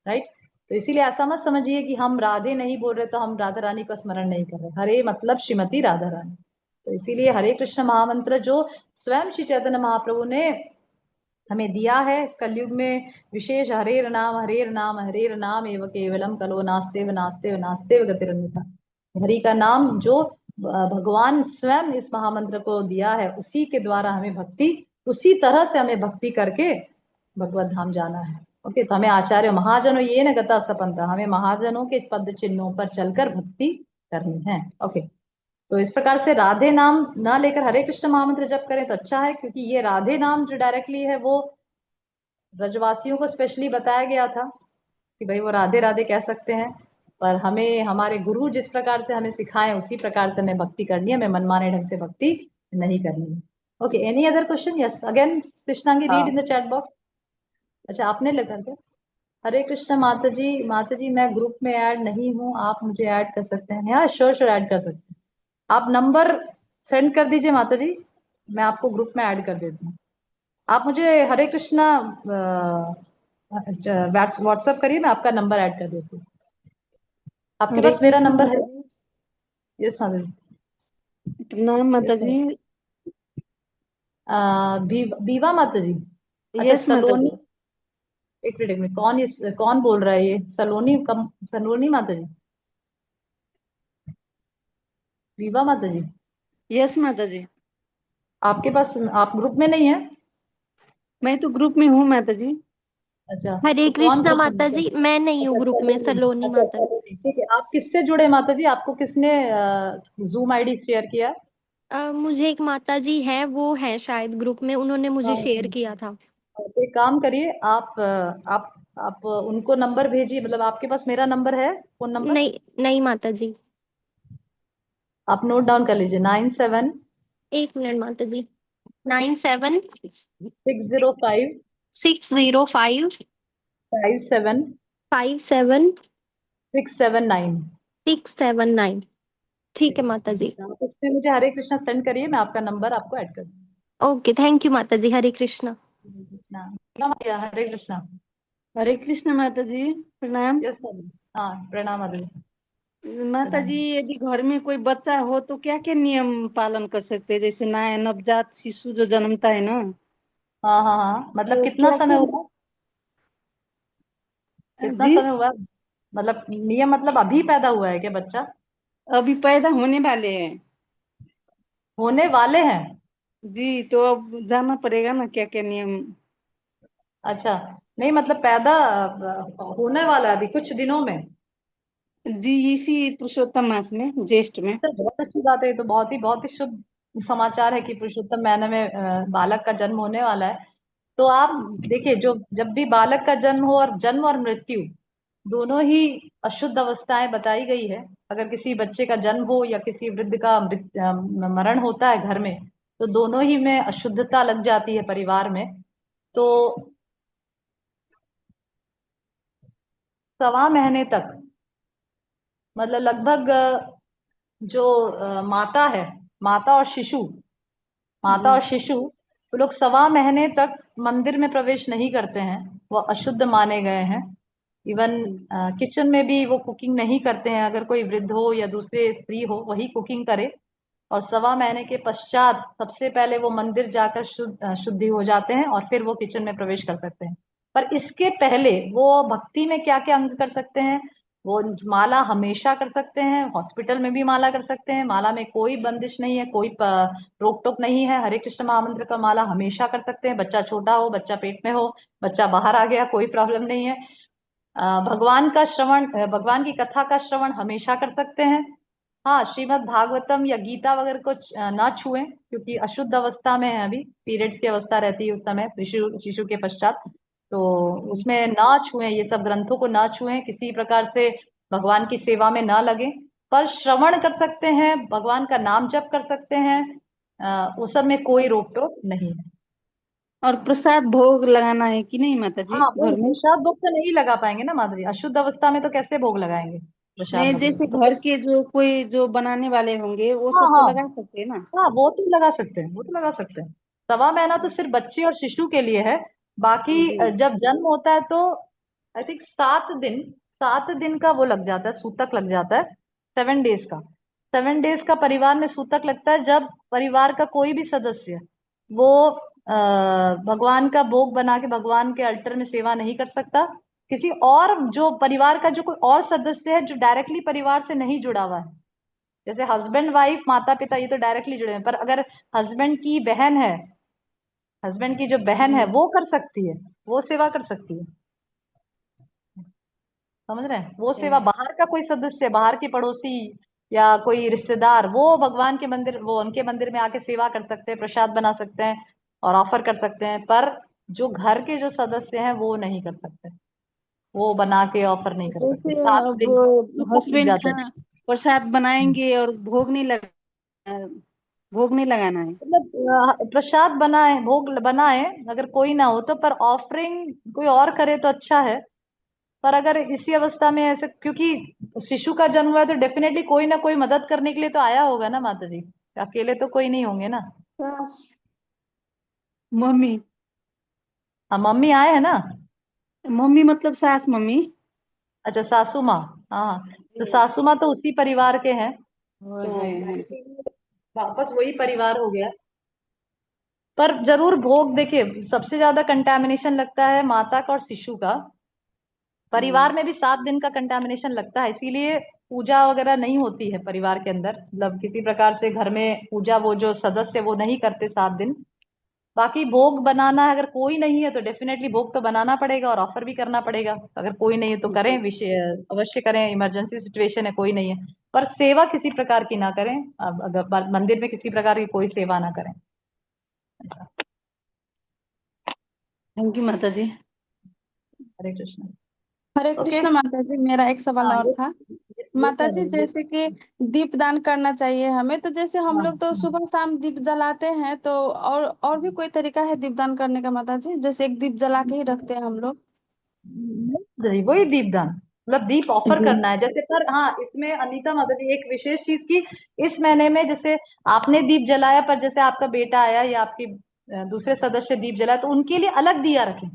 Speaker 1: राइट? तो इसीलिए ऐसा मत समझिए कि हम राधे नहीं बोल रहे तो हम राधा रानी का स्मरण नहीं कर रहे। हरे मतलब श्रीमती राधा रानी। तो इसीलिए हरे कृष्ण महामंत्र जो स्वयं श्री चैतन्य महाप्रभु ने हमें दिया है इस कलयुग में, विशेष हरेर नाम हरेर नाम एव केवलम कलो नास्तेव नास्तेव नास्तेव गतिरन्यथा। हरि का नाम जो भगवान स्वयं इस महामंत्र को दिया है, उसी के द्वारा हमें भक्ति, उसी तरह से हमें भक्ति करके भगवत धाम जाना है। ओके, तो हमें आचार्य महाजनों ये न गता सपंता, हमें महाजनों के पद चिन्हों पर चलकर भक्ति करनी है। ओके, तो इस प्रकार से राधे नाम ना लेकर हरे कृष्ण महामंत्र जप करें तो अच्छा है, क्योंकि ये राधे नाम जो डायरेक्टली है वो ब्रजवासियों को स्पेशली बताया गया था कि भाई वो राधे राधे कह सकते हैं, पर हमें हमारे गुरु जिस प्रकार से हमें सिखाएं उसी प्रकार से हमें भक्ति करनी है, हमें मनमाने ढंग से भक्ति नहीं करनी है। Okay, any other question? Yes, again, Krishnangi, read in the chat box. अच्छा, आपने लगा क्या? हरे कृष्णा माता जी मैं ग्रुप में ऐड नहीं हूँ, आप मुझे ऐड कर सकते हैं? हाँ, श्योर श्योर ऐड कर सकते हैं। आप नंबर सेंड कर दीजिए माता जी, मैं आपको ग्रुप में ऐड कर देती हूँ। आप मुझे हरे कृष्णा व्हाट्सअप करिए, मैं आपका नंबर ऐड कर देती हूँ। आपके
Speaker 8: हरे
Speaker 1: पास मेरा
Speaker 8: कृष्ण
Speaker 1: नंबर है?
Speaker 8: माता जी।
Speaker 1: यस माता जी।
Speaker 8: प्रणाम माता
Speaker 1: यस
Speaker 8: जी।
Speaker 1: बीवा माता जी। अच्छा,
Speaker 8: यस माता
Speaker 1: सलोनी।
Speaker 8: जी।
Speaker 1: एक मिनट में, कौन बोल रहा है ये? सलोनी माता जी? बीवा माता जी?
Speaker 8: यस माता जी।
Speaker 1: आपके पास, आप ग्रुप में नहीं है?
Speaker 8: मैं तो ग्रुप में हूँ माता जी।
Speaker 1: अच्छा,
Speaker 3: हरे
Speaker 1: तो कौन
Speaker 3: कृष्णा
Speaker 1: ग्रुप में
Speaker 3: माता
Speaker 1: है?
Speaker 3: जी, मैं नहीं हूँ
Speaker 1: अच्छा,
Speaker 3: ग्रुप में,
Speaker 1: सलोनी।
Speaker 3: सलोनी
Speaker 1: अच्छा,
Speaker 3: माता।
Speaker 1: सलोनी, ठीक है। आप किससे जुड़े माता जी? आपको किसने जूम आईडी शेयर किया?
Speaker 3: मुझे एक माता जी हैं, वो हैं शायद ग्रुप में, उन्होंने मुझे शेयर
Speaker 1: हाँ,
Speaker 3: किया था।
Speaker 1: तो एक काम करिए, आप उनको नंबर भेजिए। मतलब आपके पास मेरा नंबर है, फोन नंबर?
Speaker 3: नहीं नहीं माता जी।
Speaker 1: आप नोट डाउन कर लीजिए, 97
Speaker 3: एक मिनट माता जी। 97
Speaker 1: 605
Speaker 3: 605
Speaker 1: 57
Speaker 3: 57
Speaker 1: 679।
Speaker 3: 679। ठीक है माता जी।
Speaker 1: आप इसमें मुझे हरे कृष्णा सेंड करिए, मैं आपका नंबर आपको ऐड कर
Speaker 3: ओके, थैंक यू माता जी। हरे कृष्णा।
Speaker 1: दूंगी। हरे कृष्णा।
Speaker 8: हरे कृष्ण माता जी। प्रणाम।
Speaker 1: Yes sir. हाँ, प्रणाम माता जी।
Speaker 8: माता
Speaker 1: प्रणाम।
Speaker 8: जी, यदि घर में कोई बच्चा हो तो क्या क्या नियम पालन कर सकते हैं? जैसे नया नवजात शिशु जो जन्मता है ना,
Speaker 1: हाँ हाँ हाँ, मतलब
Speaker 8: तो
Speaker 1: कितना
Speaker 8: क्या
Speaker 1: समय
Speaker 8: क्या?
Speaker 1: हुआ? कितना
Speaker 8: जी,
Speaker 1: समय हुआ? मतलब नियम, मतलब अभी पैदा हुआ है क्या बच्चा?
Speaker 8: अभी पैदा होने वाले हैं।
Speaker 1: होने वाले हैं?
Speaker 8: जी, तो अब जानना पड़ेगा ना क्या क्या नियम।
Speaker 1: अच्छा, नहीं मतलब पैदा होने वाला है अभी कुछ दिनों में?
Speaker 8: जी, इसी पुरुषोत्तम मास में, ज्येष्ठ में।
Speaker 1: तो बहुत अच्छी बात है, ये तो बहुत ही शुभ समाचार है कि पुरुषोत्तम महीने में बालक का जन्म होने वाला है। तो आप देखिए, जो जब भी बालक का जन्म और मृत्यु दोनों ही अशुद्ध अवस्थाएं बताई गई है। अगर किसी बच्चे का जन्म हो या किसी वृद्ध का मरण होता है घर में, तो दोनों ही में अशुद्धता लग जाती है परिवार में। तो 1.25 महीने तक, मतलब लगभग जो माता है, माता और शिशु माता
Speaker 8: जी।
Speaker 1: और शिशु, वो लोग 1.25 महीने तक मंदिर में प्रवेश नहीं करते हैं। वो अशुद्ध माने गए हैं। इवन किचन में भी वो कुकिंग नहीं करते हैं। अगर कोई वृद्ध हो या दूसरे स्त्री हो, वही कुकिंग करे। और 1.25 महीने के पश्चात सबसे पहले वो मंदिर जाकर शुद्धि हो जाते हैं, और फिर वो किचन में प्रवेश कर सकते हैं। पर इसके पहले वो भक्ति में क्या क्या अंग कर सकते हैं? वो माला हमेशा कर सकते हैं, हॉस्पिटल में भी माला कर सकते हैं। माला में कोई बंदिश नहीं है, कोई रोक टोक नहीं है। हरे कृष्ण महामंत्र का माला हमेशा कर सकते हैं, बच्चा छोटा हो, बच्चा पेट में हो, बच्चा बाहर आ गया, कोई प्रॉब्लम नहीं है। भगवान की कथा का श्रवण हमेशा कर सकते हैं। हाँ, श्रीमद् भागवतम या गीता वगैरह को ना छुएं, क्योंकि अशुद्ध अवस्था में है, अभी पीरियड्स की अवस्था रहती है उस समय, शिशु शिशु के पश्चात। तो उसमें ना छुएं, ये सब ग्रंथों को ना छुएं, किसी प्रकार से भगवान की सेवा में ना लगे। पर श्रवण कर सकते हैं, भगवान का नाम जप कर सकते हैं। उस सब में कोई रोक टोक नहीं है।
Speaker 8: और प्रसाद भोग लगाना है कि नहीं माता जी
Speaker 1: हाँ, वो
Speaker 8: घर में?
Speaker 1: प्रसाद भोग तो नहीं लगा पाएंगे ना माधुरी, अशुद्ध अवस्था में तो कैसे भोग लगाएंगे प्रसाद
Speaker 8: नहीं,
Speaker 1: वगैरह
Speaker 8: जैसे
Speaker 1: तो?
Speaker 8: घर के जो कोई जो बनाने वाले होंगे वो
Speaker 1: हाँ
Speaker 8: सब तो
Speaker 1: हाँ
Speaker 8: लगा सकते हैं ना?
Speaker 1: हाँ, वो तो लगा सकते हैं, वो तो लगा सकते हैं। 1.25 महीना तो सिर्फ बच्चे और शिशु के लिए है। बाकी
Speaker 8: जी।
Speaker 1: जब जन्म होता है तो आई थिंक 7 दिन का वो लग जाता है, सूतक लग जाता है। 7 डेज का, 7 डेज का परिवार में सूतक लगता है, जब परिवार का कोई भी सदस्य वो भगवान का भोग बना के भगवान के अल्टर में सेवा नहीं कर सकता। किसी और जो परिवार का जो कोई और सदस्य है जो डायरेक्टली परिवार से नहीं जुड़ा हुआ है, जैसे हस्बैंड वाइफ माता पिता, ये तो डायरेक्टली जुड़े हैं। पर अगर हस्बैंड की बहन है, हस्बैंड की जो बहन है
Speaker 8: जी।
Speaker 1: वो कर सकती है, वो सेवा कर सकती है। समझ रहे हैं? वो सेवा बाहर का कोई सदस्य, बाहर के पड़ोसी या कोई रिश्तेदार, वो भगवान के मंदिर, वो उनके मंदिर में आके सेवा कर सकते हैं, प्रसाद बना सकते हैं और ऑफर कर सकते हैं। पर जो घर के जो सदस्य हैं वो नहीं कर सकते, वो बना के ऑफर नहीं कर सकते।
Speaker 8: जैसे
Speaker 1: 7 दिन
Speaker 8: अब
Speaker 1: सूतक लग
Speaker 8: हस्बैंड
Speaker 1: जाता है।
Speaker 8: खाना प्रसाद बनाएंगे और भोग नहीं लगा, भोग नहीं लगाना है।
Speaker 1: मतलब प्रसाद बनाए, भोग बनाए, अगर कोई ना हो तो, पर ऑफरिंग कोई और करे तो अच्छा है। पर अगर इसी अवस्था में ऐसे, क्योंकि शिशु का जन्म हुआ है तो डेफिनेटली कोई ना कोई मदद करने के लिए तो आया होगा ना माता जी, अकेले तो कोई नहीं होंगे ना।
Speaker 8: सास मम्मी।
Speaker 1: हाँ, मम्मी आए हैं ना।
Speaker 8: मम्मी मतलब सास मम्मी।
Speaker 1: अच्छा, सासू माँ। हाँ, तो सासू माँ तो उसी परिवार के हैं, तो
Speaker 8: है जी।
Speaker 1: वापस वही परिवार हो गया। पर जरूर भोग, देखिए सबसे ज्यादा कंटेमिनेशन लगता है माता का और शिशु का। परिवार में भी 7 दिन का कंटेमिनेशन लगता है, इसीलिए पूजा वगैरह नहीं होती है परिवार के अंदर, मतलब किसी प्रकार से घर में पूजा वो जो सदस्य वो नहीं करते 7 दिन। बाकी भोग बनाना है, अगर कोई नहीं है तो डेफिनेटली भोग तो बनाना पड़ेगा और ऑफर भी करना पड़ेगा। अगर कोई नहीं है तो करें, विषय अवश्य करें, इमरजेंसी सिचुएशन है, कोई नहीं है। पर सेवा किसी प्रकार की ना करें, अब अगर मंदिर में किसी प्रकार की कोई सेवा ना करें।
Speaker 8: थैंक यू माता जी।
Speaker 1: हरे कृष्ण।
Speaker 5: हरे
Speaker 1: ओके।
Speaker 5: कृष्ण माता जी, मेरा एक सवाल
Speaker 1: हाँ,
Speaker 5: और
Speaker 1: ये
Speaker 5: था।
Speaker 1: ये
Speaker 5: माता जी,
Speaker 1: सब ये।
Speaker 5: जैसे कि दीप दान करना चाहिए हमें, तो जैसे हम
Speaker 1: हाँ
Speaker 5: लोग तो
Speaker 1: हाँ।
Speaker 5: सुबह शाम दीप जलाते हैं, तो और भी कोई तरीका है दीप दान करने का माता जी? जैसे एक दीप जला के ही रखते हैं हम लोग।
Speaker 1: जी, वही दीपदान, मतलब दीप ऑफर
Speaker 5: जी।
Speaker 1: करना है जैसे। पर हाँ, इसमें अनीता माता जी एक विशेष चीज की, इस महीने में जैसे आपने दीप जलाया, पर जैसे आपका बेटा आया या आपकी दूसरे सदस्य दीप जलाया, तो उनके लिए अलग दिया रखें,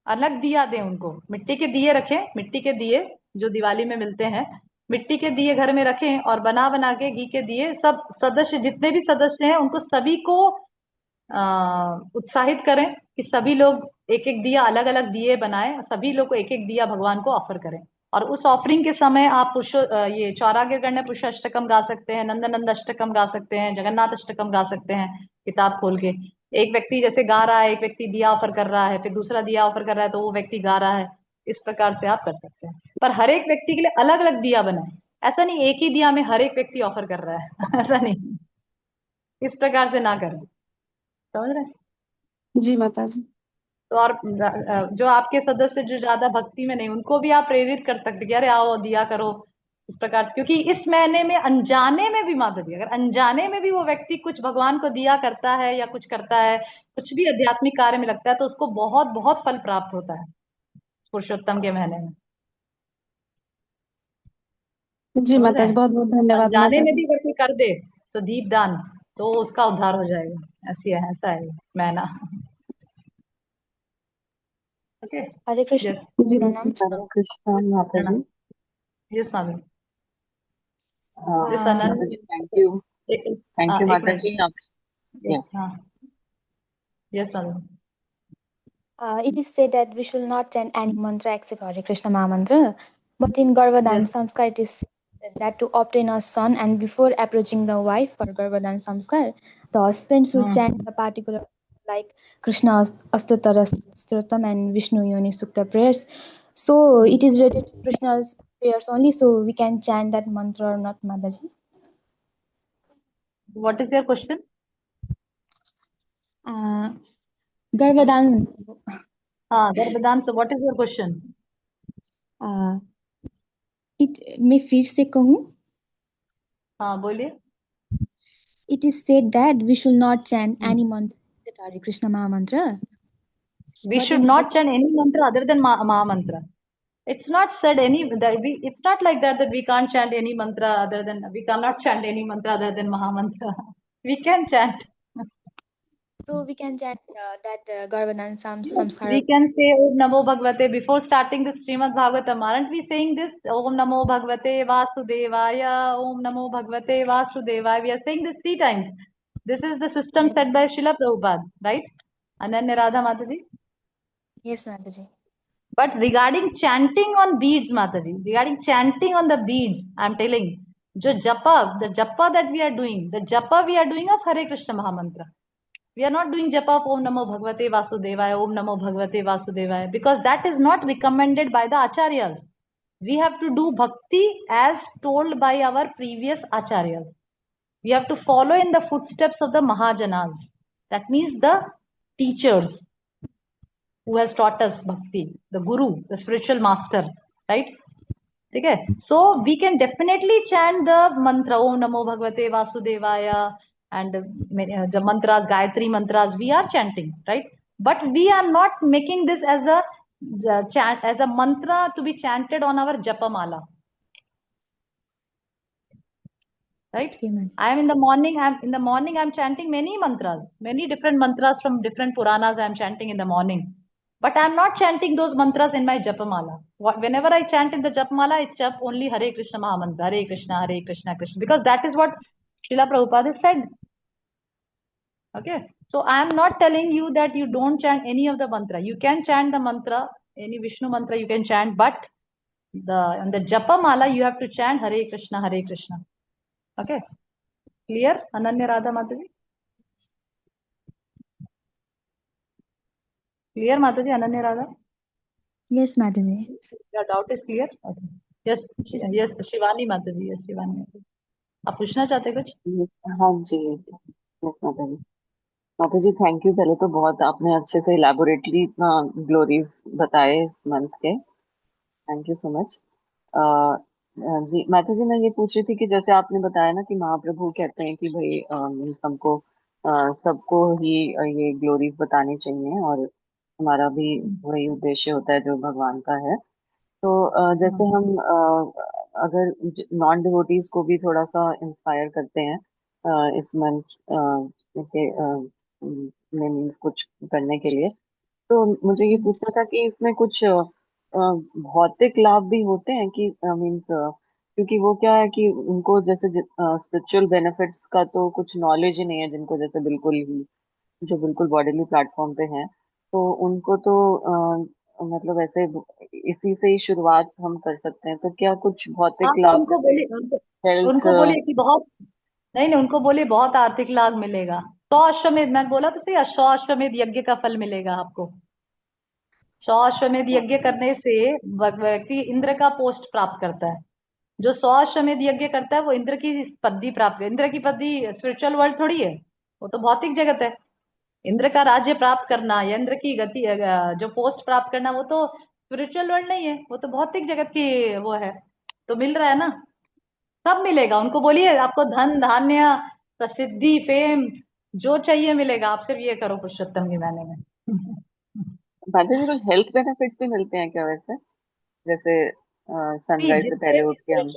Speaker 1: अलग दिया दें उनको। मिट्टी के दिए रखें, मिट्टी के दिए जो दिवाली में मिलते हैं, मिट्टी के दिए घर में रखें, और बना बना के घी के दिए, सब सदस्य जितने भी सदस्य हैं उनको सभी को उत्साहित करें कि सभी लोग एक एक दिया, अलग अलग दिए बनाएं, सभी लोग को एक एक दिया भगवान को ऑफर करें। और उस ऑफरिंग के समय आप ये चौरागे गण्य पुरुष अष्टकम गा सकते हैं, नंद नंद अष्टकम गा सकते हैं, जगन्नाथ अष्टकम गा सकते हैं, किताब खोल के। एक व्यक्ति जैसे गा रहा है, एक व्यक्ति दिया ऑफर कर रहा है, फिर दूसरा दिया ऑफर कर रहा है, तो वो व्यक्ति गा रहा है। इस प्रकार से आप कर सकते हैं, पर हर एक व्यक्ति के लिए अलग अलग दिया बनाए। ऐसा नहीं एक ही दिया में हर एक व्यक्ति ऑफर कर रहा है ऐसा नहीं, इस प्रकार से ना करें, समझ रहे हैं?
Speaker 5: जी माता जी।
Speaker 1: तो और जो आपके सदस्य जो ज्यादा भक्ति में नहीं, उनको भी आप प्रेरित कर सकते कि अरे आओ दिया करो, इस प्रकार से। क्योंकि इस महीने में अनजाने में भी माता जी, अगर अनजाने में भी वो व्यक्ति कुछ भगवान को दिया करता है या कुछ करता है, कुछ भी आध्यात्मिक कार्य में लगता है, तो उसको बहुत बहुत फल प्राप्त होता है पुरुषोत्तम के महीने में,
Speaker 5: जी
Speaker 1: समझ रहे
Speaker 5: माता जी,
Speaker 1: हैं?
Speaker 5: बहुत बहुत धन्यवाद
Speaker 1: अनजाने
Speaker 5: माता
Speaker 1: में
Speaker 5: जी।
Speaker 1: भी अगर कोई कर दे तो दीप दान, तो उसका उद्धार हो जाएगा। ऐसी है, ऐसा है महीना। ओके।
Speaker 3: हरे कृष्ण।
Speaker 1: यस।
Speaker 5: जी
Speaker 3: प्रणाम।
Speaker 4: हरे कृष्णा माता जी।
Speaker 1: यस मामी। यस
Speaker 3: Uh,
Speaker 4: माता जी,
Speaker 1: अनंत। एक
Speaker 4: थैंक यू
Speaker 1: एक
Speaker 4: माता जी।
Speaker 1: मिनट।
Speaker 4: या
Speaker 1: हाँ। यस मामी।
Speaker 3: it is said that we should not chant any mantra except Hare Krishna Maha Mantra. But in Garbhadan
Speaker 1: yes.
Speaker 3: Samskar, it is said that to obtain a son and before approaching the wife for Garbhadan Samskar, the husband should chant a particular like Krishna Astatara Stotam and Vishnu Yoni Sukta prayers. So it is related to Krishna's prayers only, so we can chant that mantra or not, Mataji.
Speaker 1: What is your question?
Speaker 3: Uh, Garbhadan,
Speaker 1: हाँ, गर्भदान से what is your question?
Speaker 3: uh, मैं फिर से कहूँ?
Speaker 1: हाँ, बोलिए।
Speaker 3: It is said that we should not chant any mantra except Hare Krishna Maha Mantra.
Speaker 1: We
Speaker 3: But
Speaker 1: should
Speaker 3: in
Speaker 1: not chant any mantra other than Maha Mantra. It's not said any that we. It's not like that we can't chant any mantra other than, we cannot chant any mantra other than Maha Mantra. We can chant.
Speaker 3: so we can chant that Garbhadan
Speaker 1: Yes,
Speaker 3: Samskara.
Speaker 1: we can say Om Namo Bhagavate before starting the Srimad Bhagavatam. Aren't we saying this? Om Namo Bhagavate Vasudevaya. Om Namo Bhagavate Vasudevaya. We are saying this 3 times. This is the system
Speaker 3: Yes,
Speaker 1: set by Srila Prabhupada, right? Ananya Radha Mataji.
Speaker 3: yes, Mataji.
Speaker 1: But regarding chanting on beads, Mataji, regarding chanting on the beads, I'm telling, the japa that we are doing, the japa we are doing of Hare Krishna Mahamantra. We are not doing japa of Om Namo Bhagavate Vasudevaya, Om Namo Bhagavate Vasudevaya, because that is not recommended by the acharyas. We have to do bhakti as told by our previous acharyas. We have to follow in the footsteps of the Mahajanas. That means the teachers who has taught us bhakti, the guru, the spiritual master, right? ठीक है. So we can definitely chant the mantra Om Namo Bhagavate Vasudevaya and the mantras, Gayatri mantras we are chanting, right? But we are not making this as a chant, as a mantra to be chanted on our japamala, right?
Speaker 6: Okay, Mataji.
Speaker 1: I am in the morning I'm chanting many mantras, many different mantras from different Puranas I'm chanting in the morning. But I'm not chanting those mantras in my japamala. Whenever I chant in the japamala, I chant only Hare Krishna Mahamantra, Hare Krishna, Krishna, because that is what Srila Prabhupada said. Okay, so I am not telling you that you don't chant any of the mantra. You can chant the mantra, any Vishnu mantra you can chant, but on the japamala you have to chant Hare Krishna, Hare Krishna. Okay, clear, Ananya Radha Mataji? Clear, Mataji, Ananya Radha?
Speaker 6: Yes, Mataji.
Speaker 1: Your doubt is clear? Okay. Yes,
Speaker 6: Yes.
Speaker 1: yes, Shivani Mataji, yes, Shivani Mataji. आप पूछना चाहते कुछ?
Speaker 4: हाँ जी. यस माताजी. माताजी थैंक यू. पहले तो बहुत आपने अच्छे से इलेबोरेटली इतना ग्लोरीज बताए इस मंथ के. Thank you so much. जी माताजी, मैं ये पूछ रही थी कि जैसे आपने बताया ना कि महाप्रभु कहते हैं कि भाई सबको सबको ही ये ग्लोरीज बतानी चाहिए, और हमारा भी वही उद्देश्य होता है जो भगवान का है. तो जैसे हम अगर नॉन डिवोटीज को भी थोड़ा सा इंस्पायर करते हैं इस मंथ के मीन्स कुछ करने के लिए, तो मुझे ये पूछना था कि इसमें कुछ भौतिक लाभ भी होते हैं कि मीन्स, क्योंकि वो क्या है कि उनको जैसे स्पिरिचुअल बेनिफिट्स का तो कुछ नॉलेज ही नहीं है, जिनको जैसे बिल्कुल ही जो बिल्कुल बॉडीली प्लेटफॉर्म पे हैं, तो उनको तो मतलब ऐसे इसी से ही शुरुआत हम कर सकते हैं. तो क्या कुछ भौतिक
Speaker 1: हाँ, तो
Speaker 4: लाभ
Speaker 1: उनको
Speaker 4: जैसे
Speaker 1: बोलिए,
Speaker 4: हेल्थ?
Speaker 1: उनको बोलिए कि बहुत नहीं, उनको बोलिए बहुत आर्थिक लाभ मिलेगा. 100 अश्वमेध, मैं बोला तो सही, 100 अश्वमेध यज्ञ का फल मिलेगा आपको. 100 अश्वमेध यज्ञ करने से व्यक्ति इंद्र का पोस्ट प्राप्त करता है. जो 100 अश्वमेध यज्ञ करता है वो इंद्र की पदवी प्राप्त. इंद्र की पदवी स्पिरिचुअल वर्ल्ड थोड़ी है, वो तो भौतिक जगत है. इंद्र का राज्य प्राप्त करना या इंद्र की गति जो पोस्ट प्राप्त करना, वो तो स्पिरिचुअल वर्ल्ड नहीं है, वो तो भौतिक जगत की वो है. तो मिल रहा है ना, सब मिलेगा. उनको बोलिए आपको धन धान्य प्रसिद्धि फेम जो चाहिए मिलेगा, आप सिर्फ ये करो पुरुषोत्तम के महीने में.
Speaker 4: माता जी कुछ हेल्थ बेनिफिट्स भी मिलते हैं क्या वैसे? जैसे
Speaker 1: See,
Speaker 4: सनराइज से
Speaker 1: जितने
Speaker 4: पहले
Speaker 1: भी
Speaker 4: उठ के हम.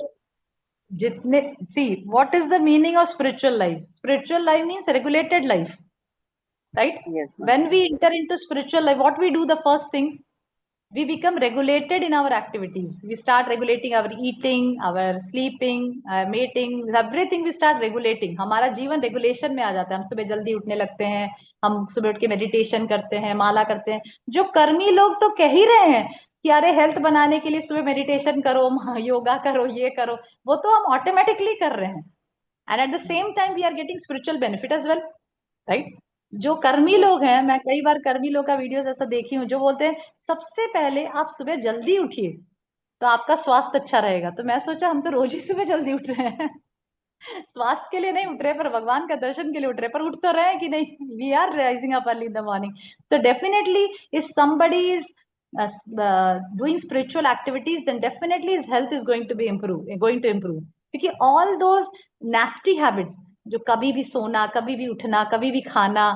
Speaker 1: जितने see what is the meaning of spiritual life? Spiritual life means regulated life, right?
Speaker 4: Yes
Speaker 1: When we enter into spiritual life, what we do, the first thing, we become regulated in our activities. We start regulating our eating, our sleeping, mating, everything we start regulating. हमारा जीवन रेगुलेशन में आ जाता है. हम सुबह जल्दी उठने लगते हैं, हम सुबह उठ के मेडिटेशन करते हैं, माला करते हैं. जो कर्मी लोग तो कह ही रहे हैं कि अरे हेल्थ बनाने के लिए सुबह मेडिटेशन करो, योगा करो, ये करो, वो तो हम ऑटोमेटिकली कर रहे हैं. And at the same time we are getting spiritual benefit as well, right? जो कर्मी लोग हैं, मैं कई बार कर्मी लोग का वीडियोस ऐसा देखी हूँ, जो बोलते हैं सबसे पहले आप सुबह जल्दी उठिए तो आपका स्वास्थ्य अच्छा रहेगा. तो मैं सोचा हम तो रोज ही सुबह जल्दी उठ रहे हैं. स्वास्थ्य के लिए नहीं उठ रहे, पर भगवान का दर्शन के लिए उठ रहे, पर उठ तो रहे हैं कि नहीं? We are rising up early in the morning. तो definitely if somebody is doing spiritual activities, then definitely his health is going to be going to improve. क्योंकि all those nasty habits, जो कभी भी सोना, कभी भी उठना, कभी भी खाना,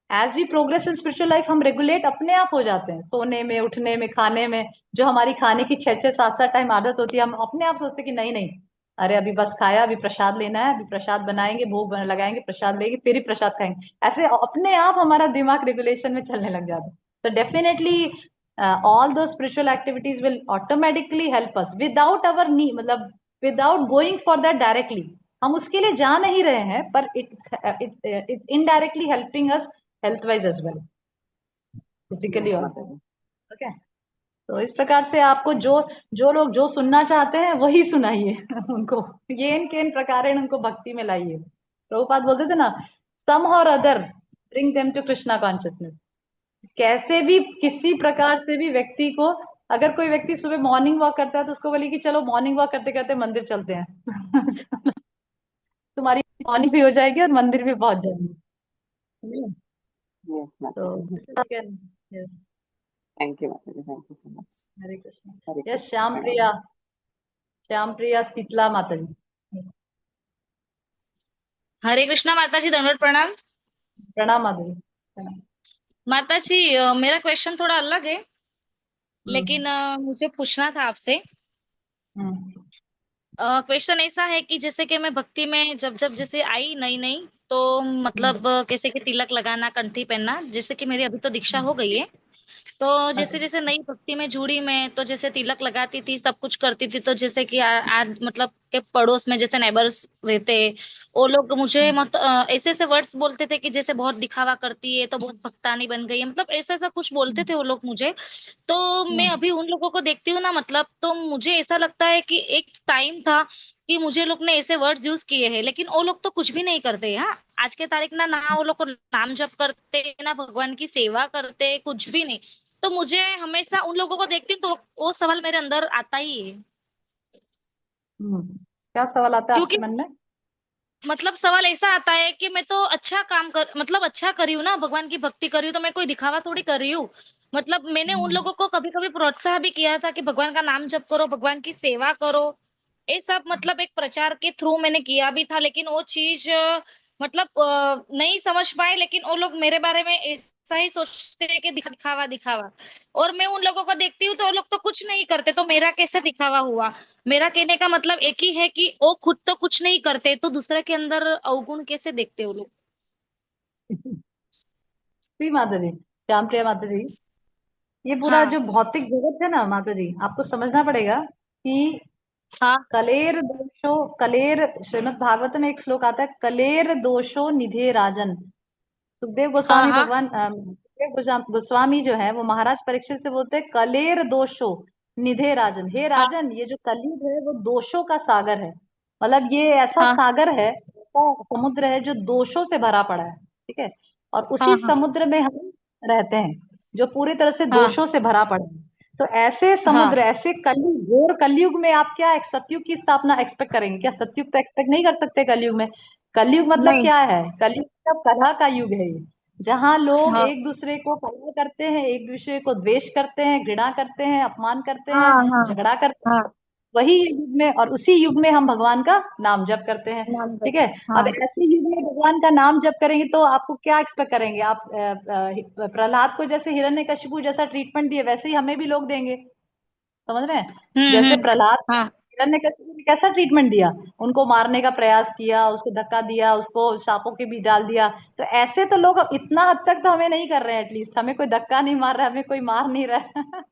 Speaker 1: as we progress in spiritual life हम रेगुलेट अपने आप हो जाते हैं. सोने में, उठने में, खाने में, जो हमारी खाने की 6-7 टाइम आदत होती है, हम अपने आप सोचते कि नहीं नहीं, अरे अभी बस खाया, अभी प्रसाद लेना है, अभी प्रसाद बनाएंगे, भोग लगाएंगे, प्रसाद लेंगे, फिर ही प्रसाद खाएंगे. ऐसे अपने आप हमारा दिमाग रेगुलेशन में चलने लग जाता है. तो definitely all those spiritual activities will automatically help us without our need, मतलब without going for that directly. हम उसके लिए जा नहीं रहे हैं, पर it's indirectly helping us health wise as well, physically also. Okay, तो इस प्रकार से आपको जो लोग जो सुनना चाहते हैं वही सुनाइए. उनको येन केन प्रकारेण उनको भक्ति में लाइए. प्रभुपाद बोलते थे ना, some or other bring them to Krishna consciousness. कैसे भी किसी प्रकार से भी व्यक्ति को, अगर कोई व्यक्ति सुबह मॉर्निंग वॉक करता है तो उसको बोलिए कि चलो मॉर्निंग वॉक करते करते मंदिर चलते हैं. तुम्हारी मॉर्निंग भी हो जाएगी और मंदिर भी पहुंच जाएंगे.
Speaker 4: यस माता
Speaker 1: तो
Speaker 4: जी.
Speaker 1: yes,
Speaker 4: थैंक यू माता जी. Thank you so much.
Speaker 1: Hare Krishna.
Speaker 4: Hare
Speaker 1: yes,
Speaker 4: Krishna.
Speaker 1: Shyam Priya. Shyam Priya Sheetala माता जी।
Speaker 9: हरे कृष्णा माता जी, दंडवत प्रणाम।
Speaker 1: प्रणाम माता जी, प्रणाम।
Speaker 9: माता जी, मेरा क्वेश्चन थोड़ा अलग है,
Speaker 1: हम्म
Speaker 9: लेकिन मुझे पूछना था आपसे।
Speaker 1: हम्म
Speaker 9: क्वेश्चन ऐसा है कि जैसे कि मैं भक्ति में जब जब जैसे आई नई नई, तो
Speaker 1: हम्म
Speaker 9: मतलब कैसे कि तिलक लगाना, कंठी पहनना, जैसे कि मेरी अभी तो दीक्षा हो
Speaker 1: हम्म,
Speaker 9: गई है। तो जैसे
Speaker 1: अच्छा।
Speaker 9: जैसे नई भक्ति में जुड़ी मैं, तो जैसे तिलक लगाती थी, सब कुछ करती थी, तो जैसे कि आज मतलब के पड़ोस में जैसे नेबर्स रहते, वो लोग मुझे
Speaker 1: हम्म
Speaker 9: ऐसे ऐसे वर्ड्स बोलते थे कि जैसे बहुत दिखावा करती है, तो बहुत भक्तानी बन गई है, मतलब ऐसा ऐसा कुछ बोलते थे वो लोग मुझे। तो मैं
Speaker 1: हम्म
Speaker 9: अभी उन लोगों को देखती हूँ ना, मतलब तो मुझे ऐसा लगता है कि एक टाइम था कि मुझे लोग ने ऐसे वर्ड्स यूज किए हैं, लेकिन वो लोग तो कुछ भी नहीं करते। हाँ, आज के तारीख ना ना वो लोग को नाम जप करते, ना भगवान की सेवा करते, कुछ भी नहीं। तो मुझे हमेशा उन लोगों को देखती हूँ तो वो सवाल मेरे अंदर आता ही है।
Speaker 1: क्या सवाल आता है आपके
Speaker 9: क्योंकि
Speaker 1: मन में?
Speaker 9: मतलब सवाल ऐसा आता है कि मैं तो अच्छा काम कर, मतलब अच्छा करी हूँ ना, भगवान की भक्ति करी हूँ, तो मैं कोई दिखावा थोड़ी कर रही हूँ। मतलब मैंने उन
Speaker 1: हम्म
Speaker 9: लोगों को कभी कभी प्रोत्साहन भी किया था कि भगवान का नाम जप करो, भगवान की सेवा करो। ये सब मतलब एक प्रचार के थ्रू मैंने किया भी था, लेकिन वो चीज मतलब नहीं समझ पाए। लेकिन वो लोग मेरे बारे में ऐसा ही सोचते हैं कि दिखावा दिखावा। और मैं उन लोगों को देखती हूँ तो वो लोग तो कुछ नहीं करते, तो मेरा कैसे दिखावा हुआ? मेरा कहने का मतलब एक ही है कि वो खुद तो कुछ नहीं करते, तो दूसरे के अंदर अवगुण कैसे देखते हो लोग?
Speaker 1: जी माता जी, श्याम प्रिया माता जी, ये पूरा
Speaker 9: हाँ
Speaker 1: जो भौतिक जगत है ना माता जी, आपको समझना पड़ेगा कि
Speaker 9: हाँ
Speaker 1: कलेर दोषो कलेर, श्रीमद् भागवत में एक श्लोक आता है, कलेर दोषो निधे राजन। सुखदेव
Speaker 9: हाँ
Speaker 1: गोस्वामी
Speaker 9: हाँ
Speaker 1: भगवान सुखदेव गोस्वामी जो है वो महाराज परीक्षित से बोलते हैं, कलेर दोषो निधे राजन। हे
Speaker 9: हाँ
Speaker 1: राजन, ये जो कलयुग है वो दोषों का सागर है। मतलब ये ऐसा
Speaker 9: हाँ
Speaker 1: सागर है, ऐसा समुद्र है जो दोषों से भरा पड़ा है। ठीक है, और उसी
Speaker 9: हाँ
Speaker 1: समुद्र में हम रहते हैं जो पूरी तरह से
Speaker 9: हाँ
Speaker 1: दोषों से भरा पड़ा है। तो ऐसे
Speaker 9: हाँ
Speaker 1: समुद्र, ऐसे कलयुग, घोर कलयुग में आप क्या एक सतयुग की स्थापना एक्सपेक्ट करेंगे? क्या सतयुग तो एक्सपेक्ट नहीं कर सकते कलयुग में? कलयुग मतलब
Speaker 9: नहीं।
Speaker 1: क्या है? कलयुग मतलब कलह का युग है ये, जहाँ लोग
Speaker 9: हाँ
Speaker 1: एक दूसरे को कलह करते हैं, एक दूसरे को द्वेष करते हैं, घृणा करते हैं, अपमान करते हैं,
Speaker 9: हाँ हाँ
Speaker 1: झगड़ा करते हैं।
Speaker 9: हाँ।
Speaker 1: वही युग में, और उसी युग में हम भगवान का नाम जप करते हैं।
Speaker 9: नाम
Speaker 1: ठीक है,
Speaker 9: हाँ
Speaker 1: अब ऐसे युग में भगवान का नाम जप करेंगे तो आपको क्या एक्सपेक्ट करेंगे आप? प्रहलाद को जैसे हिरण्यकशिपु जैसा ट्रीटमेंट दिए, वैसे ही हमें भी लोग देंगे। समझ रहे हैं? जैसे
Speaker 9: हम्म।
Speaker 1: प्रहलाद को
Speaker 9: हाँ
Speaker 1: हिरण्यकशिपु ने कैसा ट्रीटमेंट दिया, उनको मारने का प्रयास किया, उसको धक्का दिया, उसको सांपों के बीच डाल दिया। तो ऐसे तो लोग इतना हद तक तो हमें नहीं कर रहे हैं, एटलीस्ट हमें कोई धक्का नहीं मार रहा है, हमें कोई मार नहीं रहा है।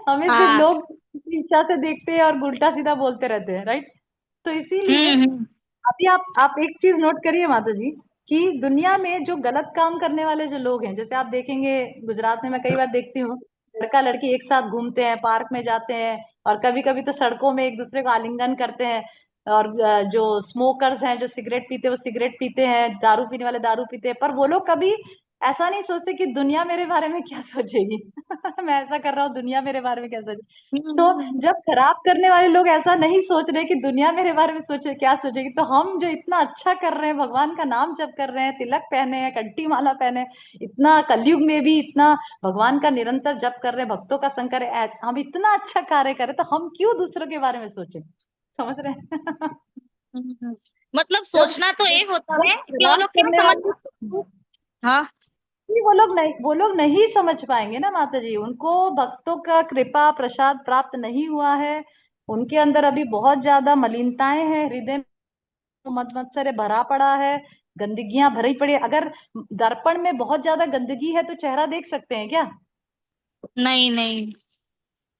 Speaker 1: हमें सिर्फ
Speaker 9: हाँ।
Speaker 1: लोग किसी इच्छा से देखते हैं और उल्टा सीधा बोलते रहते हैं, राइट? तो इसीलिए
Speaker 9: हम्म।
Speaker 1: अभी आप एक चीज नोट करिए माता जी, कि दुनिया में जो गलत काम करने वाले जो लोग हैं, जैसे आप देखेंगे गुजरात में मैं कई बार देखती हूँ, लड़का लड़की एक साथ घूमते हैं, पार्क में जाते हैं, और कभी कभी तो सड़कों में एक दूसरे को आलिंगन करते हैं। और जो स्मोकर्स हैं, जो सिगरेट पीते हैं वो सिगरेट पीते हैं, दारू पीने वाले दारू पीते हैं, पर वो लोग कभी ऐसा नहीं सोचते कि दुनिया मेरे बारे में क्या सोचेगी। मैं ऐसा कर रहा हूँ, दुनिया मेरे बारे में क्या सोचेगी। तो
Speaker 9: हम्म।
Speaker 1: जब खराब करने वाले लोग ऐसा नहीं सोच रहे कि दुनिया मेरे बारे में सोचे क्या सोचेगी, तो हम जो इतना अच्छा कर रहे हैं, भगवान का नाम जप कर रहे हैं, तिलक पहने हैं, कंठी माला पहने हैं, इतना कलयुग में भी इतना भगवान का निरंतर जप कर रहे हैं, भक्तों का संग कर रहे हैं, हम इतना अच्छा कार्य कर रहे हैं, तो हम क्यों दूसरों के बारे में सोचे? समझ रहे हैं?
Speaker 9: हम्म। मतलब
Speaker 1: जब
Speaker 9: सोचना तो ये होता
Speaker 1: जब
Speaker 9: है कि वो
Speaker 1: खराब
Speaker 9: लोग क्या
Speaker 1: करने
Speaker 9: समझ।
Speaker 1: वाले,
Speaker 9: हाँ
Speaker 1: नहीं, वो लोग नहीं समझ पाएंगे ना माता जी, उनको भक्तों का कृपा प्रसाद प्राप्त नहीं हुआ है। उनके अंदर अभी बहुत ज्यादा मलिनताएं हैं, हृदय में मद मत्सर्य भरा पड़ा है, गंदगियां भरी पड़ी है। अगर दर्पण में बहुत ज्यादा गंदगी है तो चेहरा देख सकते हैं क्या?
Speaker 9: नहीं नहीं।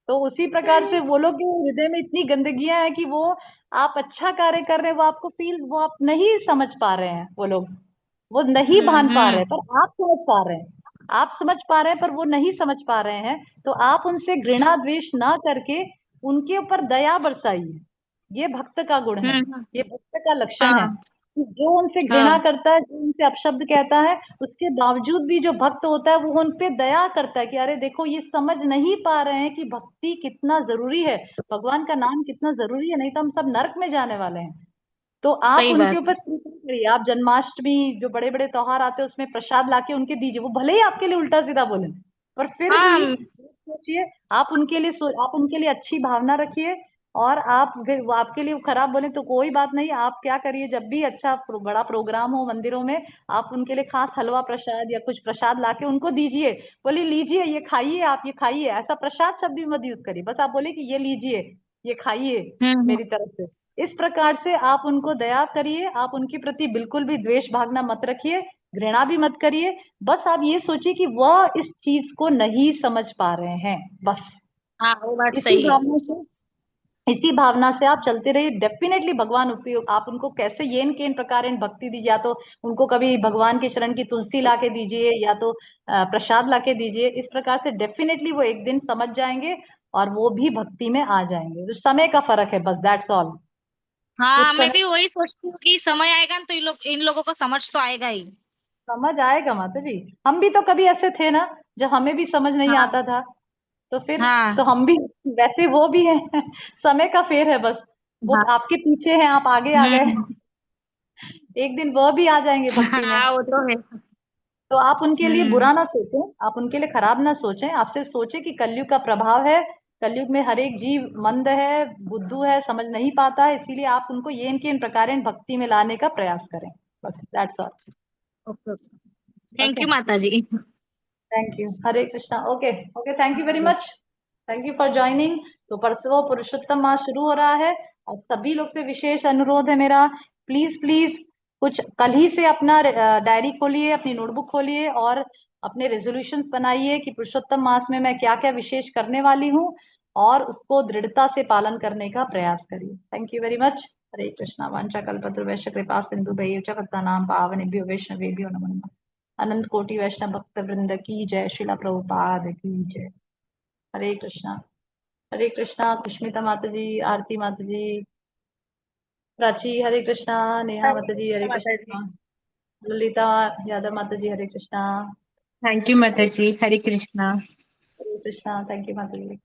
Speaker 1: तो उसी प्रकार से वो लोग के हृदय में इतनी गंदगियां हैं कि वो, आप अच्छा कार्य कर रहे हैं, वो आप नहीं समझ पा रहे हैं, वो नहीं भान पा रहे हैं,
Speaker 9: हम्म।
Speaker 1: पर आप समझ पा रहे हैं। आप समझ पा रहे हैं पर वो नहीं समझ पा रहे हैं। तो आप उनसे घृणा द्वेष ना करके उनके ऊपर दया बरसाइए। ये भक्त का गुण है,
Speaker 9: हम्म।
Speaker 1: ये भक्त का लक्षण है,
Speaker 9: हाँ
Speaker 1: कि जो उनसे घृणा
Speaker 9: हाँ।
Speaker 1: करता है, जो उनसे अपशब्द कहता है, उसके बावजूद भी जो भक्त होता है वो उन पे दया करता है कि अरे देखो, ये समझ नहीं पा रहे हैं कि भक्ति कितना जरूरी है, भगवान का नाम कितना जरूरी है, नहीं तो हम सब नरक में जाने वाले हैं। तो आप
Speaker 9: सही
Speaker 1: उनके
Speaker 9: बात
Speaker 1: ऊपर कृपा करिए। आप जन्माष्टमी, जो बड़े बड़े त्योहार आते हैं, उसमें प्रसाद लाके उनके दीजिए, वो भले ही आपके लिए उल्टा सीधा बोले, पर फिर भी
Speaker 9: हाँ।
Speaker 1: सोचिए, आप उनके लिए अच्छी भावना रखिए। और आप वो आपके लिए खराब बोले तो कोई बात नहीं, आप क्या करिए, जब भी अच्छा बड़ा प्रोग्राम हो मंदिरों में, आप उनके लिए खास हलवा प्रसाद या कुछ प्रसाद लाके उनको दीजिए। बोले लीजिए ये खाइए, आप ये खाइए, ऐसा प्रसाद शब्द भी मत यूज करिए, बस आप बोले कि ये लीजिए, ये खाइए
Speaker 9: हम्म।
Speaker 1: मेरी तरफ से। इस प्रकार से आप उनको दया करिए, आप उनके प्रति बिल्कुल भी द्वेष भावना मत रखिए, घृणा भी मत करिए। बस आप ये सोचिए कि वह इस चीज को नहीं समझ पा रहे हैं, बस
Speaker 9: हाँ वो बात
Speaker 1: इसी
Speaker 9: सही है।
Speaker 1: भावना से, इसी भावना से आप चलते रहिए। डेफिनेटली भगवान उपयोग, आप उनको कैसे येन केन प्रकार भक्ति दीजिए, या तो उनको कभी भगवान के शरण की तुलसी ला के दीजिए, या तो प्रसाद ला के दीजिए। इस प्रकार से डेफिनेटली वो एक दिन समझ जाएंगे और वो भी भक्ति में आ जाएंगे। तो समय का फर्क है बस, दैट्स ऑल। कुछ
Speaker 9: हाँ मैं
Speaker 1: समय,
Speaker 9: भी वही सोचती हूँ कि समय आएगा ना तो इन लोगों को समझ तो आएगा ही।
Speaker 1: समझ आएगा माता जी। हम भी तो कभी ऐसे थे ना, जब हमें भी समझ नहीं
Speaker 9: हाँ
Speaker 1: आता था, तो फिर तो
Speaker 9: हाँ
Speaker 1: हम भी वैसे, वो भी है समय का फेर है बस। वो
Speaker 9: हाँ।
Speaker 1: आपके पीछे हैं, आप आगे आ गए,
Speaker 9: हम्म।
Speaker 1: एक दिन वह भी आ जाएंगे भक्ति में।
Speaker 9: हाँ वो तो है।
Speaker 1: तो आप उनके लिए
Speaker 9: हम्म।
Speaker 1: बुरा ना सोचें, आप उनके लिए खराब ना सोचें, आपसे सोचें कि कलयुग का प्रभाव है, कलयुग में हर एक जीव मंद है, बुद्धू है, समझ नहीं पाता है, इसीलिए आप उनको ये इनके इन प्रकार भक्ति में लाने का प्रयास करें, बस that's all.
Speaker 9: Okay. Thank
Speaker 1: okay,
Speaker 9: you माता जी।
Speaker 1: Thank you, Hare Krishna. Okay okay, thank you very much, thank you for joining. तो परसों पुरुषोत्तम माह शुरू हो रहा है, और सभी लोग से विशेष अनुरोध है मेरा, प्लीज प्लीज कुछ कल ही से अपना डायरी खोलिए, अपनी नोटबुक खोलिए, और अपने रेजोल्यूशंस बनाइए कि पुरुषोत्तम मास में मैं क्या क्या विशेष करने वाली हूँ, और उसको दृढ़ता से पालन करने का प्रयास करिए। Thank you very much. Hare Krishna. वांछा कल्पतरुभ्यश्च कृपा सिंधु भैर्य च पतितानां पावनेभ्यो वैष्णवेभ्यो नमो नमः। अनंत कोटि वैष्णव भक्त वृंद की जय, शिला प्रभुपाद की जय। हरे कृष्णा। हरे कृष्णा। पुष्मिता माता जी, आरती माता जी, प्राची हरे कृष्णा, नेहा
Speaker 2: हरे
Speaker 1: माता जी हरे
Speaker 2: कृष्ण माता जी।
Speaker 1: कृष्णा, ललिता यादव माता जी हरे कृष्णा।
Speaker 2: थैंक यू माता जी। हरे कृष्णा।
Speaker 1: हरे कृष्णा। थैंक यू माता जी।